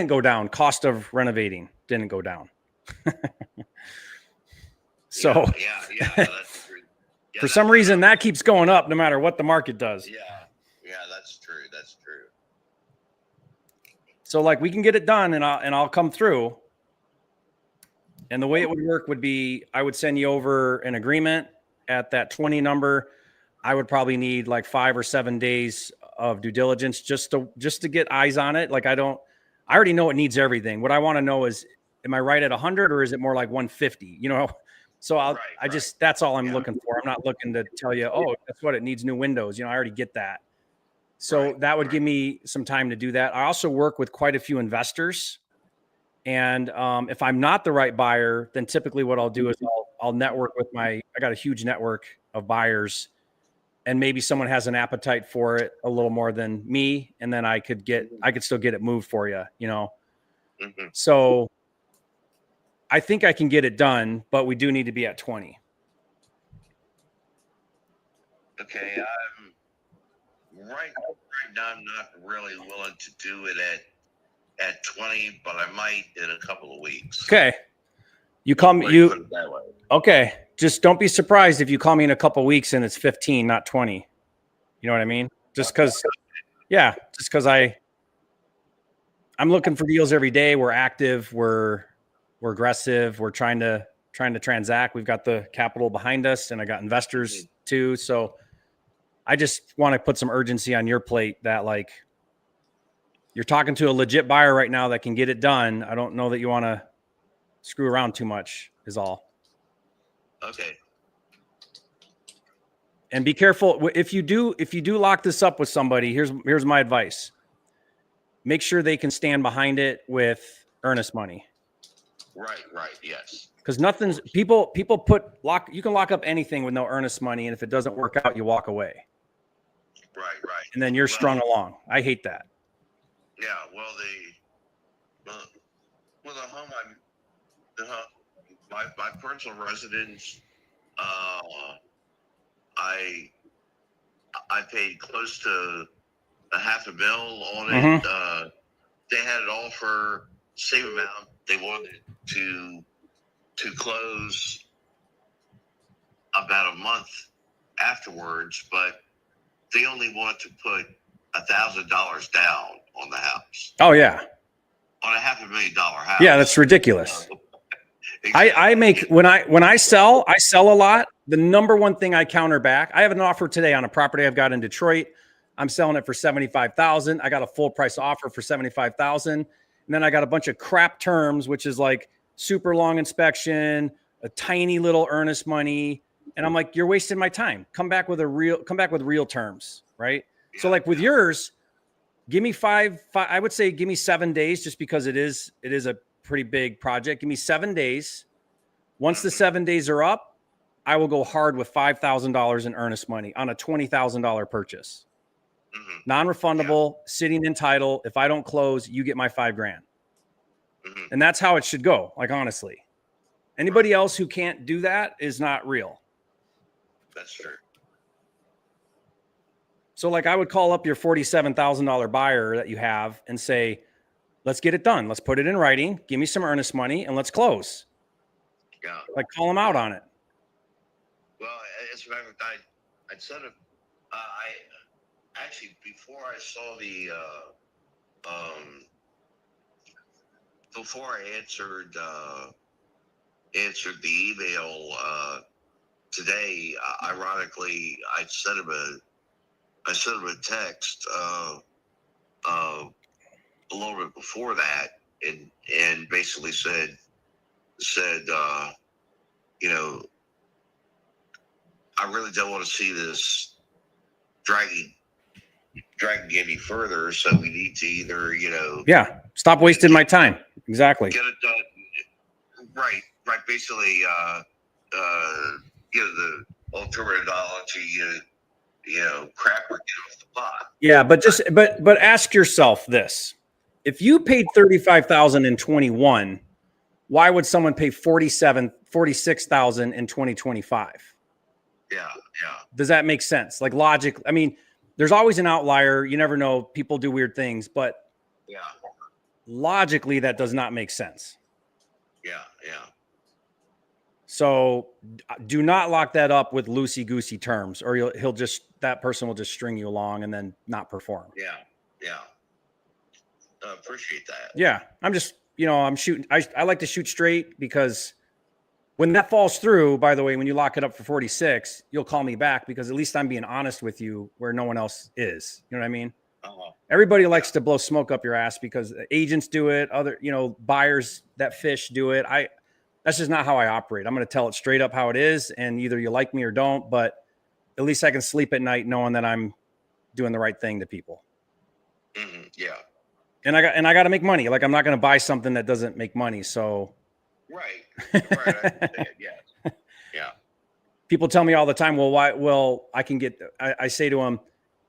go down? Cost of renovating didn't go down. So yeah. Yeah, For some reason, that keeps going up no matter what the market does. Yeah, that's true. That's true. So like we can get it done and I'll come through. And the way it would work would be I would send you over an agreement at that 20 number. I would probably need like 5 or 7 days of due diligence just to get eyes on it. Like I already know it needs everything. What I want to know is, am I right at 100 or is it more like 150? You know, so that's all I'm looking for. I'm not looking to tell you, oh, that's what it needs, new windows. You know, I already get that. So that would give me some time to do that. I also work with quite a few investors. And if I'm not the right buyer, then typically what I'll do is I'll network with I got a huge network of buyers, and maybe someone has an appetite for it a little more than me. And then I could still get it moved for you, you know? Mm-hmm. So I think I can get it done, but we do need to be at 20. Okay. Right now, I'm not really willing to do it at 20, but I might in a couple of weeks. Okay. Okay. Just don't be surprised if you call me in a couple of weeks and it's 15, not 20. You know what I mean? Just because I'm looking for deals every day. We're active. We're aggressive. We're trying to transact. We've got the capital behind us, and I got investors too. So I just want to put some urgency on your plate that like you're talking to a legit buyer right now that can get it done. I don't know that you want to screw around too much is all. Okay. And be careful if you do lock this up with somebody. Here's my advice. Make sure they can stand behind it with earnest money. Right. Yes. Because people you can lock up anything with no earnest money, and if it doesn't work out, you walk away. Right. And then you're strung along. I hate that. Yeah. Well, the home my personal residence, I paid close to $500,000 on it. Mm-hmm. They had it all for the same amount. They wanted to close about a month afterwards, but they only want to put $1,000 down on the house. Oh yeah. On a $500,000 house. Yeah, that's ridiculous. Exactly. I make when I sell a lot. The number one thing I counter back, I have an offer today on a property I've got in Detroit. I'm selling it for $75,000. I got a full price offer for $75,000. And then I got a bunch of crap terms, which is like super long inspection, a tiny little earnest money. And I'm like, you're wasting my time. Come back with real terms. Right. Yeah. So like with yours, give me five, I would say give me 7 days, just because it is a pretty big project. Give me 7 days. Once the 7 days are up, I will go hard with $5,000 in earnest money on a $20,000 purchase. Mm-hmm. Non-refundable, sitting in title. If I don't close, you get my $5,000. Mm-hmm. And that's how it should go. Like, honestly, anybody else who can't do that is not real. That's true. So like I would call up your $47,000 buyer that you have and say, let's get it done. Let's put it in writing. Give me some earnest money and let's close. Yeah. Like call them out on it. Well, as a matter of fact, I'd said it. I actually, before I saw before I answered the email today, ironically, I sent him a text a little bit before that, and basically said, you know, I really don't want to see this dragging any further. So we need to either, yeah, stop wasting my time. Exactly. Get it done. Right. Basically, the alternative terminology, crap or get off the pot. Yeah, but ask yourself this: if you paid $35,000 in 21, why would someone pay $46,000 in 2025? Yeah. Does that make sense? Like logic. I mean, there's always an outlier. You never know. People do weird things, but yeah, logically that does not make sense. Yeah. So do not lock that up with loosey-goosey terms, or that person will just string you along and then not perform. Yeah. Appreciate that. Yeah. I'm just, I'm shooting. I like to shoot straight, because when that falls through, by the way, when you lock it up for 46, you'll call me back, because at least I'm being honest with you where no one else is. You know what I mean? Everybody likes to blow smoke up your ass because agents do it. Other, buyers that fish do it. That's just not how I operate. I'm going to tell it straight up how it is, and either you like me or don't, but at least I can sleep at night knowing that I'm doing the right thing to people. Mm-hmm. Yeah. And I got to make money. Like, I'm not going to buy something that doesn't make money. So. Right. I understand. Yeah. Yeah. People tell me all the time, well, why? Well, I say to them,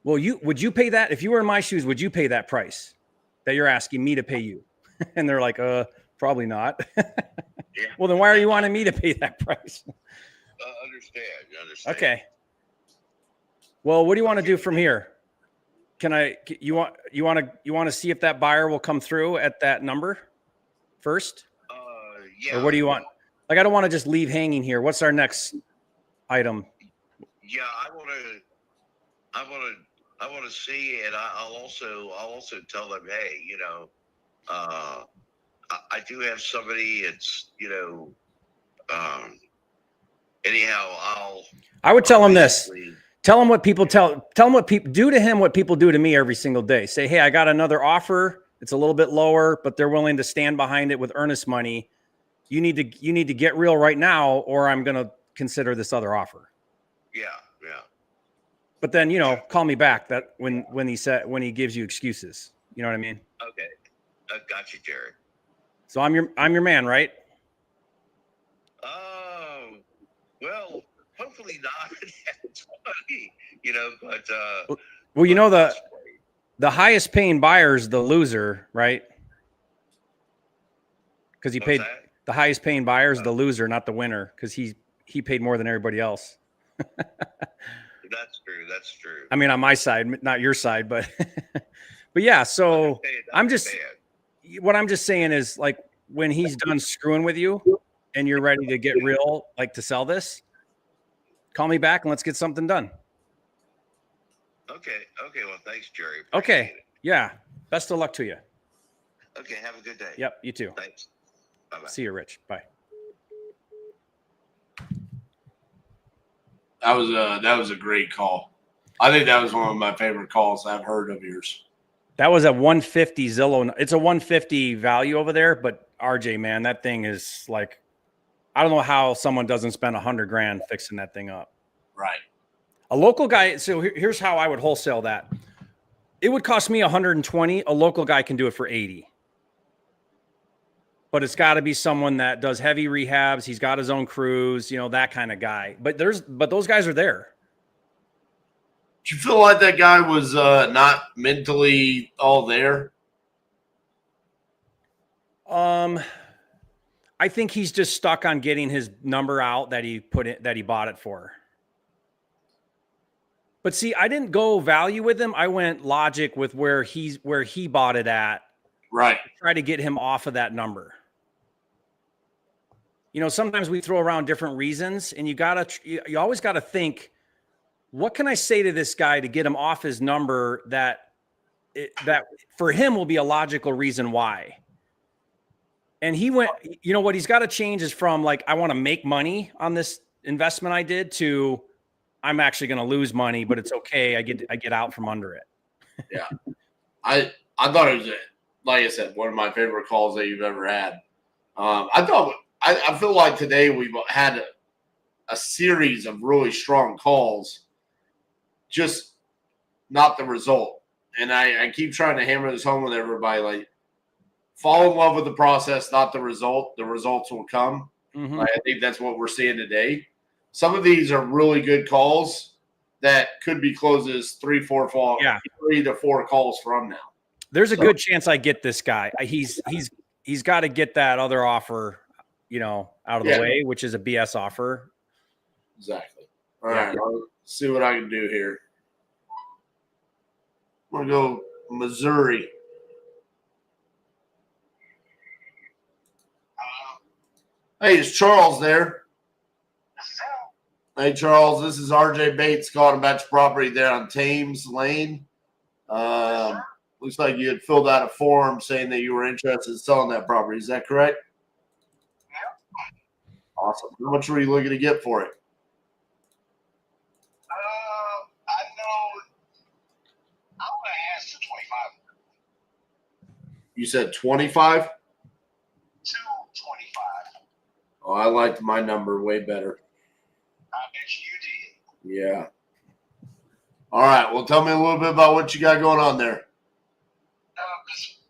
well, would you pay that? If you were in my shoes, would you pay that price that you're asking me to pay you? And they're like, probably not. Yeah. Well, then why are you wanting me to pay that price? Understand. Okay. Well, what do you want to do from here? You want to see if that buyer will come through at that number first? Yeah. Or what do you want? Like, I don't want to just leave hanging here. What's our next item? Yeah, I want to see, and I'll also tell them, hey, I do have somebody. It's anyhow. I would tell them this. Tell them what people tell them what people do to him, what people do to me every single day. Say, hey, I got another offer. It's a little bit lower, but they're willing to stand behind it with earnest money. You need to get real right now, or I'm going to consider this other offer. Yeah. But then, call me back that when he gives you excuses. You know what I mean? Okay. I got you, Jerry. So I'm your man, right? Well, hopefully not. But well, the highest paying buyer is the loser, right? Because he paid the highest paying buyer is the loser, not the winner, because he paid more than everybody else. That's true. I mean, on my side, not your side, but but yeah. So what I'm just saying is, like, when he's done screwing with you and you're ready to get real, like to sell this, call me back and let's get something done. Okay. Well, thanks, Jerry. Okay. Yeah. Best of luck to you. Okay. Have a good day. Yep. You too. Thanks. Bye-bye. See you, Rich. Bye. That was a great call. I think that was one of my favorite calls I've heard of yours. That was a 150 Zillow. It's a 150 value over there, but RJ, man, that thing is like, I don't know how someone doesn't spend $100,000 fixing that thing up. Right. A local guy. So here's how I would wholesale that. It would cost me 120. A local guy can do it for 80. But it's got to be someone that does heavy rehabs. He's got his own crews, that kind of guy. But those guys are there. Do you feel like that guy was not mentally all there? I think he's just stuck on getting his number out that he bought it for. But see, I didn't go value with him. I went logic with where he bought it at. Right. Try to get him off of that number. Sometimes we throw around different reasons, and you always got to think, what can I say to this guy to get him off his number that for him will be a logical reason why. And he went, what he's got to change is from like, I want to make money on this investment I did, to I'm actually going to lose money, but it's okay. I get out from under it. Yeah. I thought it was, like I said, one of my favorite calls that you've ever had. I feel like today we've had a series of really strong calls, just not the result. And I keep trying to hammer this home with everybody, like, fall in love with the process, not the result. The results will come. Mm-hmm. Like, I think that's what we're seeing today. Some of these are really good calls that could be closes 3 to 4 calls from now. There's a good chance I get this guy. He's got to get that other offer, out of the way, which is a BS offer. Exactly. All right. I'll see what I can do here. I'm going to go Missouri. Hey, is Charles there? Hey, Charles, this is RJ Bates calling about your property there on Thames Lane. Looks like you had filled out a form saying that you were interested in selling that property. Is that correct? Yep. Awesome. How much were you looking to get for it? I know I'm gonna ask for 25. You said 25? 225. Oh, I liked my number way better. I bet you did. Yeah. All right. Well, tell me a little bit about what you got going on there. It's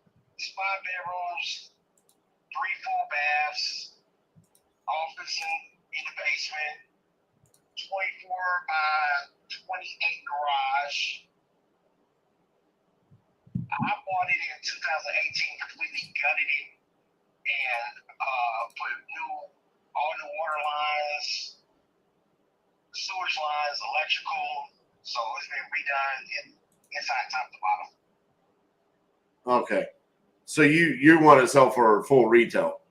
5 bedrooms, 3 full baths, office in the basement, 24 by 28 garage. I bought it in 2018, completely gutted it, and put all new water lines, sewage lines, electrical. So it's been redone inside, top to bottom. Okay. So you want to sell for full retail?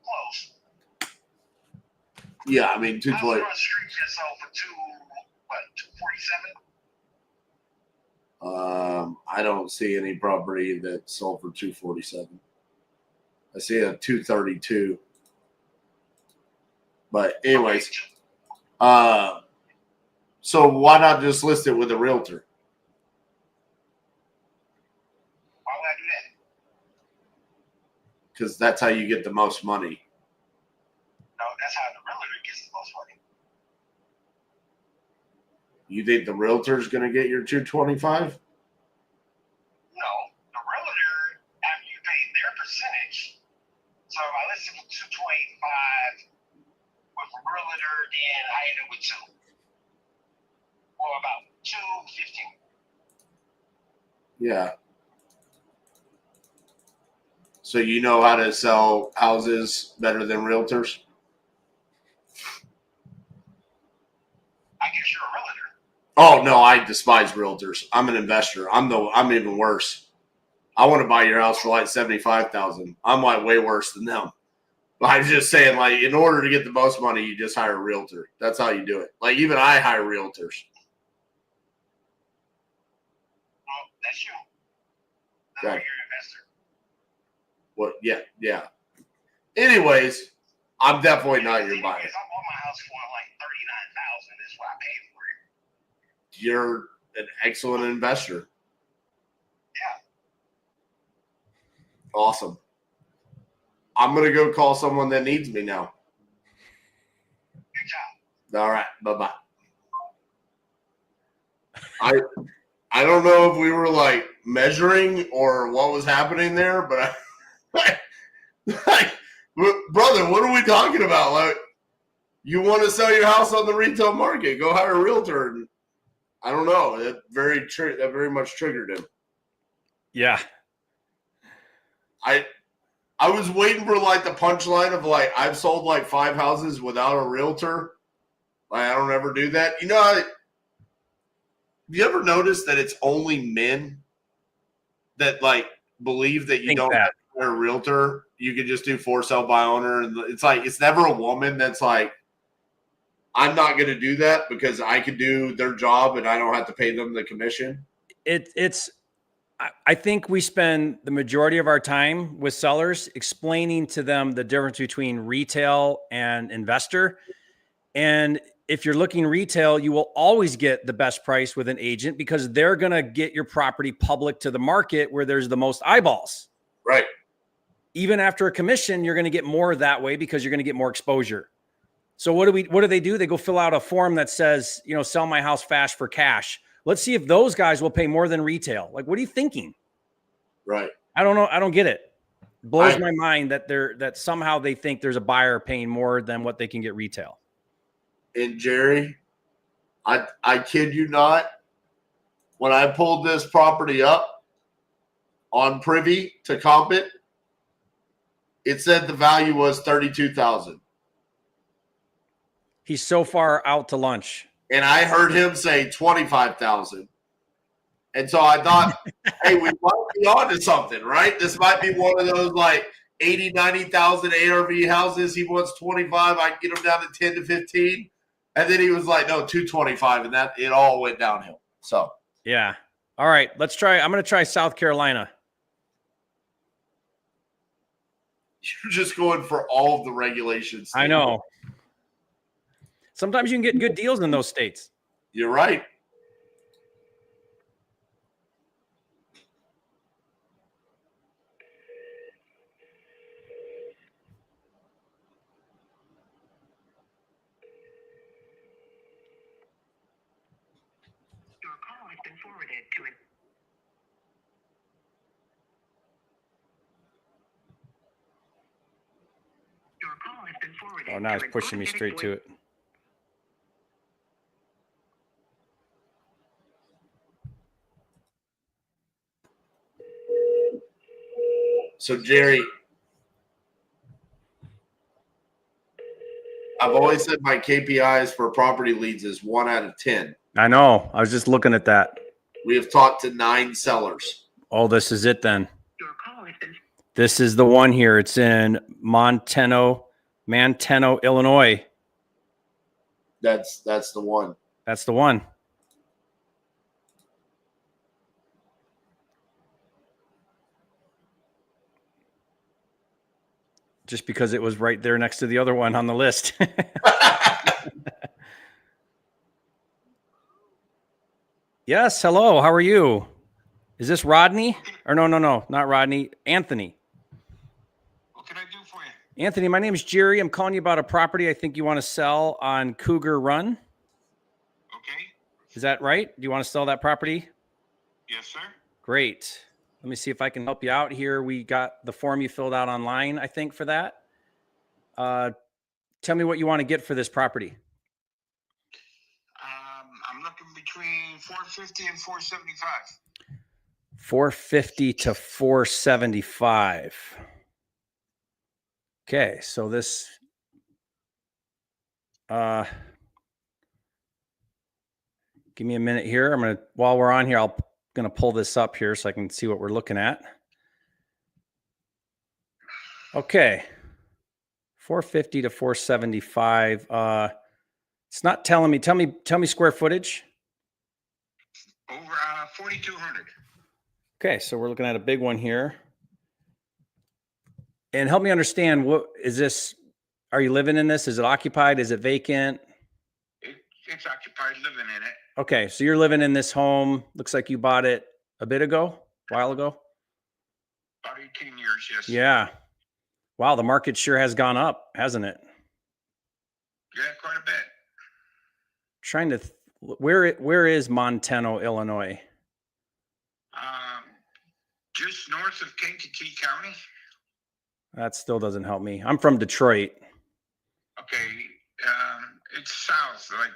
Close. Yeah, I mean, House 220. across the street just sold for 247. I don't see any property that sold for 247. I see a 232. But anyways, so why not just list it with a realtor? Why would I do that? Because that's how you get the most money. No, that's how the realtor gets the most money. You think the realtor's going to get your 225? No, the realtor, after you pay their percentage, so if I list it for 225 with a realtor, then I end up with 2. Or about 215. Yeah. So you know how to sell houses better than realtors? I guess you're a realtor. Oh no, I despise realtors. I'm an investor. I'm even worse. I want to buy your house for like $75,000. I'm like way worse than them. But I'm just saying, like, in order to get the most money, you just hire a realtor. That's how you do it. Like, even I hire realtors. Well, that's you. That's Right. why you're an investor. What? Yeah. Anyways, I'm definitely not your buyer. Because I bought my house for like $39,000. That's what I paid for it. You're an excellent investor. Yeah. Awesome. I'm gonna go call someone that needs me now. Good job. All right. Bye-bye. I don't know if we were like measuring or what was happening there, but brother, what are we talking about? Like, you want to sell your house on the retail market? Go hire a realtor. And I don't know. That very much triggered him. Yeah. I was waiting for like the punchline of like, I've sold like 5 houses without a realtor. Like, I don't ever do that. You know, have you ever noticed that it's only men that like believe that you don't have to hire a realtor? You can just do for sale by owner. And it's like, it's never a woman that's like, I'm not going to do that because I can do their job and I don't have to pay them the commission. I think we spend the majority of our time with sellers explaining to them the difference between retail and investor. And if you're looking retail, you will always get the best price with an agent because they're going to get your property public to the market where there's the most eyeballs. Right. Even after a commission, you're going to get more that way because you're going to get more exposure. So what do they do? They go fill out a form that says, sell my house fast for cash. Let's see if those guys will pay more than retail. Like, what are you thinking? Right. I don't know. I don't get it. It blows my mind that somehow they think there's a buyer paying more than what they can get retail. And Jerry, I kid you not, when I pulled this property up on Privy to comp it, it said the value was $32,000. He's so far out to lunch. And I heard him say $25,000. And so I thought, hey, we might be on to something, right? This might be one of those like 80, 90,000 ARV houses. He wants 25. I can get him down to 10 to 15. And then he was like, no, 225. And that it all went downhill. So, yeah. All right, let's try. I'm going to try South Carolina. you're just going for all of the regulations. I know. Sometimes you can get good deals in those states. You're right. Your call has been forwarded to an Your call has been forwarded. Oh, now to it's an pushing me automatic straight to voice- it. So, Jerry, I've always said my KPIs for property leads is 1 out of 10. I know. I was just looking at that. We have talked to 9 sellers. Oh, this is it then. Your call has been This is the one here. It's in Manteno, Illinois. That's the one. That's the one. Just because it was right there next to the other one on the list. Yes. Hello. How are you? Is this Rodney? Or no, not Rodney. Anthony. What can I do for you? Anthony, my name is Jerry. I'm calling you about a property I think you want to sell on Cougar Run. Okay. Is that right? Do you want to sell that property? Yes, sir. Great. Let me see if I can help you out here. We got the form you filled out online, I think, for that. Tell me what you want to get for this property. I'm looking between 450 and 475. 450 to 475. Okay, so this give me a minute here. While we're on here, I'm gonna pull this up here so I can see what we're looking at. Okay. 450 to 475. It's not telling me. Tell me square footage. Over 4,200. Okay, so we're looking at a big one here. And help me understand, what is this? Are you living in this? Is it occupied? Is it vacant? It's occupied, living in it. Okay, so you're living in this home. Looks like you bought it a while ago. About 18 years, yes. Yeah. Wow, the market sure has gone up, hasn't it? Yeah, quite a bit. Trying to, where is Manteno, Illinois? Just north of Kankakee County. That still doesn't help me. I'm from Detroit. Okay, it's south, like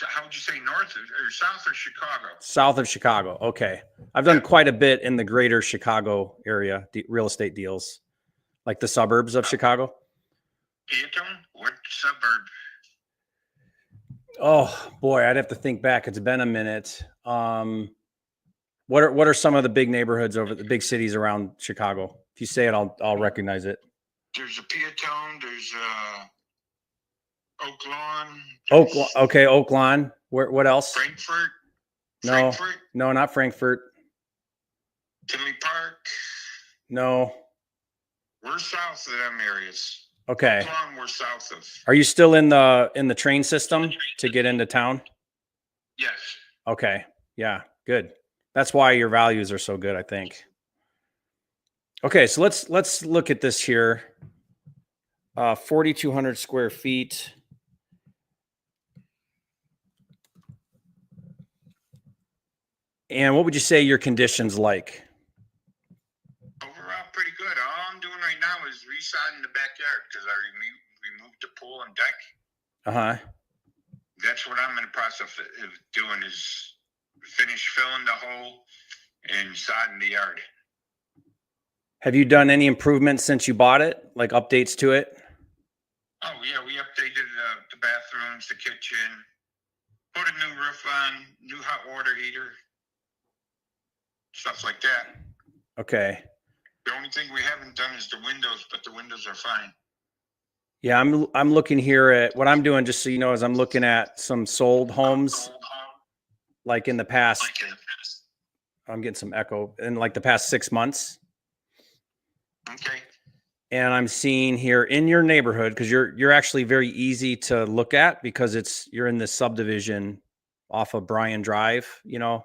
how would you say, north or south of Chicago? South of Chicago. Okay. I've done quite a bit in the greater Chicago area, real estate deals, like the suburbs of Chicago. Peatone? What suburb? Oh boy, I'd have to think back. It's been a minute. What are some of the big neighborhoods over the big cities around Chicago? If you say it, I'll recognize it. There's a Peatone. There's Oak Lawn. Okay, Oak Lawn. What else? Frankfurt. No, Frankfurt. no, not Frankfurt. Tinley Park. No. We're south of them areas. Okay. Oak Lawn, we're south of. Are you still in the train system to get into town? Yes. Okay. Yeah, good. That's why your values are so good, I think. Okay, so let's look at this here. 4,200 square feet. And what would you say your conditions like? Overall, pretty good. All I'm doing right now is residing the backyard because I removed the pool and deck. Uh-huh. That's what I'm in the process of doing, is finish filling the hole and sodding the yard. Have you done any improvements since you bought it, like updates to it? Oh, yeah, we updated the bathrooms, the kitchen, put a new roof on, new hot water heater, stuff like that. Okay. The only thing we haven't done is the windows, but the windows are fine. Yeah, I'm looking here at what I'm doing, just so you know, is I'm looking at some sold homes like in the past. I'm getting some echo in like the past 6 months. Okay. And I'm seeing here in your neighborhood, because you're actually very easy to look at because you're in this subdivision off of Bryan Drive, you know.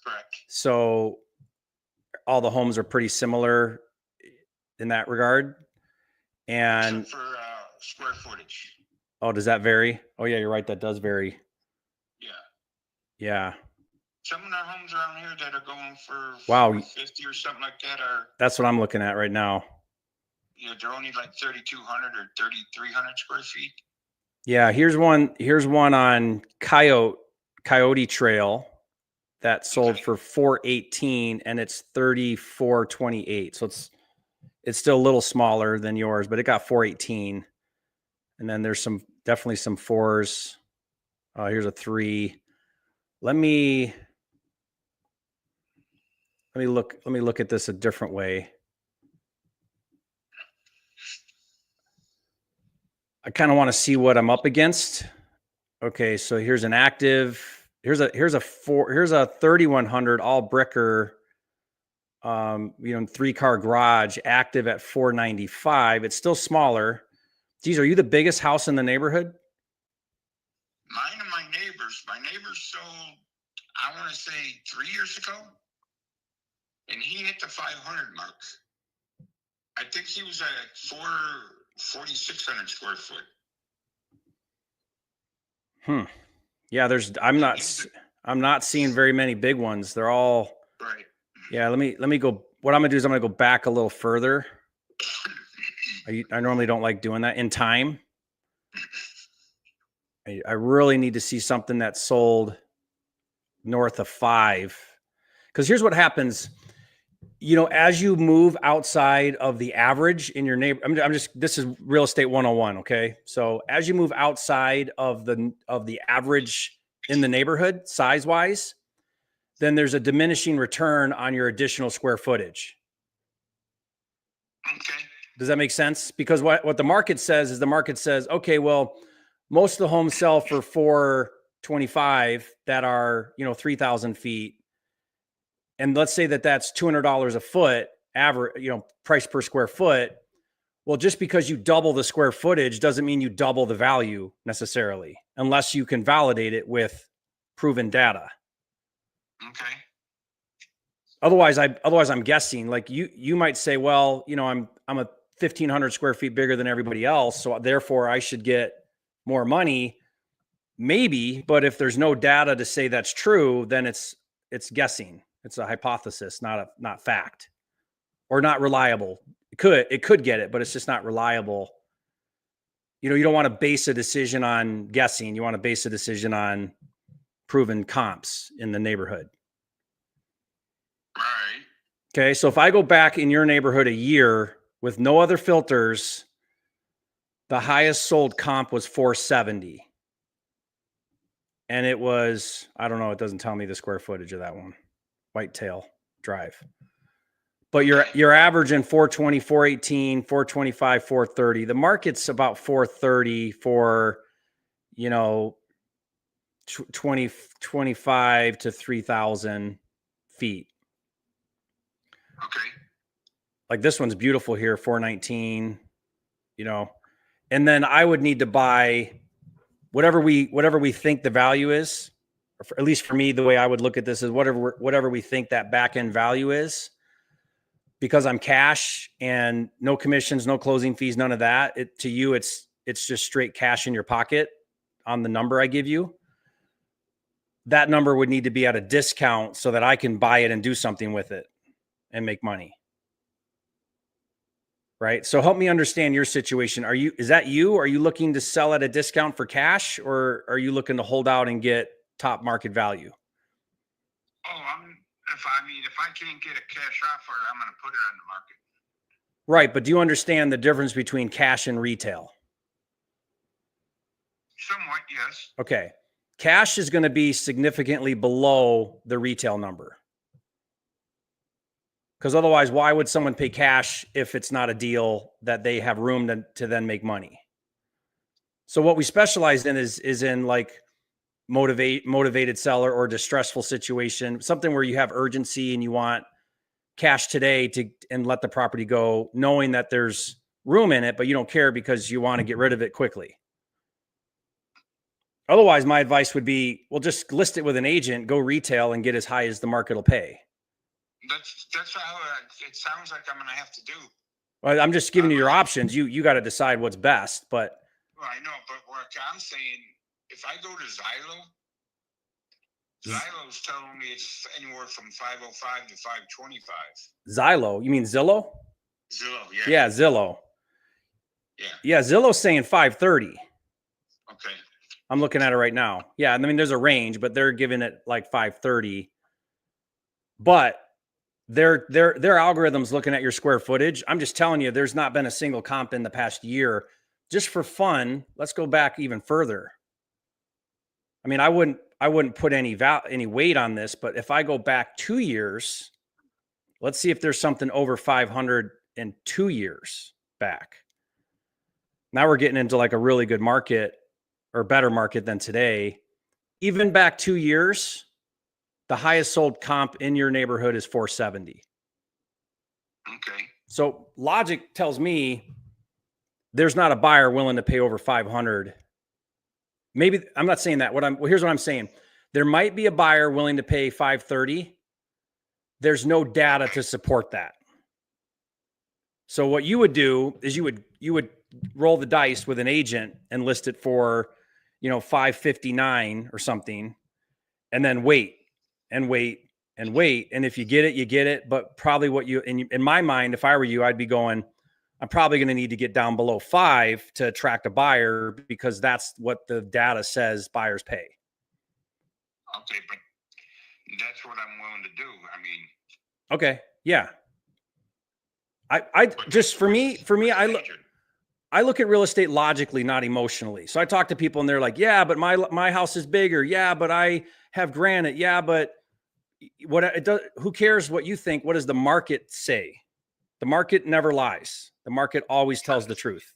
Correct. So all the homes are pretty similar in that regard. And except for square footage. oh, does that vary? Oh yeah, you're right. That does vary. Yeah. Yeah. Some of our homes around here that are going for Wow. 450 or something like that are. That's what I'm looking at right now. You know, they're only like 3,200 or 3,300 square feet. Yeah. Here's one on Coyote Trail that sold for 418 and it's 3428. So it's still a little smaller than yours, but it got 418. And then there's definitely some fours. Here's a 3. Let me look at this a different way. I kind of want to see what I'm up against. Okay, so here's an active. Here's a 3100 all bricker. 3-car garage, active at 495. It's still smaller. Geez, are you the biggest house in the neighborhood? Mine and my neighbors. My neighbors sold, I want to say 3 years ago, and he hit the 500 mark. I think he was at 4,600 square foot. Yeah, I'm not seeing very many big ones. They're all right. Yeah, let me go. What I'm gonna do is I'm gonna go back a little further. I normally don't like doing that in time. I really need to see something that's sold north of 5. Because here's what happens. You know, as you move outside of the average in your neighbor, this is real estate 101. Okay. So as you move outside of the average in the neighborhood size wise, then there's a diminishing return on your additional square footage. Okay. Does that make sense? Because what the market says is okay, well, most of the homes sell for 425 that are, 3,000 feet. And let's say that's $200 a foot average, price per square foot. Well, just because you double the square footage doesn't mean you double the value necessarily, unless you can validate it with proven data. Okay. Otherwise I'm guessing. Like you might say, well, I'm a 1,500 square feet bigger than everybody else, so therefore I should get more money. Maybe, but if there's no data to say that's true, then it's guessing. It's a hypothesis, not fact, or not reliable. It could get it, but it's just not reliable. You don't want to base a decision on guessing. You want to base a decision on proven comps in the neighborhood. Right. Okay. So if I go back in your neighborhood a year with no other filters, the highest sold comp was 470. And it was, I don't know, it doesn't tell me the square footage of that one. Whitetail Drive. But you're averaging 420, 418, 425, 430. The market's about 430 for, 25 to 3,000 feet. Okay. Like this one's beautiful here, 419, and then I would need to buy whatever we think the value is, or at least for me, the way I would look at this is whatever we think that back end value is, because I'm cash and no commissions, no closing fees, none of that. To you, it's just straight cash in your pocket on the number I give you. That number would need to be at a discount so that I can buy it and do something with it and make money. Right. So help me understand your situation. Is that you? Are you looking to sell at a discount for cash, or are you looking to hold out and get top market value? Oh, if I can't get a cash offer, I'm going to put it on the market. Right. But do you understand the difference between cash and retail? Somewhat, yes. Okay. Cash is going to be significantly below the retail number. Because otherwise, why would someone pay cash if it's not a deal that they have room to then make money? So what we specialize in is in like motivated seller or distressful situation, something where you have urgency and you want cash today and let the property go, knowing that there's room in it, but you don't care because you want to get rid of it quickly. Otherwise, my advice would be, well, just list it with an agent, go retail and get as high as the market will pay. That's how it sounds like I'm going to have to do. Well, I'm just giving you your options. You got to decide what's best, but. Well, I know, but what I'm saying, if I go to Xylo's telling me it's anywhere from 505 to 525. Xylo? You mean Zillow? Zillow, yeah. Yeah, Zillow. Yeah, Zillow's saying 530. Okay. I'm looking at it right now. Yeah, I mean, there's a range, but they're giving it like 530. But their algorithm's looking at your square footage. I'm just telling you, there's not been a single comp in the past year. Just for fun, let's go back even further. I mean, I wouldn't put any weight on this, but if I go back 2 years, let's see if there's something over 500 in 2 years back. Now we're getting into like a really good market or better market than today. Even back 2 years, the highest sold comp in your neighborhood is 470. Okay. So logic tells me there's not a buyer willing to pay over 500. Maybe I'm not saying that. Here's what I'm saying. There might be a buyer willing to pay 530. There's no data to support that. So what you would do is you would roll the dice with an agent and list it for, 559 or something, and then wait. And if you get it, you get it. But probably in my mind, if I were you, I'd be going, I'm probably going to need to get down below 5 to attract a buyer because that's what the data says buyers pay. Okay, but that's what I'm willing to do. I mean. Okay. Yeah. I just, for me, I look at real estate logically, not emotionally. So I talk to people and they're like, yeah, but my house is bigger. Yeah, but I have granite. Yeah, but who cares what you think? What does the market say? The market never lies. The market always tells the truth.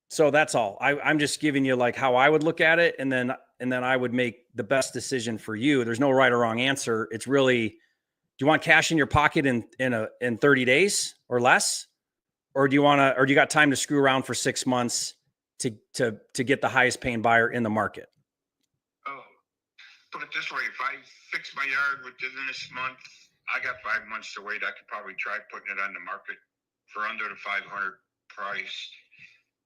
So that's all. I'm just giving you like how I would look at it. And then I would make the best decision for you. There's no right or wrong answer. It's really, do you want cash in your pocket in 30 days or less? Or do you got time to screw around for 6 months to get the highest paying buyer in the market? Oh, put it this way. If I fix my yard within this month, I got 5 months to wait. I could probably try putting it on the market for under the 500 price.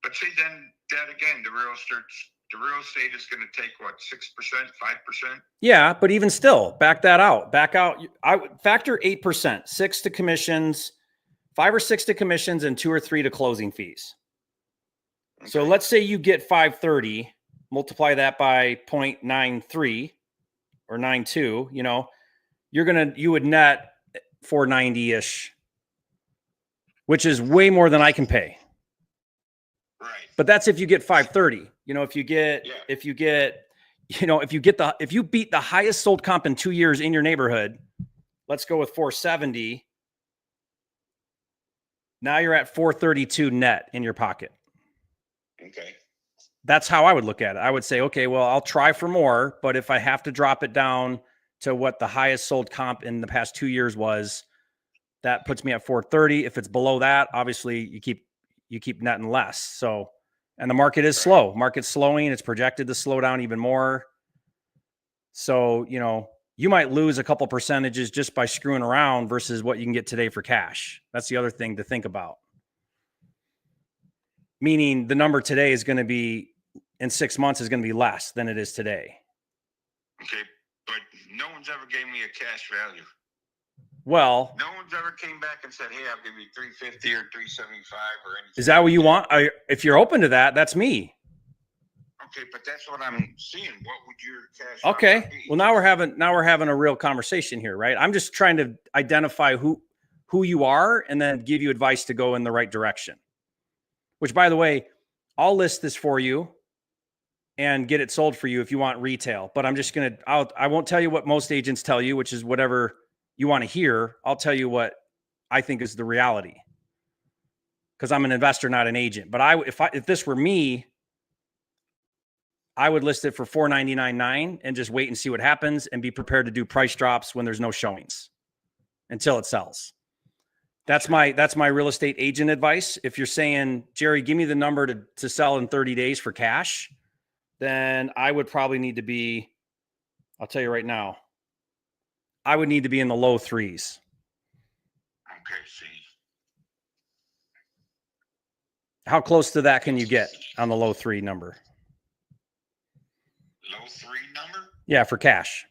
But see, then that again, the real estate is going to take what, 6%, 5%? Yeah, but even still, back out. I would factor 8%, 6 to commissions, 5 or 6 to commissions, and 2 or 3 to closing fees. Okay. So let's say you get 530, multiply that by 0.93 or 92, you would net 490-ish, which is way more than I can pay. Right. But that's if you get 530. If you beat the highest sold comp in 2 years in your neighborhood, let's go with 470. Now you're at 432 net in your pocket. Okay. That's how I would look at it. I would say, okay, well, I'll try for more, but if I have to drop it down to what the highest sold comp in the past 2 years was, that puts me at 430. If it's below that, obviously you keep netting less. So, and the market is slow. Market's slowing. It's projected to slow down even more. So, you might lose a couple percentages just by screwing around versus what you can get today for cash. That's the other thing to think about. Meaning the number today is going to be, in 6 months, is going to be less than it is today. Okay, but no one's ever gave me a cash value. Well, no one's ever came back and said, hey, I'll give you 350 or 375 or anything. Is that what you want? If you're open to that, that's me. Okay, but that's what I'm seeing. What would your cash Okay. be? Well, now we're having a real conversation here, right? I'm just trying to identify who you are and then give you advice to go in the right direction. Which, by the way, I'll list this for you. and get it sold for you if you want retail. But I'm just going to, I won't tell you what most agents tell you, which is whatever you want to hear. I'll tell you what I think is the reality, because I'm an investor, not an agent. But if this were me, I would list it for $499.9 and just wait and see what happens and be prepared to do price drops when there's no showings until it sells. That's my real estate agent advice. If you're saying, Jerry, give me the number to sell in 30 days for cash, then I would probably need to be, I'll tell you right now, I would need to be in the low threes. Okay, see. How close to that can you get on the low 3 number? Low 3 number? Yeah, for cash.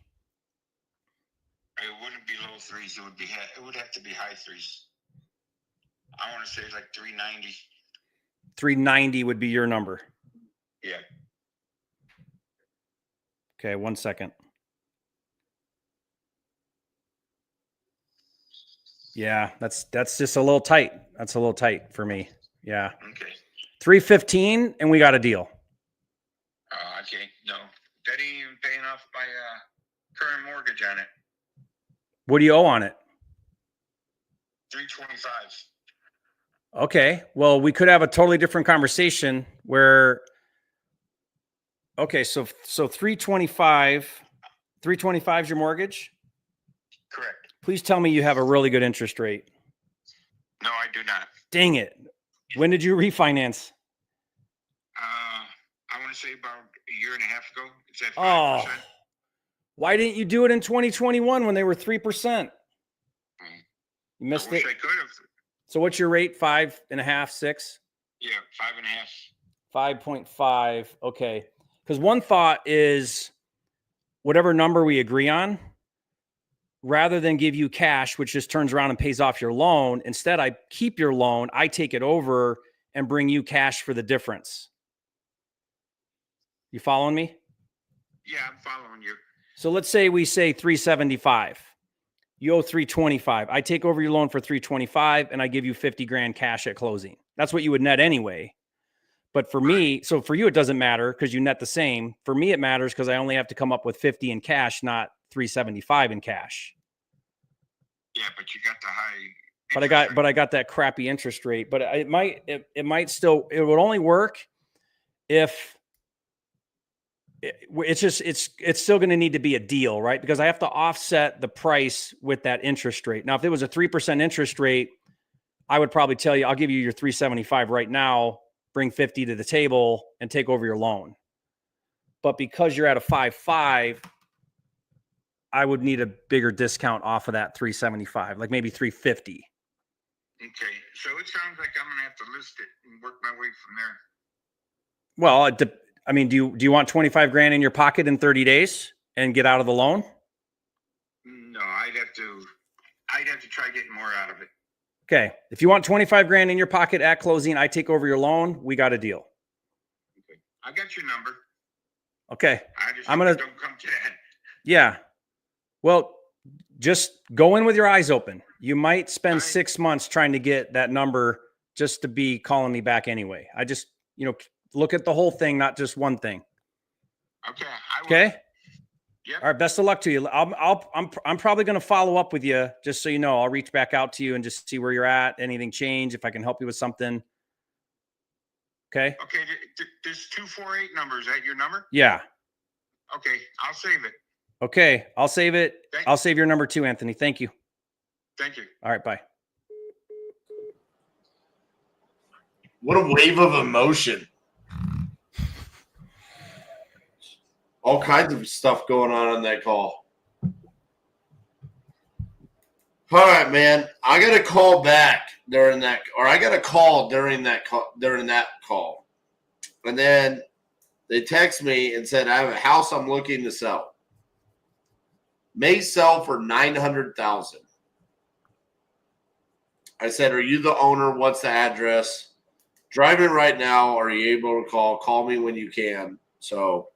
It wouldn't be low 3s. It would have to be high 3s. I want to say like 390. 390 would be your number. Yeah. Okay, 1 second. Yeah, that's just a little tight. That's a little tight for me. Yeah. Okay. 315 and we got a deal. Okay. No, that ain't even paying off my current mortgage on it. What do you owe on it? $325. Okay. Well, we could have a totally different conversation where, okay, so 325 is your mortgage? Correct. Please tell me you have a really good interest rate. No, I do not. Dang it. When did you refinance? I want to say about a year and a half ago. It's at 5%. Oh, why didn't you do it in 2021 when they were 3%? You missed I wish it. I could have. So what's your rate? 5.5, 6? Yeah, 5.5. 5.5. Okay. Because one thought is whatever number we agree on, rather than give you cash, which just turns around and pays off your loan, instead I keep your loan, I take it over and bring you cash for the difference. You following me? Yeah, I'm following you. So let's say we say 375. You owe 325. I take over your loan for 325 and I give you 50 grand cash at closing. That's what you would net anyway. But for me, so for you, it doesn't matter because you net the same. For me, it matters because I only have to come up with 50 in cash, not 375 in cash. Yeah, but you got the high. But I got that crappy interest rate. But it might still, it would only work if it's still going to need to be a deal, right? Because I have to offset the price with that interest rate. Now, if it was a 3% interest rate, I would probably tell you, I'll give you your 375 right now, bring 50 to the table and take over your loan. But because you're at a 5.5, I would need a bigger discount off of that 375, like maybe 350. Okay, so it sounds like I'm gonna have to list it and work my way from there. Well, I mean, do you want 25 grand in your pocket in 30 days and get out of the loan? No, I'd have to try getting more out of it. Okay, if you want 25 grand in your pocket at closing, I take over your loan. We got a deal. Okay, I got your number. Okay, I'm gonna don't come to that. Yeah. Well, just go in with your eyes open. You might spend 6 months trying to get that number just to be calling me back anyway. I just, look at the whole thing, not just one thing. Okay. Okay. Yep. All right. Best of luck to you. I'm probably going to follow up with you just so you know. I'll reach back out to you and just see where you're at. Anything change? If I can help you with something. Okay. Okay. This 248 number, is that your number? Yeah. Okay. I'll save it. Okay. I'll save it. I'll save your number too, Anthony. Thank you. Thank you. All right. Bye. What a wave of emotion. All kinds of stuff going on that call. All right, man. I got a call back during that, or I got a call during that call. And then they text me and said, I have a house I'm looking to sell. May sell for $900,000. I said, are you the owner? What's the address? Driving right now. Are you able to call? Call me when you can. So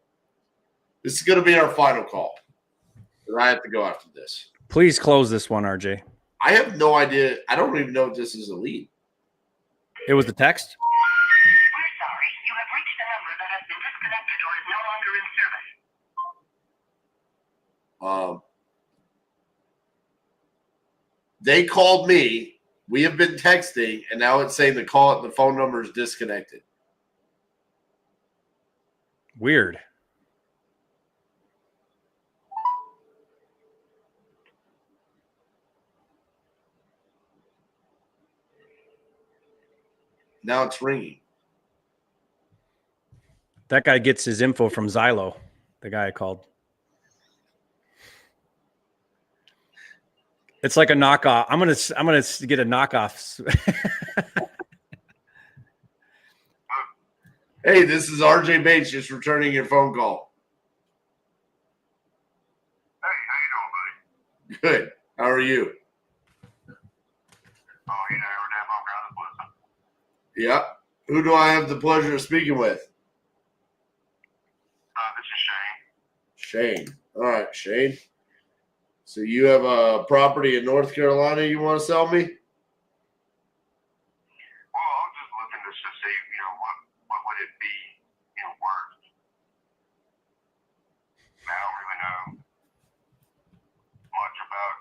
this is going to be our final call. I have to go after this. Please close this one, RJ. I have no idea. I don't even know if this is a lead. It was the text? We're sorry. You have reached a number that has been disconnected Hospital is no longer in service. They called me. We have been texting, and now it's saying the phone number is disconnected. Weird. Now it's ringing. That guy gets his info from Xylo, the guy I called. It's like a knockoff. I'm gonna get a knockoff. Hey, this is RJ Bates just returning your phone call. Hey, how you doing, buddy? Good. How are you? Oh, you know, every day I'm around the place. Yeah. Who do I have the pleasure of speaking with? This is Shane. Shane. All right, Shane. So you have a property in North Carolina you want to sell me? Well, I was just looking to see, you know, what would it be, you know, worth? I don't really know much about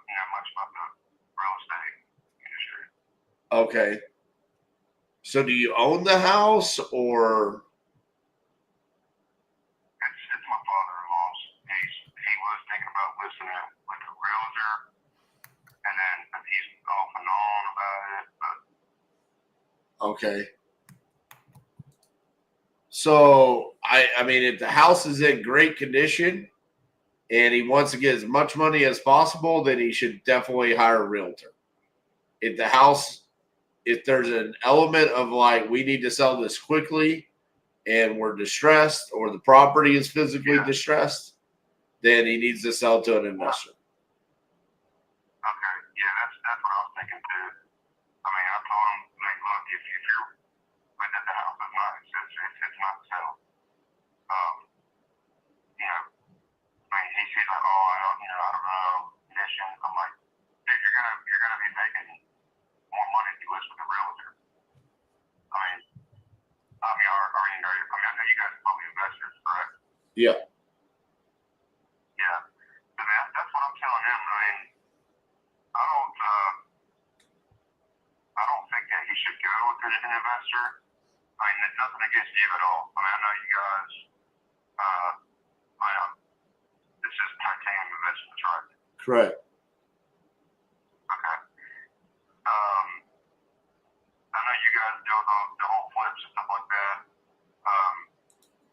the real estate industry. Okay. So do you own the house or? It's my father-in-law's. He was thinking about listing it with a realtor, and then he's off and on about it, but Okay. So I mean, if the house is in great condition and he wants to get as much money as possible, then he should definitely hire a realtor. If there's an element of like, we need to sell this quickly and we're distressed, or the property is physically distressed, then he needs to sell to an investor. okay, yeah, that's what I was thinking too. I mean, I told him, like, look, if you're but the house is not, it's not sell. You know, I mean, he's like, oh, I don't know, condition. I'm like, dude, you're gonna be making more money if you list with a realtor. I know you guys are probably investors, correct? Yeah. Yeah. I mean, that's what I'm telling him. I mean, I don't think that he should go with an investor. I mean, there's nothing against you at all. I mean, I know you guys. This is titanium investments, right? Correct. Okay. I know you guys do the whole flips and stuff like that.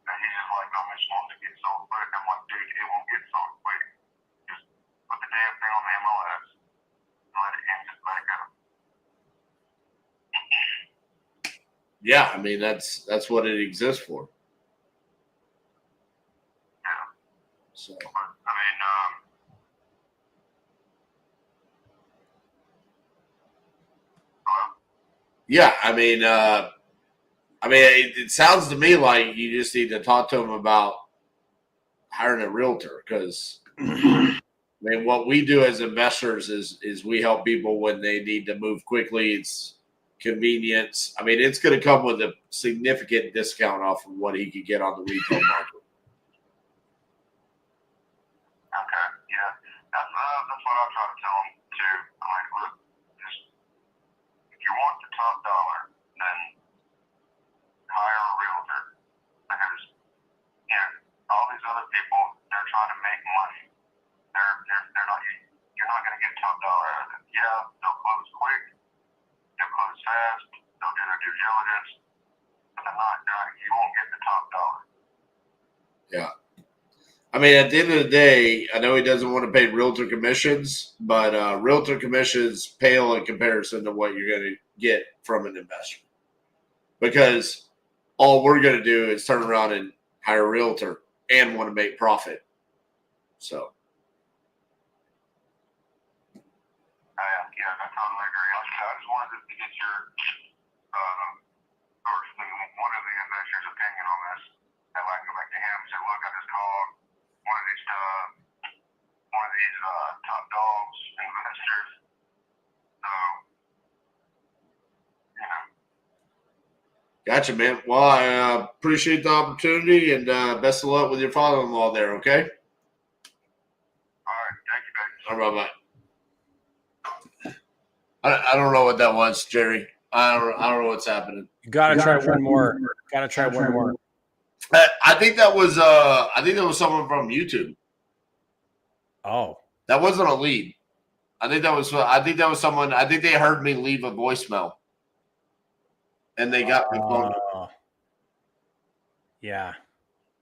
And he's just like, I'm just wanting to get sold quick. I'm like, dude, it won't get sold quick. Just put the damn thing on the MLS and let it go. Yeah, I mean that's what it exists for. Yeah. So But, I mean, hello? yeah, I mean, it sounds to me like you just need to talk to him about hiring a realtor, because I mean, what we do as investors is we help people when they need to move quickly. It's convenience. I mean, it's going to come with a significant discount off of what he could get on the retail market. Okay, yeah. That's what I try to tell him too. I'm like, look, just if you want the top dollar, then hire a realtor, because you know all these other people, they're trying to make money. They're not. You're not going to get top dollar out of it. Yeah, they'll close quick. They'll close fast. They'll do their due diligence, but they're not. You won't get the top dollar. Yeah. I mean, at the end of the day, I know he doesn't want to pay realtor commissions, but realtor commissions pale in comparison to what you're going to get from an investor. Because all we're going to do is turn around and hire a realtor and want to make profit. So. Yeah, I totally agree. I just wanted to get your, one of the investors' opinion on this. And I can go back to him and say, look, I just called one of these top dogs investors. So, you know, Gotcha, man. Well, I appreciate the opportunity, and best of luck with your father-in-law there. Okay. All right, thank you, man. All right, bye. I don't know what that was, Jerry. I don't know what's happening. You gotta try one more. Gotta try one more. I think that was someone from YouTube. Oh, that wasn't a lead. I think that was someone. I think they heard me leave a voicemail, and they got me phone. Yeah.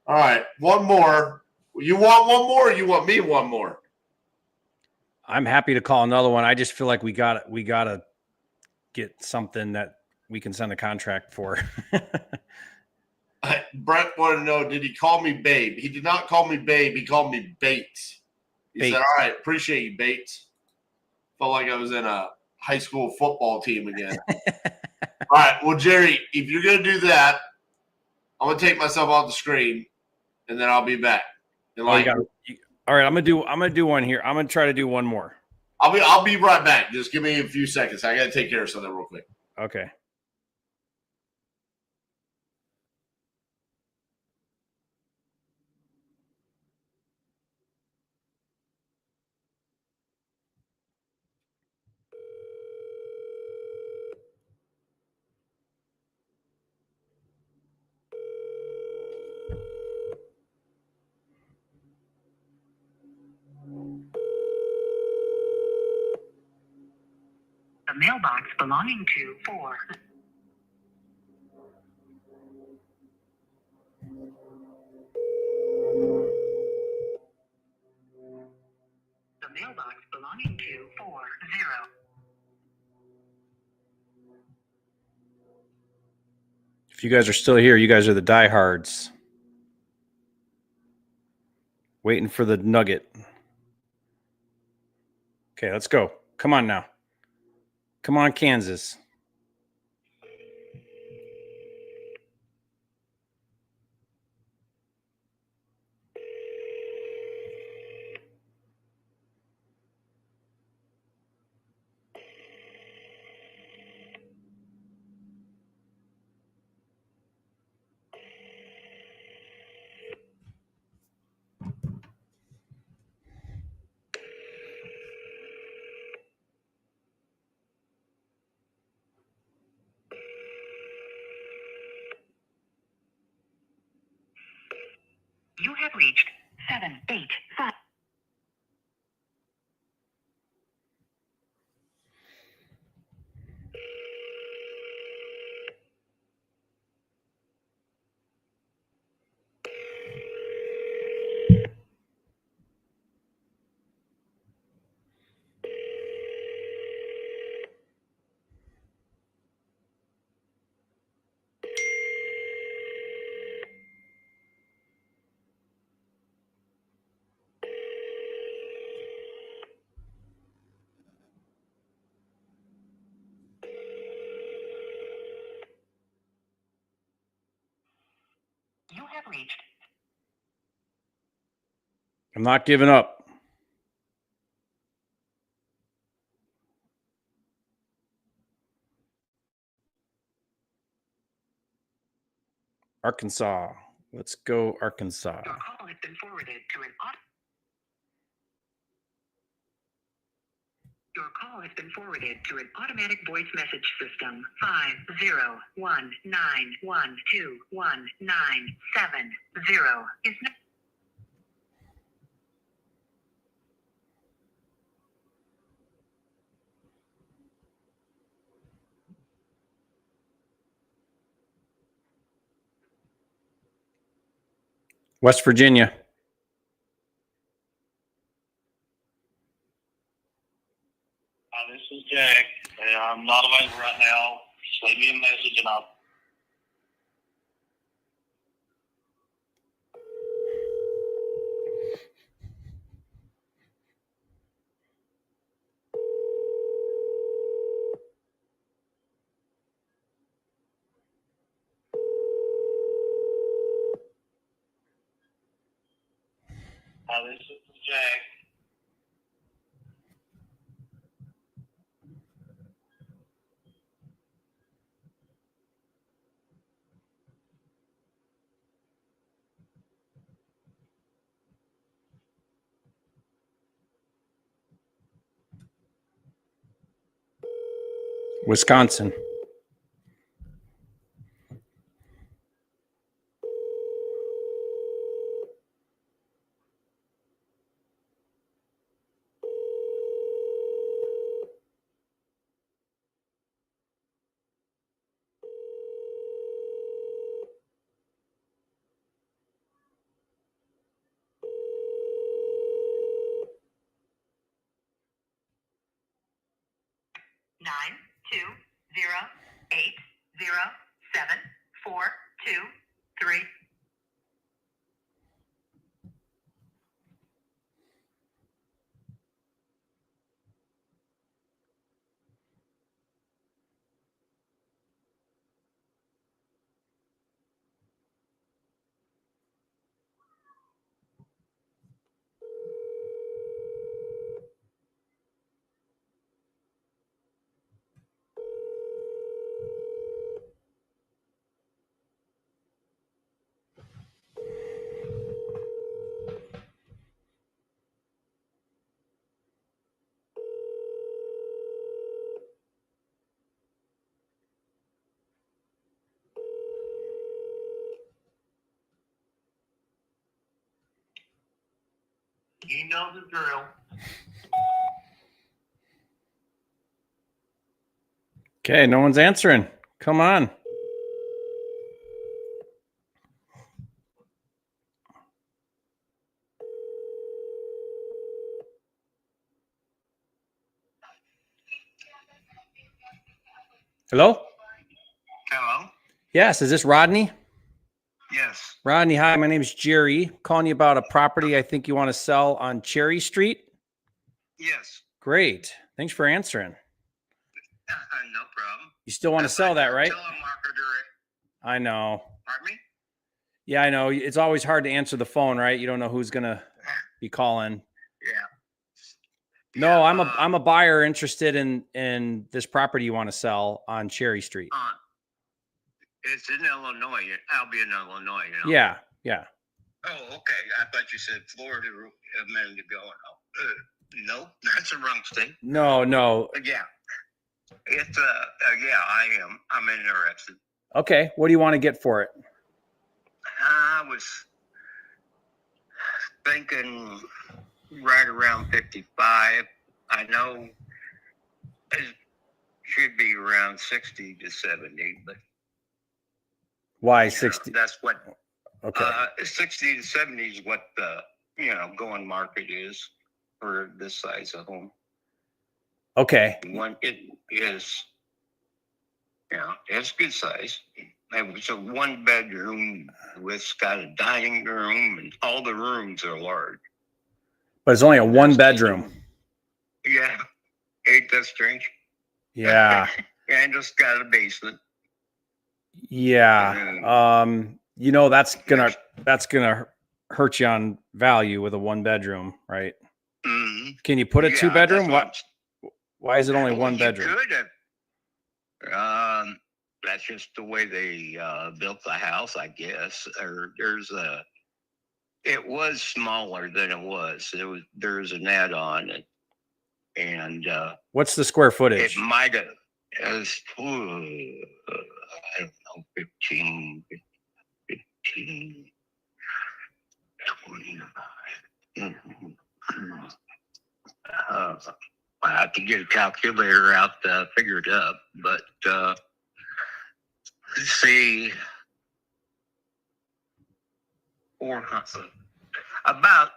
All right, one more. You want one more, or you want me one more? I'm happy to call another one. I just feel like we gotta get something that we can send a contract for. Brett wanted to know, did he call me Babe? He did not call me Babe. He called me Bates. He said, all right, appreciate you, Bates. Felt like I was in a high school football team again. All right, well, Jerry, if you're going to do that, I'm going to take myself off the screen, and then I'll be back. And all right, I'm gonna do one here. I'm gonna try to do one more. I'll be right back. Just give me a few seconds. I got to take care of something real quick. Okay. The mailbox belonging to 4. The mailbox belonging to 40. If you guys are still here, you guys are the diehards. Waiting for the nugget. Okay, let's go. Come on now. Come on, Kansas. You have reached 785. You have reached. I'm not giving up. Arkansas. Let's go, Arkansas. Your call has been forwarded to an Your call has been forwarded to an automatic voice message system. 501912197 is not. West Virginia. This is Jack. I'm not available right now. Just leave me a message and I'll. This is Jack. Wisconsin. Nine 208074223. You know the drill. Okay, no one's answering. Come on. Hello? Hello? Yes, is this Rodney? Yes. Rodney, hi, my name's Jerry. Calling you about a property I think you want to sell on Cherry Street. Yes. Great. Thanks for answering. No problem. You still want to sell that, right? Telemarketer. I know. Pardon me? Yeah, I know. It's always hard to answer the phone, right? You don't know who's going to be calling. Yeah. No, I'm a buyer interested in this property you want to sell on Cherry Street. It's in Illinois. I'll be in Illinois. You know? Yeah, yeah. Oh, okay. I thought you said Florida a minute ago. No, that's the wrong state. No. Yeah. It's yeah, I am. I'm interested. Okay, what do you want to get for it? I was thinking right around 55. I know it should be around 60 to 70, but Why 60? that's what. Okay. 60 to 70 is what the going market is for this size of home. Okay. It is, it's good size. It's a 1 bedroom with got a dining room, and all the rooms are large. But it's only a 1 bedroom. Yeah, ain't that strange? Yeah. And just got a basement. Yeah. That's gonna hurt you on value with a 1 bedroom, right? Mm-hmm. Can you put a 2 bedroom? Why is it only 1 bedroom? That's just the way they built the house, I guess. Or it was smaller than it was. There's an add-on, and What's the square footage? it might have as I don't know, 15, 25. I have to get a calculator out to figure it up, but let's see, 400, about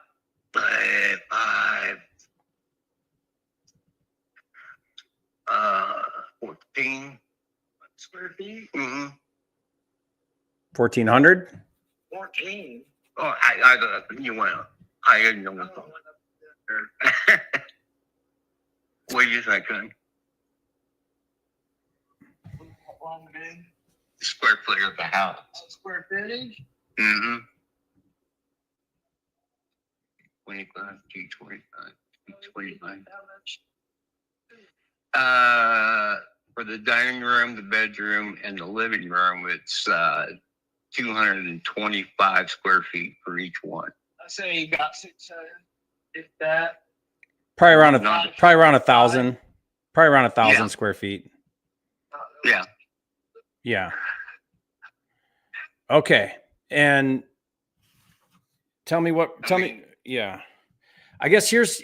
14 square feet. Mm-hmm. 1,400? 14. Oh, I didn't know what. What do you think, son? Square footage of the house. Square footage? Mm-hmm. 25, 225, 225. For the dining room, the bedroom, and the living room, it's 225 square feet for each one. I say about 600, if that. Probably around 1,000. Probably around 1,000 Yeah. square feet. Yeah. Yeah. Okay. And tell me. Yeah. I guess here's,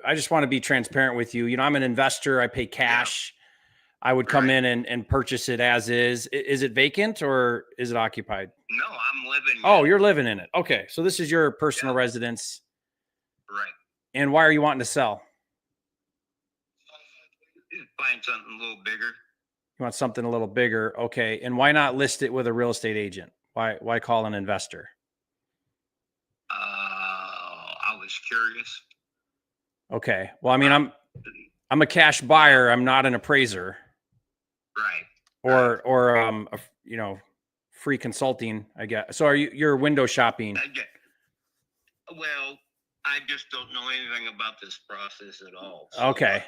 I just want to be transparent with you. You know, I'm an investor. I pay cash. I would come in and purchase it as is. Is it vacant or is it occupied? No, I'm living. Oh, you're living in it. Okay. So this is your personal residence. Right. And why are you wanting to sell? Find something a little bigger. You want something a little bigger. Okay. And why not list it with a real estate agent? Why call an investor? I was curious. Okay. Well, I mean, I'm a cash buyer. I'm not an appraiser. Right. Or you know, free consulting, I guess. So you're window shopping? Well, I just don't know anything about this process at all. So Okay.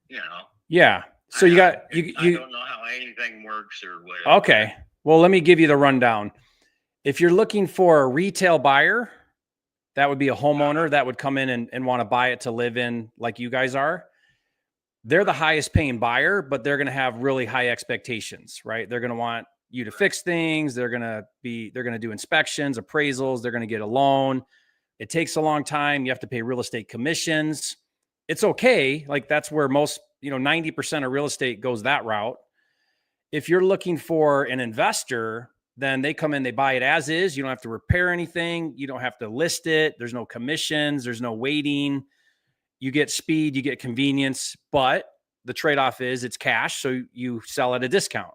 You know. Yeah. So you I don't know how anything works or whatever. Okay. Well, let me give you the rundown. If you're looking for a retail buyer, that would be a homeowner that would come in and want to buy it to live in like you guys are. They're the highest paying buyer, but they're going to have really high expectations, right? They're going to want you to fix things. They're going to do inspections, appraisals. They're going to get a loan. It takes a long time. You have to pay real estate commissions. It's okay. Like that's where most, 90% of real estate goes that route. If you're looking for an investor, then they come in, they buy it as is. You don't have to repair anything. You don't have to list it. There's no commissions. There's no waiting. You get speed, you get convenience, but the trade-off is it's cash. So you sell at a discount.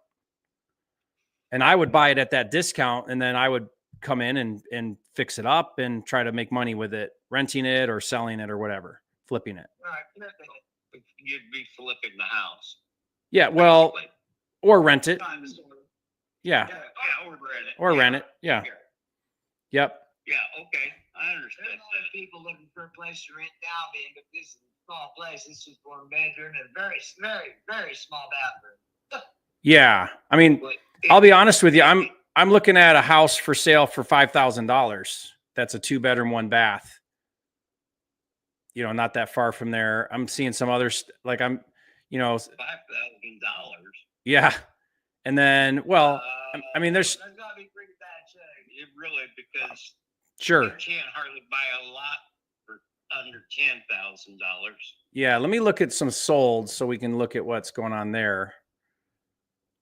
And I would buy it at that discount. And then I would come in and fix it up and try to make money with it, renting it or selling it or whatever, flipping it. Right. You'd be flipping the house. Yeah. Well, or rent it. Yeah. Or rent it. Yeah. Yep. Yeah. Okay. I understand. There's a lot of people looking for a place to rent now, being, but this is a small place. It's just one bedroom and a very, very, very small bathroom. Yeah. I mean, I'll be honest with you. I'm looking at a house for sale for $5,000. That's a 2-bedroom, 1 bath. Not that far from there. I'm seeing some others like $5,000. Yeah. And then, well, I mean, there's gotta be pretty bad shape. It really, because sure. you can't hardly buy a lot for under $10,000. Yeah. Let me look at some sold so we can look at what's going on there.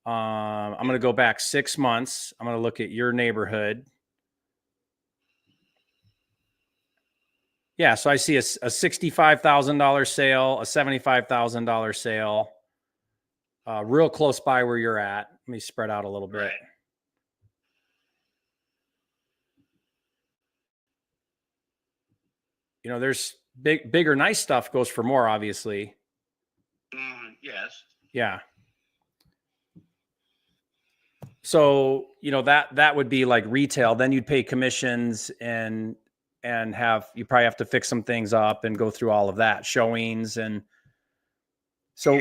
I'm going to go back 6 months. I'm going to look at your neighborhood. Yeah. So I see a $65,000 sale, a $75,000 sale, real close by where you're at. Let me spread out a little bit. Right. There's bigger, nice stuff goes for more, obviously. Yes. Yeah. So, that would be like retail. Then you'd pay commissions and you probably have to fix some things up and go through all of that, showings. And so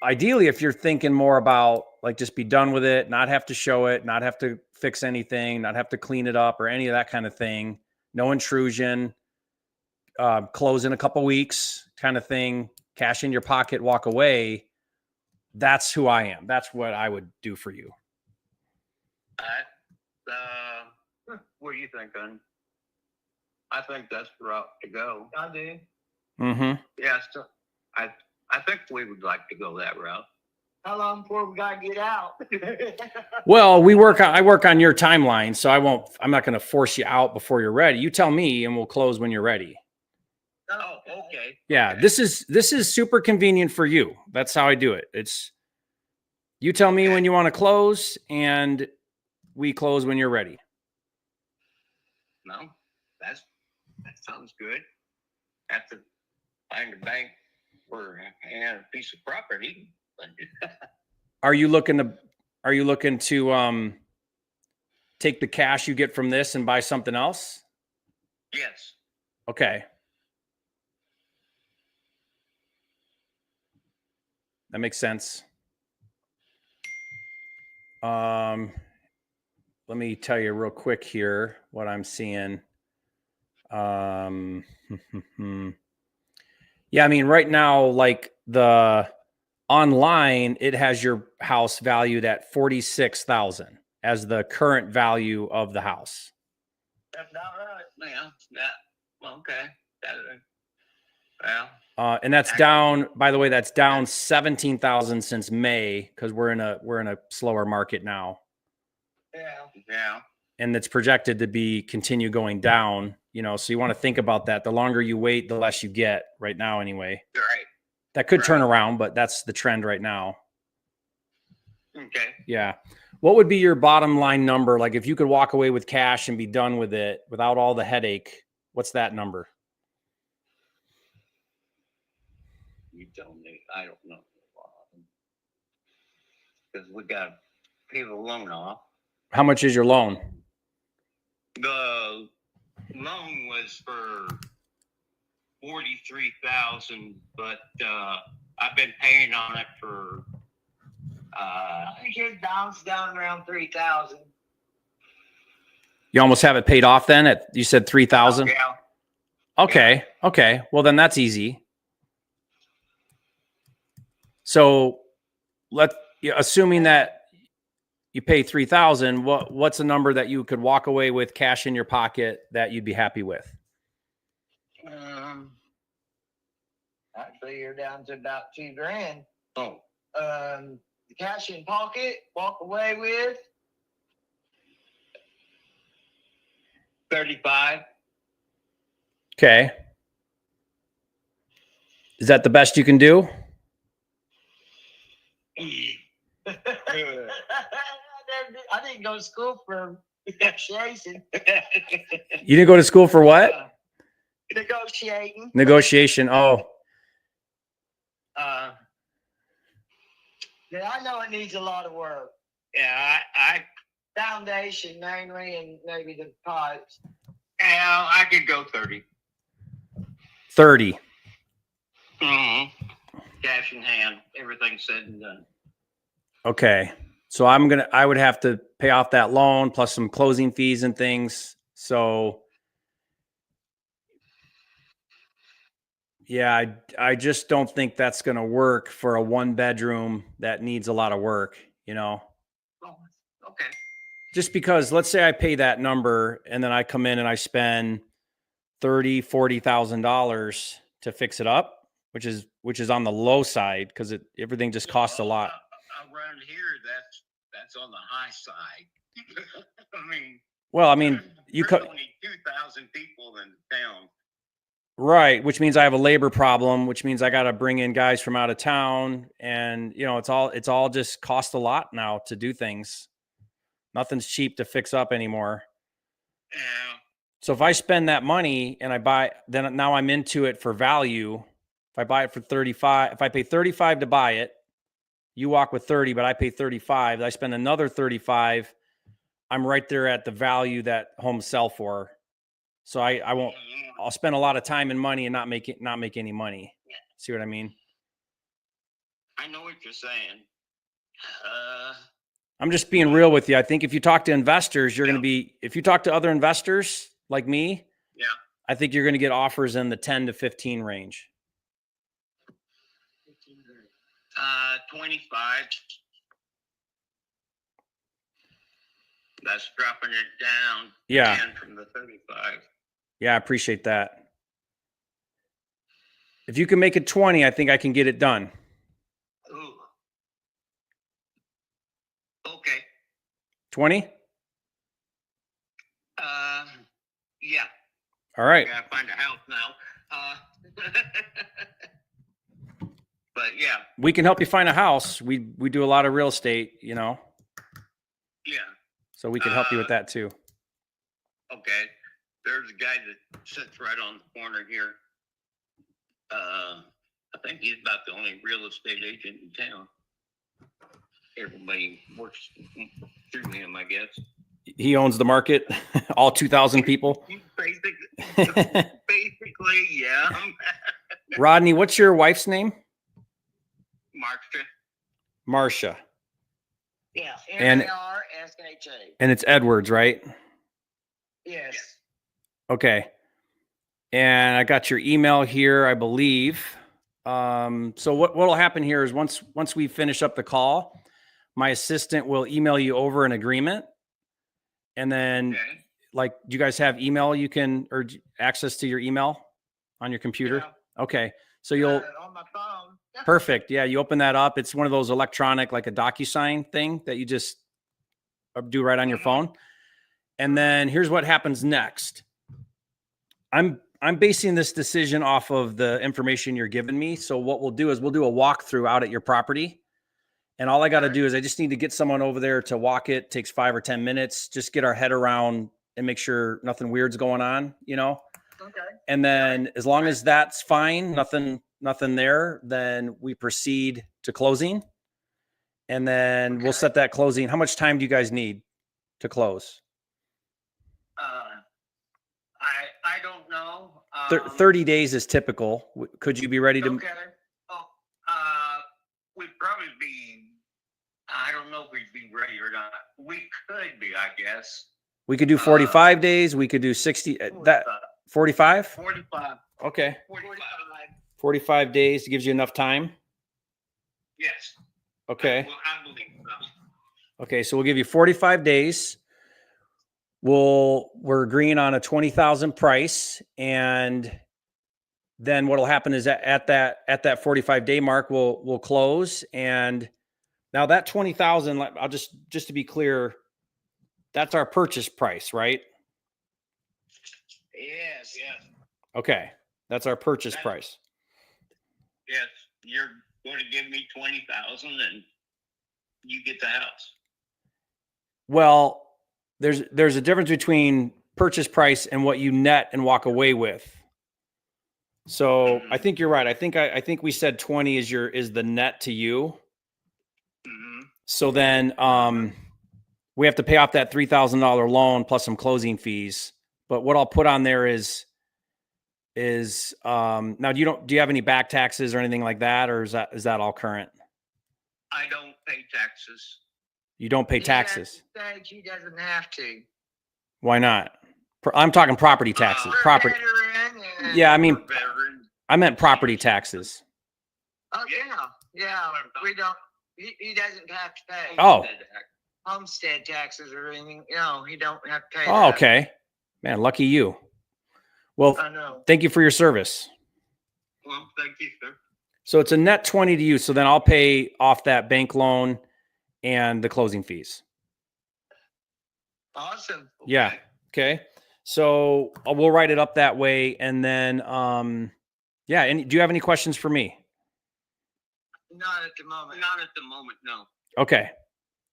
ideally, if you're thinking more about like just be done with it, not have to show it, not have to fix anything, not have to clean it up or any of that kind of thing, no intrusion, close in a couple weeks kind of thing, cash in your pocket, walk away. That's who I am. That's what I would do for you. What do you think, then? I think that's the route to go. I do. Mm-hmm. Yeah, so I think we would like to go that route. How long before we gotta get out? Well, I work on your timeline, so I'm not going to force you out before you're ready. You tell me and we'll close when you're ready. Oh, okay. Yeah. Okay. This is super convenient for you. That's how I do it. You tell me when you want to close and we close when you're ready. No, that sounds good. Have to find a bank for a piece of property. Are you looking to take the cash you get from this and buy something else? Yes. Okay. That makes sense. Let me tell you real quick here what I'm seeing. Yeah, I mean, right now, like the online, it has your house valued at $46,000 as the current value of the house. That's not right. Yeah. Okay. Well. And that's down, by the way, that's down 17,000 since May, because we're in a slower market now. Yeah. And it's projected to continue going down, so you want to think about that. The longer you wait, the less you get right now anyway. Right. That could turn around, but that's the trend right now. Okay. Yeah. What would be your bottom line number? Like if you could walk away with cash and be done with it without all the headache, what's that number? You tell me. I don't know. Because we got to pay the loan off. How much is your loan? The loan was for $43,000, but I've been paying on it for. I think it bounced down around 3,000. You almost have it paid off then you said 3,000? Yeah. Okay. Yeah. Okay. Well, then that's easy. So assuming that you pay 3,000, what's a number that you could walk away with cash in your pocket that you'd be happy with? Actually, you're down to about $2,000. Oh. The cash in pocket, walk away with 35. Okay. Is that the best you can do? I didn't go to school for negotiation. You didn't go to school for what? Negotiating. Negotiation. Oh. Yeah, I know it needs a lot of work. Yeah, I Foundation mainly, and maybe the pipes. yeah, I could go 30. 30. Mm-hmm. Cash in hand, everything said and done. Okay. So I would have to pay off that loan plus some closing fees and things. So yeah, I just don't think that's going to work for a 1-bedroom that needs a lot of work, Oh, okay. Just because let's say I pay that number and then I come in and I spend $40,000 to fix it up, which is on the low side because everything just costs a lot. Around here, that's on the high side. You could only 2,000 people in town. Right, which means I have a labor problem, which means I got to bring in guys from out of town, and it's all just cost a lot now to do things. Nothing's cheap to fix up anymore. Yeah. So if I spend that money and I buy, then now I'm into it for value. If I buy it for 35, if I pay 35 to buy it, you walk with 30, but I pay 35. I spend another 35. I'm right there at the value that homes sell for. So I'll spend a lot of time and money and not make any money. See what I mean? I know what you're saying. I'm just being real with you. I think if you talk to investors, if you talk to other investors like me, yeah, I think you're going to get offers in the 10 to 15 range. 25. That's dropping it down. Yeah. 10 from the 35. Yeah, I appreciate that. If you can make it 20, I think I can get it done. Ooh. Okay. 20? Yeah. All right. I gotta find a house now. But yeah. We can help you find a house. We do a lot of real estate, Yeah. So we can help you with that too. Okay. There's a guy that sits right on the corner here. I think he's about the only real estate agent in town. Everybody works through him, I guess. He owns the market, all 2,000 people. Basically, yeah. Rodney, what's your wife's name? Marcia. Yeah, And- MARSHA. And it's Edwards, right? Yes. Okay. And I got your email here, I believe. So what will happen here is once we finish up the call, my assistant will email you over an agreement. And then Okay. like, do you guys have email you can, or access to your email on your computer? Yeah. Okay. So you'll, on my phone. perfect. Yeah. You open that up. It's one of those electronic, like a DocuSign thing that you just do right on your phone. And then here's what happens next. I'm basing this decision off of the information you're giving me. So what we'll do is we'll do a walkthrough out at your property. And all I got to do is I just need to get someone over there to walk it. Takes 5 or 10 minutes. Just get our head around and make sure nothing weird's going on, you know? Okay. And then as long as that's fine, nothing there, then we proceed to closing. And then we'll set that closing. How much time do you guys need to close? I don't know. 30 days is typical. Could you be ready to? Okay. Oh, we'd probably be. I don't know if we'd be ready or not. We could be, I guess. We could do 45 days. We could do 60. That 45? 45. Okay. 45. 45 days gives you enough time. Yes. Okay. Well, I believe so. Okay. So we'll give you 45 days. We're agreeing on a 20,000 price. And then what'll happen is at that 45 day mark, we'll close. And now that 20,000, I'll just to be clear, that's our purchase price, right? Yes. Yes. Okay. That's our purchase price. Yes. You're going to give me 20,000 and you get the house. Well, there's a difference between purchase price and what you net and walk away with. So I think you're right. I think we said 20 is the net to you. Mm-hmm. So then we have to pay off that $3,000 loan plus some closing fees. But what I'll put on there is now do you have any back taxes or anything like that, or is that all current? I don't pay taxes. You don't pay taxes. He doesn't have to. Why not? I'm talking property taxes. Property. Yeah, I mean, I meant property taxes. Oh yeah. We don't. He doesn't have to pay. Oh. Homestead taxes or anything. No, he don't have to pay. Oh, okay. Man, lucky you. Well, I know. thank you for your service. Well, thank you, sir. So it's a net 20 to you. So then I'll pay off that bank loan and the closing fees. Awesome. Okay. Yeah. Okay. So we'll write it up that way. And then, yeah. And do you have any questions for me? Not at the moment. Not at the moment. No. Okay.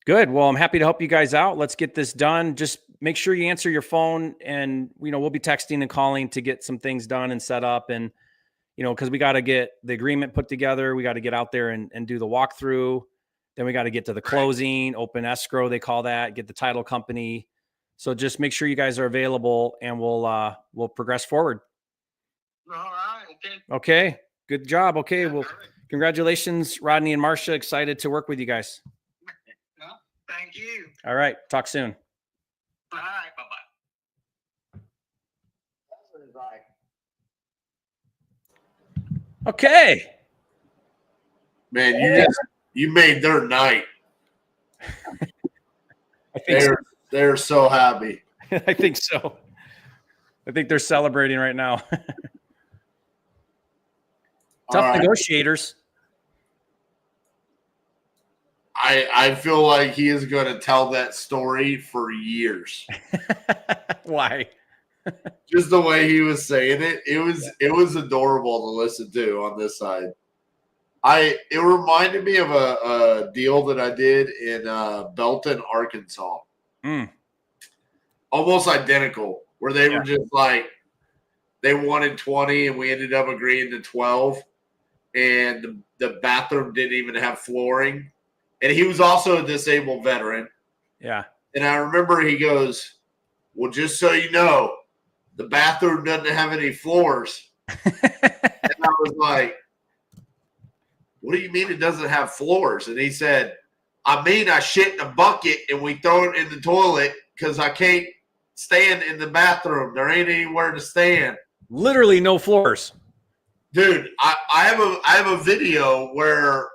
Good. Well, I'm happy to help you guys out. Let's get this done. Just make sure you answer your phone, and, we'll be texting and calling to get some things done and set up. And, cause we got to get the agreement put together. We got to get out there and do the walkthrough. Then we got to get to the closing, open escrow. They call that, get the title company. So just make sure you guys are available, and we'll progress forward. All right. Okay. Okay. Good job. Okay. Well, congratulations, Rodney and Marcia. Excited to work with you guys. Well, thank you. All right. Talk soon. Bye. Bye-bye. Okay. Man, you made their night. I think so. They're so happy. I think so. I think they're celebrating right now. Tough right. Negotiators. I feel like he is going to tell that story for years. Why? Just the way he was saying it, it was adorable to listen to on this side. It reminded me of a deal that I did in Belton, Arkansas. Almost identical, where they were just like, they wanted 20 and we ended up agreeing to 12, and the bathroom didn't even have flooring. And he was also a disabled veteran. Yeah. And I remember he goes, well, just so you know, the bathroom doesn't have any floors. And I was like, what do you mean it doesn't have floors? And he said, I mean, I shit in a bucket and we throw it in the toilet because I can't stand in the bathroom. There ain't anywhere to stand. Literally no floors. Dude, I have a video where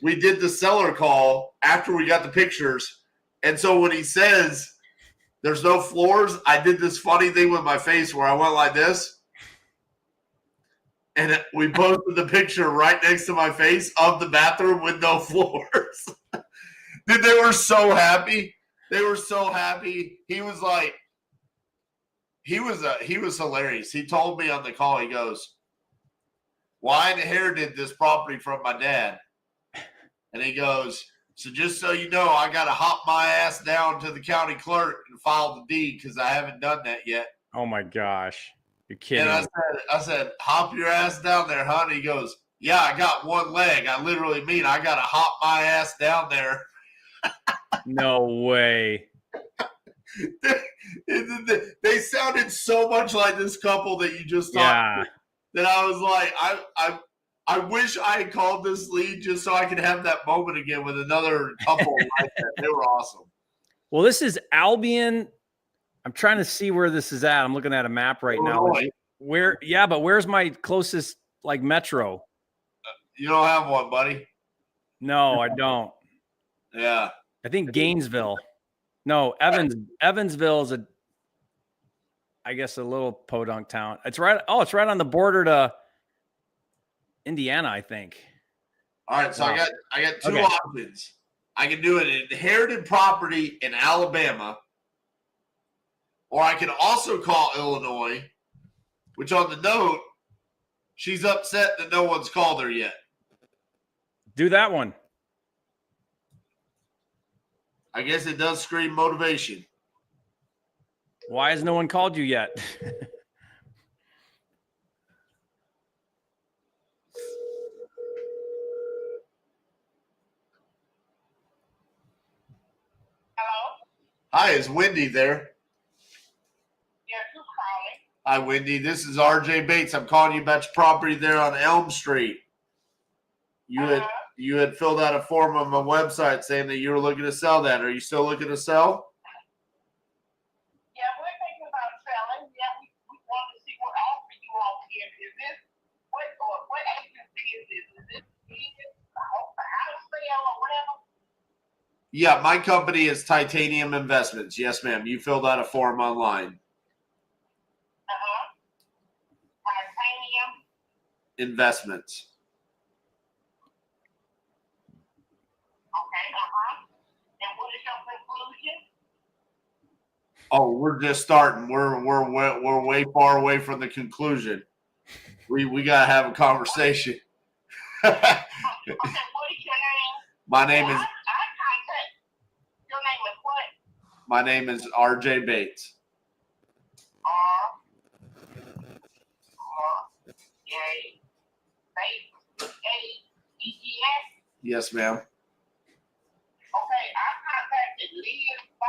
we did the seller call after we got the pictures. And so when he says there's no floors, I did this funny thing with my face where I went like this. And we posted the picture right next to my face of the bathroom with no floors. Dude, they were so happy. They were so happy. He was like, he was hilarious. He told me on the call, he goes, well, I inherited this property from my dad. And he goes, so just so you know, I got to hop my ass down to the county clerk and file the deed because I haven't done that yet. Oh my gosh. You're kidding. And I said, hop your ass down there, hon. He goes, yeah, I got one leg. I literally mean I got to hop my ass down there. No way. They sounded so much like this couple that you just talked to, that I was like, I wish I had called this lead just so I could have that moment again with another couple like that. They were awesome. Well, this is Albion. I'm trying to see where this is at. I'm looking at a map right now. Where? Yeah, but where's my closest like metro? You don't have one, buddy. No, I don't. Yeah. I think Gainesville. No, Evansville is I guess a little podunk town. It's right. Oh, it's right on the border to Indiana, I think. All right, so I got two options. I can do an inherited property in Alabama, or I can also call Illinois, which on the note, she's upset that no one's called her yet. Do that one. I guess it does scream motivation. Why has no one called you yet? Hello? Hi, is Wendy there? Yes, who's calling? Hi, Wendy. This is RJ Bates. I'm calling you about your property there on Elm Street. You had filled out a form on my website saying that you were looking to sell that. Are you still looking to sell? Yeah, we're thinking about selling. Yeah, we want to see what offer you all give. Is this what agency is this? Is this a house sale or whatever? Yeah, my company is Titanium Investments. Yes, ma'am. You filled out a form online. Titanium Investments. Okay, and what is your conclusion? Oh, we're just starting. We're way far away from the conclusion. We gotta have a conversation. Okay, what is your name? My name is Your name is what? My name is RJ Bates. R-J Bates. A-E-T-S? Yes, ma'am. Okay, I contacted Liz by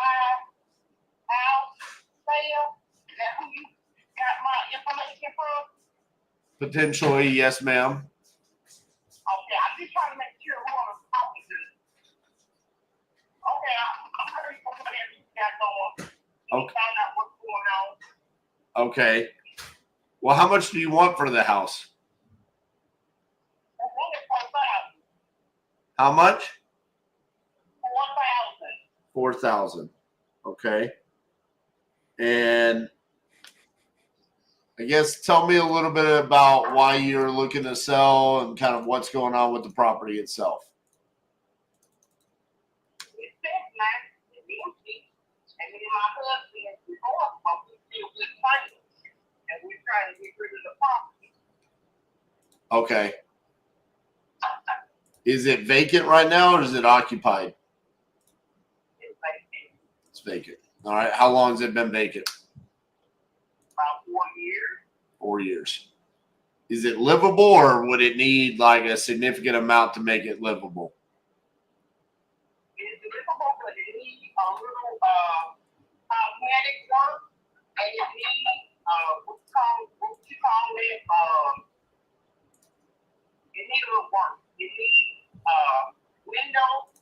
house sale. Is that who you got my information from? Potentially, yes, ma'am. Okay, I'm just trying to make sure who I'm talking to. Okay, I'm ready for whatever you got going. Okay. Find out what's going on. Okay. Well, how much do you want for the house? How much? 4,000. Okay. And I guess tell me a little bit about why you're looking to sell and kind of what's going on with the property itself. It's nice, it's empty, and me and my husband is divorced, but we still good friends, and we're trying to get rid of the property. Okay. Is it vacant right now or is it occupied? It's vacant. It's vacant. All right. How long has it been vacant? About 4 years. 4 years. Is it livable or would it need like a significant amount to make it livable? It's livable, but it needs a little cosmetic work, and it needs what you call it, it needs a little work. It needs windows,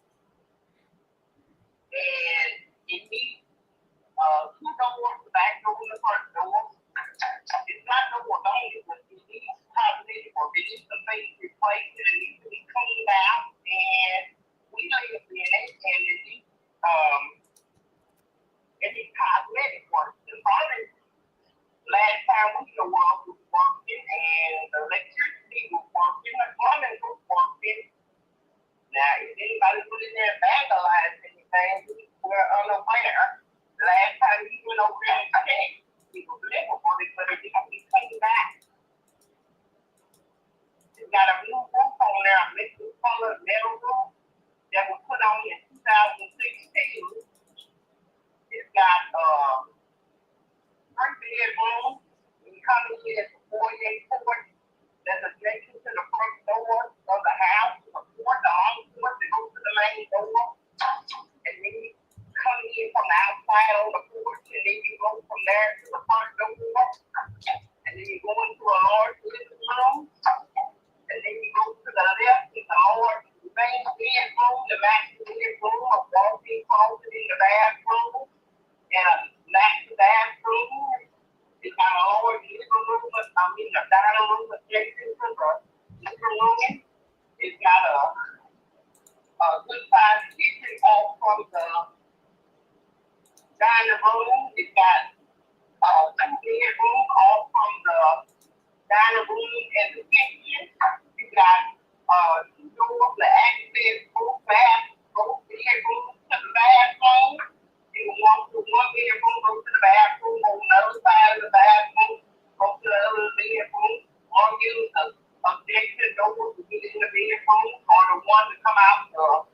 and it needs 2 doors, the back door and the front door. It's not no more only, but it needs cosmetic heater was working, and the electricity was working, the plumbing was working. Now, if anybody put in there and vandalized anything, we're unaware. Last time we went over there and checked, it was livable, but it didn't be cleaned back. It's got a new roof on there, a mixed color metal roof that was put on in 2016. It's got 3 bedrooms. You come in here, it's a 48 porch that's adjacent to the front door of the house. The porch, the only porch that goes to the main door. And then you come in from the outside on the porch, and then you go from there to the front door. And then you go into a large living room. And then you go to the left, it's a large main bedroom, the master bedroom, a walk-in closet in the bathroom, and a master bathroom. It's got a large living room, a dining room adjacent to the living room. It's got a good-sized kitchen off from the dining room. It's got a 2 bedroom off from the dining room and the kitchen. You got 2 doors, the access, both bedrooms to the bathroom. You can walk through 1 bedroom, go to the bathroom, on the other side of the bathroom, go to the other bedroom, or use the objection door to get in the bedroom, or the one to come out the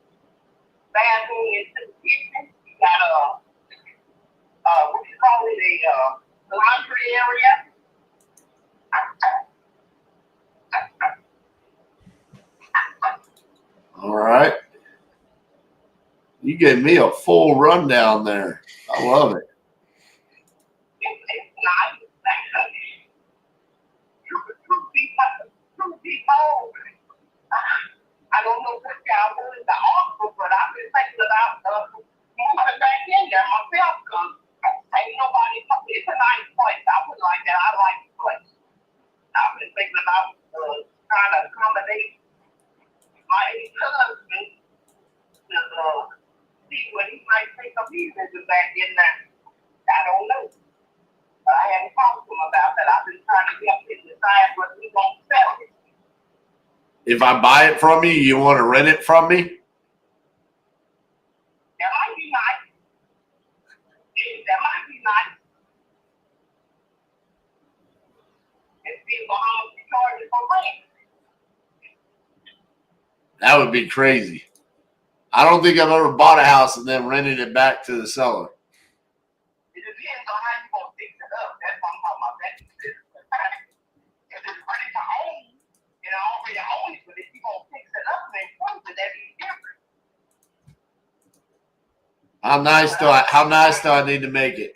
bathroom into the kitchen. You got what you call it, a laundry area. All right. You gave me a full rundown there. I love it. It's nice. Truth be told, I don't know what y'all willing to offer, but I've been thinking about moving back in there myself, because ain't nobody, it's a nice place. I would like that. I like the place. I've been thinking about trying to accommodate my ex-husband to see what he might think of me living back in there. I don't know. But I haven't talked to him about that. I've been trying to help him decide whether he won't sell it. If I buy it from you, you want to rent it from me? That might be nice. That might be nice. And see how much you charge for rent. That would be crazy. I don't think I've ever bought a house and then rented it back to the seller. It depends on how you're going to fix it up. That's what I'm talking about. If it's ready to own, I already own it, but if you're going to fix it up and improve it, that'd be different. How nice do I need to make it?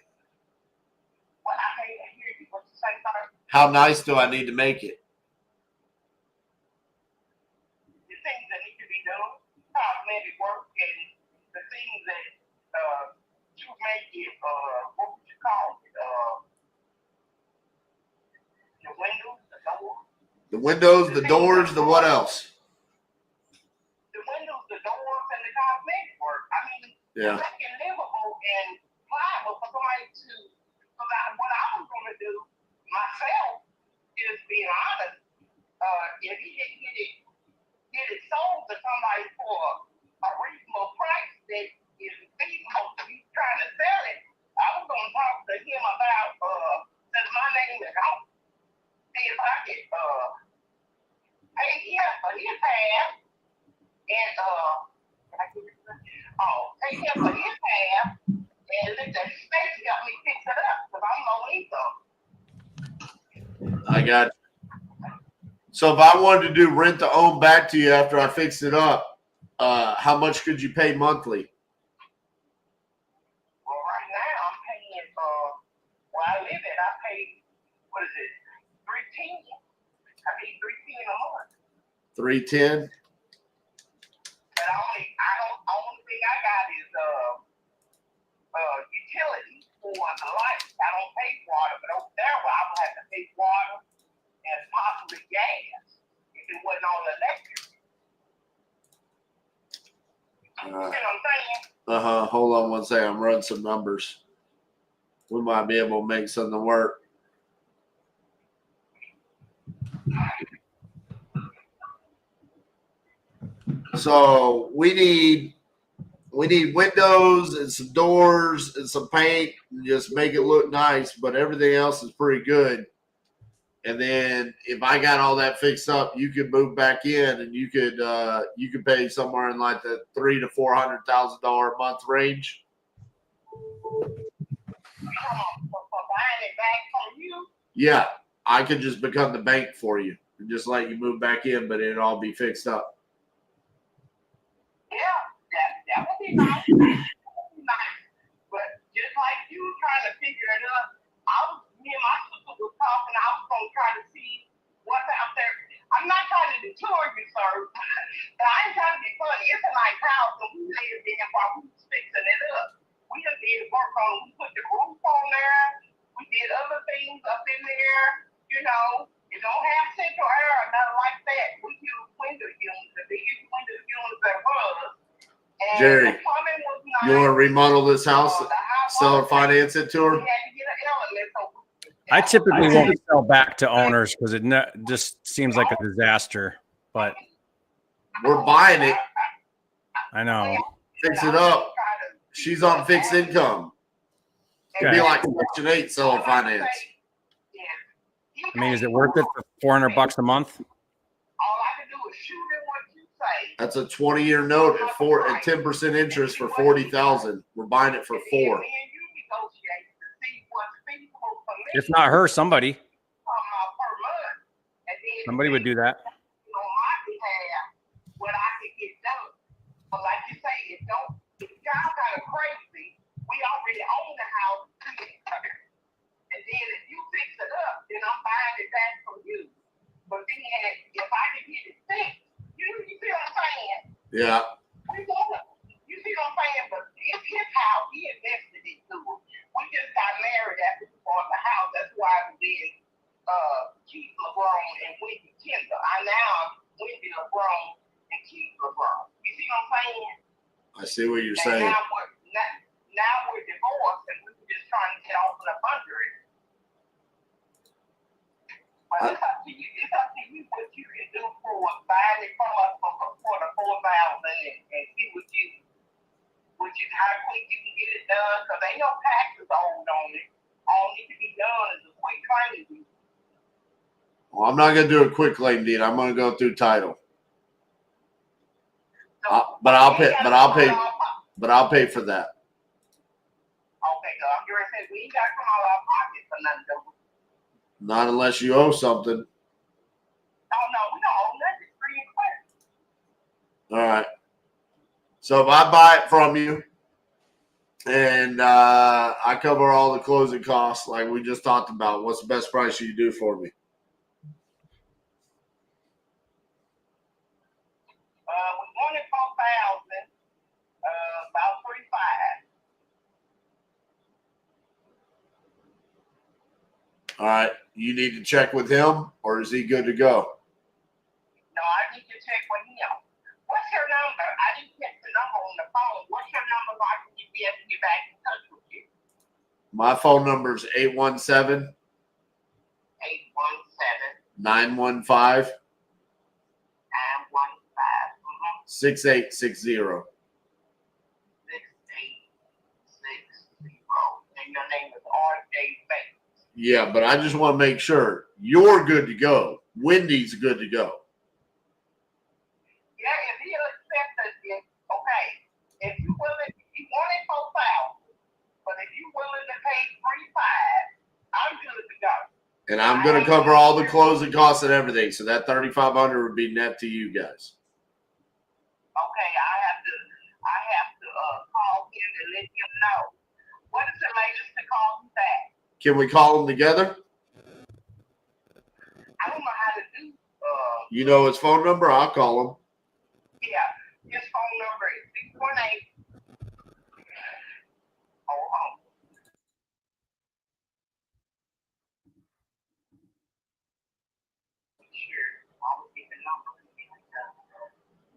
Well, I can't hear you. What you say, sir? How nice do I need to make it? The things that need to be done, cosmetic work, and the things that to make it, what would you call it? The windows, the doors. The windows, the doors, the what else? The windows, the doors, and the cosmetic work. I mean, Yeah. making livable and pliable for somebody to, what I was going to do myself, is being honest, if he didn't get it sold to somebody for a reasonable price that is feasible to be trying to sell it, I was going to talk to him about, since my name is out, see if I could pay him for his half, and pay him for his half, and let the state help me fix it up, because I'm low income. I got you. So if I wanted to do rent to own back to you after I fixed it up, how much could you pay monthly? Well, right now I'm paying where I live at, I pay, what is it, $310. I pay $310 a month. $310? But only thing I got is utilities for the lights. I don't pay water, but over there I would have to pay water and possibly gas if it wasn't on electric. You know what I'm saying? Hold on one second. I'm running some numbers. We might be able to make something work. So we need windows and some doors and some paint and just make it look nice, but everything else is pretty good. And then if I got all that fixed up, you could move back in and you could pay somewhere in like the $300,000 to $400,000 a month range. For buying it back from you. Yeah, I could just become the bank for you and just let you move back in, but it'd all be fixed up. Yeah, that would be nice. But just like you trying to figure it out, me and my sister was talking. I was gonna try to see what's out there. I'm not trying to deter you, sir, but I ain't trying to be funny. It's a nice house, and we lived in while we was fixing it up. We just did work on it. We put the roof on there. We did other things up in there. You know, it don't have central air or nothing like that. We use window units, the biggest window units there was. And Jerry, the plumbing was nice. You want to remodel this house, sell or was finance it to her? we had to get an element, so I typically won't sell back to owners because it just seems like a disaster. But We're buying it. I know. Fix it up. She's on fixed income. It'd be like Section 8 seller finance. I mean, is it worth it for $400 a month? All I can do is shoot in what you say. That's a 20-year note at 10% interest for $40,000. We're buying it for $4. Me and you negotiate to see what's feasible for me. If not her, somebody. Per month. And then Somebody would do that. on my behalf, what I can get done. But like you say, it sounds kind of crazy. We already own the house. And then if you fix it up, then I'm buying it back from you. But then if I can get it fixed, you see what I'm saying? Yeah. You see what I'm saying? But it's his house. He invested into it. We just got married after we bought the house. That's why we did Keith LeBron and Wendy Kendall. Now Wendy LeBron and Keith LeBron. You see what I'm saying? I see what you're And saying. now we're divorced and we're just trying to get off of under it. But it's up to you. It's up to you what you can do for buying it from us for the $4,000 and see what you how quick you can get it done. Because ain't no taxes owed on it. All need to be done is a quick claim. Well, I'm not gonna do a quick claim deed. I'm gonna go through title. But I'll pay for that. Okay, so I'm going to say we ain't got to come out of our pocket for nothing, though. Not unless you owe something. Oh, no, we don't owe nothing. Free and clear. All right. So if I buy it from you and I cover all the closing costs like we just talked about, what's the best price you do for me? We wanted 4,000, about 35. All right. You need to check with him, or is he good to go? No, I need to check with him. What's your number? I didn't get the number on the phone. What's your number so I can be able to get back in touch with you? My phone number is 817 817 915 915 6860. 6860. And your name is R.J. Bates. Yeah, but I just want to make sure you're good to go. Wendy's good to go. Yeah, if he'll accept us, then okay. If you willing, you wanted 4,000, but if you willing to pay 3,500, I'm good to go. And I'm going to cover all the closing costs and everything. So that $3,500 would be net to you guys. Okay, I have to call him and let him know. What is the latest to call him back? Can we call them together? I don't know how to do. You know his phone number? I'll call him. Yeah, his phone number is 618. Hold on. Sure, I will get the number.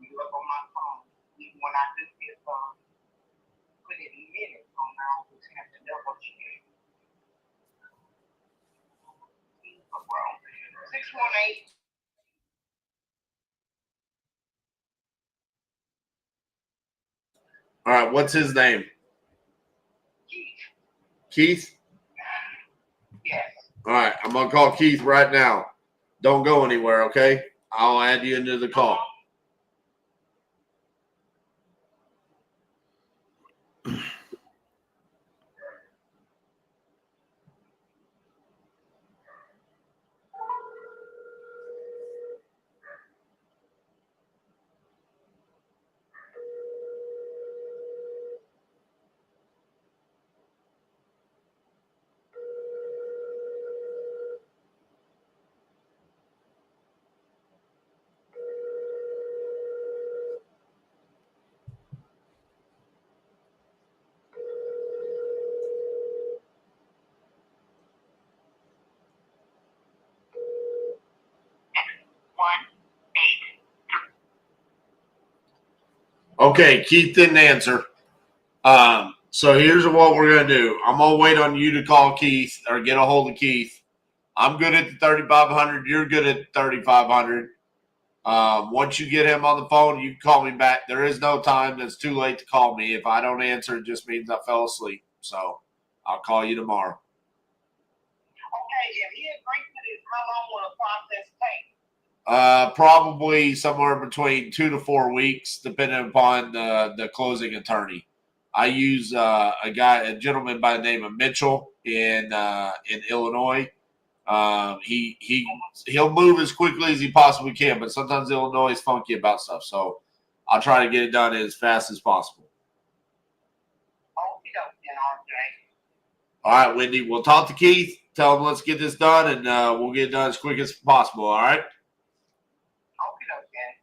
You look on my phone. Even when I do this, put it in minutes on now, I just have to double check. 618 All right. What's his name? Keith? Yes. All right. I'm going to call Keith right now. Don't go anywhere, okay? I'll add you into the call. Okay, Keith didn't answer. So here's what we're going to do. I'm going to wait on you to call Keith or get a hold of Keith. I'm good at the 3,500. You're good at 3,500. Once you get him on the phone, you can call me back. There is no time that's too late to call me. If I don't answer, it just means I fell asleep. So I'll call you tomorrow. Okay, if he agrees to this, how long will the process take? Probably somewhere between 2 to 4 weeks, depending upon the closing attorney. I use a gentleman by the name of Mitchell in Illinois. He'll move as quickly as he possibly can, but sometimes Illinois is funky about stuff. So I'll try to get it done as fast as possible. All right, Wendy, we'll talk to Keith. Tell him let's get this done, and we'll get it done as quick as possible. All right.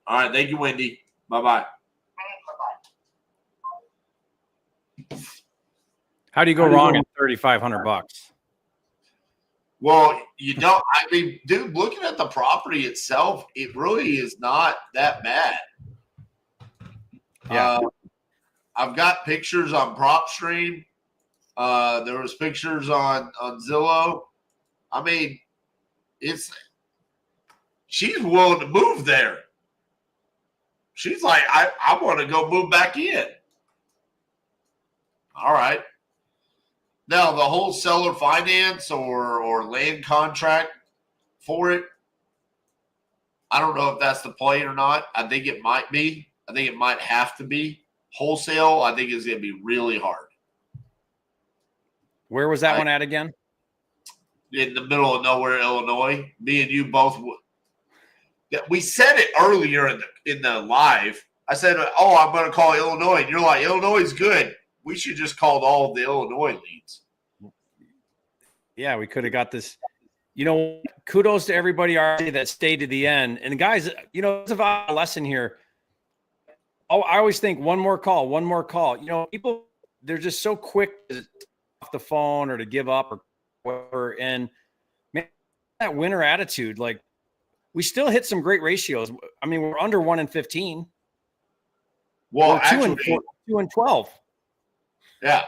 All right. Thank you, Wendy. Bye-bye. How do you go wrong at $3,500? Well, you don't. I mean, dude, looking at the property itself, it really is not that bad. Yeah. I've got pictures on PropStream. There was pictures on Zillow. I mean, she's willing to move there. She's like, I want to go move back in. All right. Now, the whole seller finance or land contract for it, I don't know if that's the play or not. I think it might be. I think it might have to be. Wholesale, I think, is going to be really hard. Where was that one at again? In the middle of nowhere, Illinois. Me and you both. We said it earlier in the live. I said, "Oh, I'm going to call Illinois," and you're like, "Illinois is good. We should just call all the Illinois leads." Yeah, we could have got this. You know, kudos to everybody already that stayed to the end. And guys, you know, it's a lesson here. Oh, I always think one more call. You know, people, they're just so quick to off the phone or to give up or whatever. And man, that winner attitude, like we still hit some great ratios. I mean, we're under 1 in 15. Well, we're actually, 2 and 12. Yeah.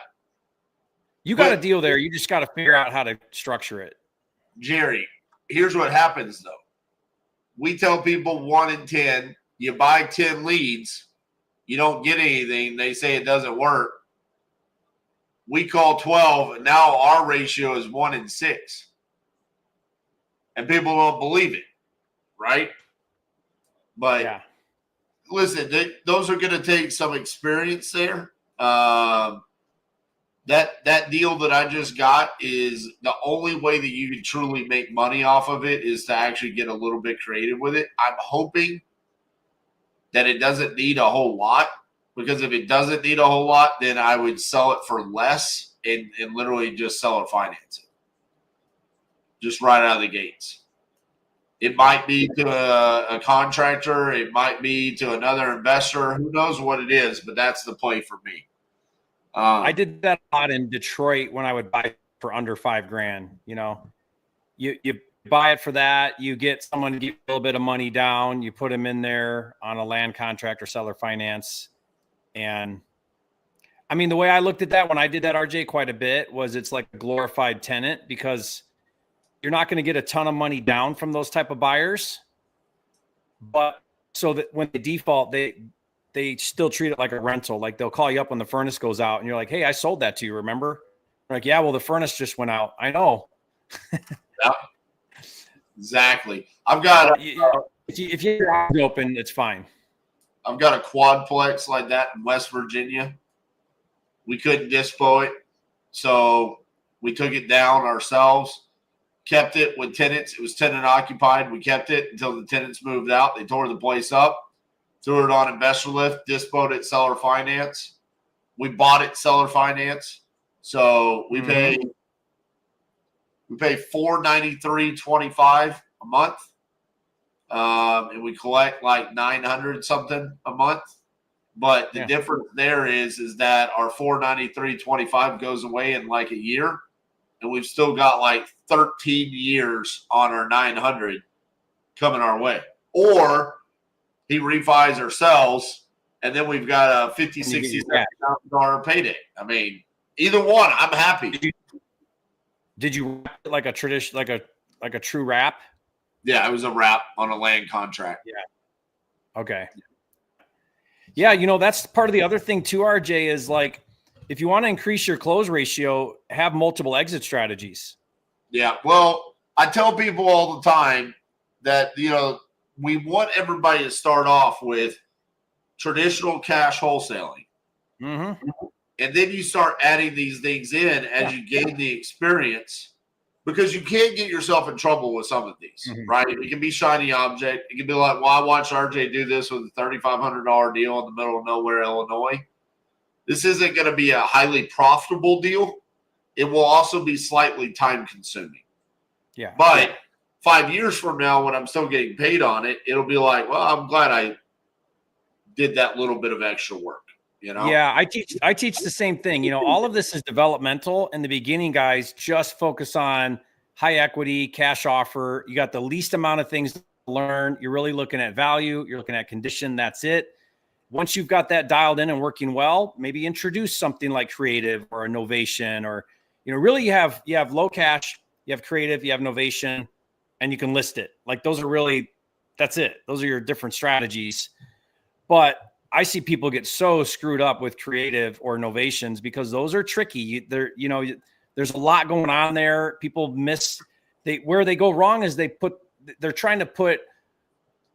You got a deal there. You just got to figure out how to structure it. Jerry, here's what happens, though. We tell people 1 in 10. You buy 10 leads. You don't get anything. They say it doesn't work. We call 12, and now our ratio is 1 in 6. And people don't believe it, right? But yeah. Listen, those are going to take some experience there. That deal that I just got is the only way that you can truly make money off of it is to actually get a little bit creative with it. I'm hoping that it doesn't need a whole lot, because if it doesn't need a whole lot, then I would sell it for less and literally just sell it financing. Just right out of the gates. It might be to a contractor. It might be to another investor. Who knows what it is, but that's the play for me. I did that a lot in Detroit when I would buy for under $5,000. You know, you buy it for that. You get someone to give a little bit of money down. You put them in there on a land contract or seller finance. And I mean, the way I looked at that when I did that, RJ, quite a bit was it's like a glorified tenant, because you're not going to get a ton of money down from those type of buyers. But so that when they default, they they still treat it like a rental. Like they'll call you up when the furnace goes out and you're like, hey, I sold that to you. Remember? They're like, yeah, well, the furnace just went out. I know. Yeah, exactly. I've got if your eyes open, it's fine. I've got a quadplex like that in West Virginia. We couldn't dispo it, so we took it down ourselves. Kept it with tenants. It was tenant occupied. We kept it until the tenants moved out. They tore the place up, threw it on investor lift, dispoed it seller finance. We bought it seller finance. So we pay $493.25 a month. And we collect like $900 something a month. But the difference there is that our $493.25 goes away in like a year. And we've still got like 13 years on our 900 coming our way. Or he refis or sells, and then we've got a $50,000, $60,000 payday. I mean, either one, I'm happy. Did you wrap it like a tradition, like a true wrap? Yeah, it was a wrap on a land contract. Yeah. Okay. Yeah, you know, that's part of the other thing too, RJ, is like, if you want to increase your close ratio, have multiple exit strategies. Yeah. Well, I tell people all the time that, you know, we want everybody to start off with traditional cash wholesaling. Mm-hmm. And then you start adding these things in as you gain the experience, because you can't get yourself in trouble with some of these, right? It can be shiny object. It can be like, well, I watched RJ do this with a $3,500 deal in the middle of nowhere, Illinois. This isn't going to be a highly profitable deal. It will also be slightly time consuming. Yeah. But 5 years from now, when I'm still getting paid on it, it'll be like, well, I'm glad I did that little bit of extra work. You know? Yeah, I teach the same thing. You know, all of this is developmental. In the beginning, guys, just focus on high equity, cash offer. You got the least amount of things to learn. You're really looking at value. You're looking at condition. That's it. Once you've got that dialed in and working well, maybe introduce something like creative or innovation, or, you know, really you have low cash, you have creative, you have innovation, and you can list it. Like those are really, that's it. Those are your different strategies. But I see people get so screwed up with creative or innovations because those are tricky. There's a lot going on there. People where they go wrong is they're trying to put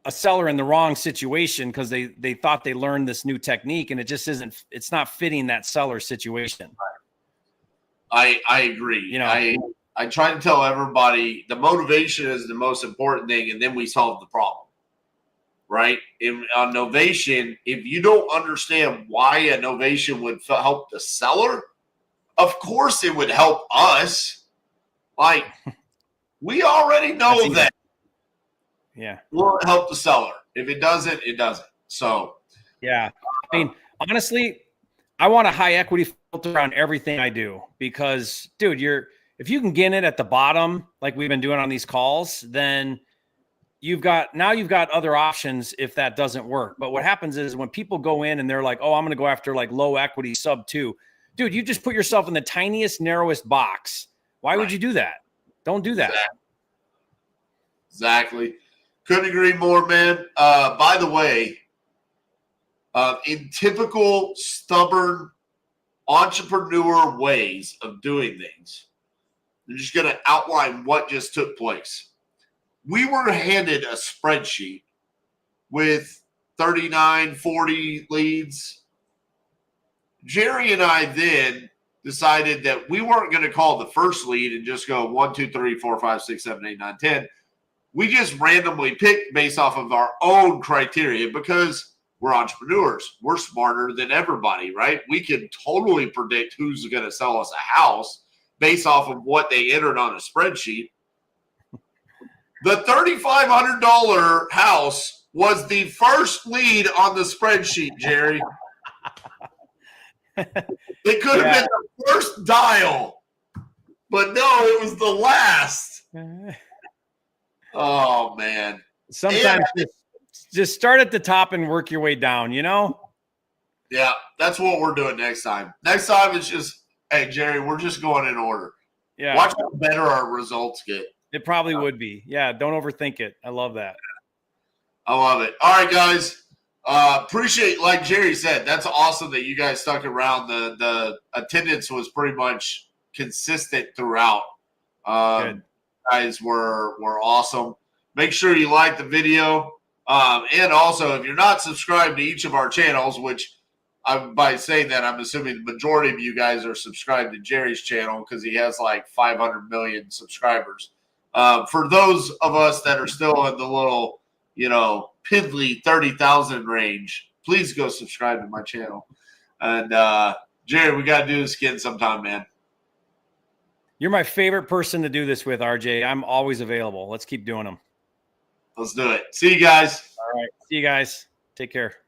a seller in the wrong situation because they thought they learned this new technique, and it just isn't. It's not fitting that seller situation. I agree. You know, I try to tell everybody the motivation is the most important thing, and then we solve the problem. Right? On novation, if you don't understand why a novation would help the seller, of course it would help us. Like, we already know that. Yeah. Will help the seller. If it doesn't, it doesn't. So, yeah. I mean, honestly, I want a high equity filter on everything I do because, dude, if you can get it at the bottom, like we've been doing on these calls, then you've got other options if that doesn't work. But what happens is when people go in and they're like, oh, I'm going to go after like low equity sub 2, dude, you just put yourself in the tiniest, narrowest box. Why would you do that? Don't do that. Exactly. Couldn't agree more, man. By the way, in typical stubborn entrepreneur ways of doing things, I'm just going to outline what just took place. We were handed a spreadsheet with 39, 40 leads. Jerry and I then decided that we weren't going to call the first lead and just go 1, 2, 3, 4, 5, 6, 7, 8, 9, 10. We just randomly picked based off of our own criteria because we're entrepreneurs. We're smarter than everybody, right? We can totally predict who's going to sell us a house based off of what they entered on a spreadsheet. The $3,500 house was the first lead on the spreadsheet, Jerry. It could have been the first dial, but no, it was the last. Oh, man. Sometimes just start at the top and work your way down, you know? Yeah, that's what we're doing next time. Next time it's just, hey, Jerry, we're just going in order. Yeah. Watch how better our results get. It probably would be. Yeah, don't overthink it. I love that. I love it. All right, guys. Appreciate, like Jerry said, that's awesome that you guys stuck around. The attendance was pretty much consistent throughout. Good. Guys were awesome. Make sure you like the video. And also, if you're not subscribed to each of our channels, which by saying that, I'm assuming the majority of you guys are subscribed to Jerry's channel because he has like 500 million subscribers. For those of us that are still in the little, piddly 30,000 range, please go subscribe to my channel. And Jerry, we got to do this again sometime, man. You're my favorite person to do this with, RJ. I'm always available. Let's keep doing them. Let's do it. See you guys. All right. See you guys. Take care.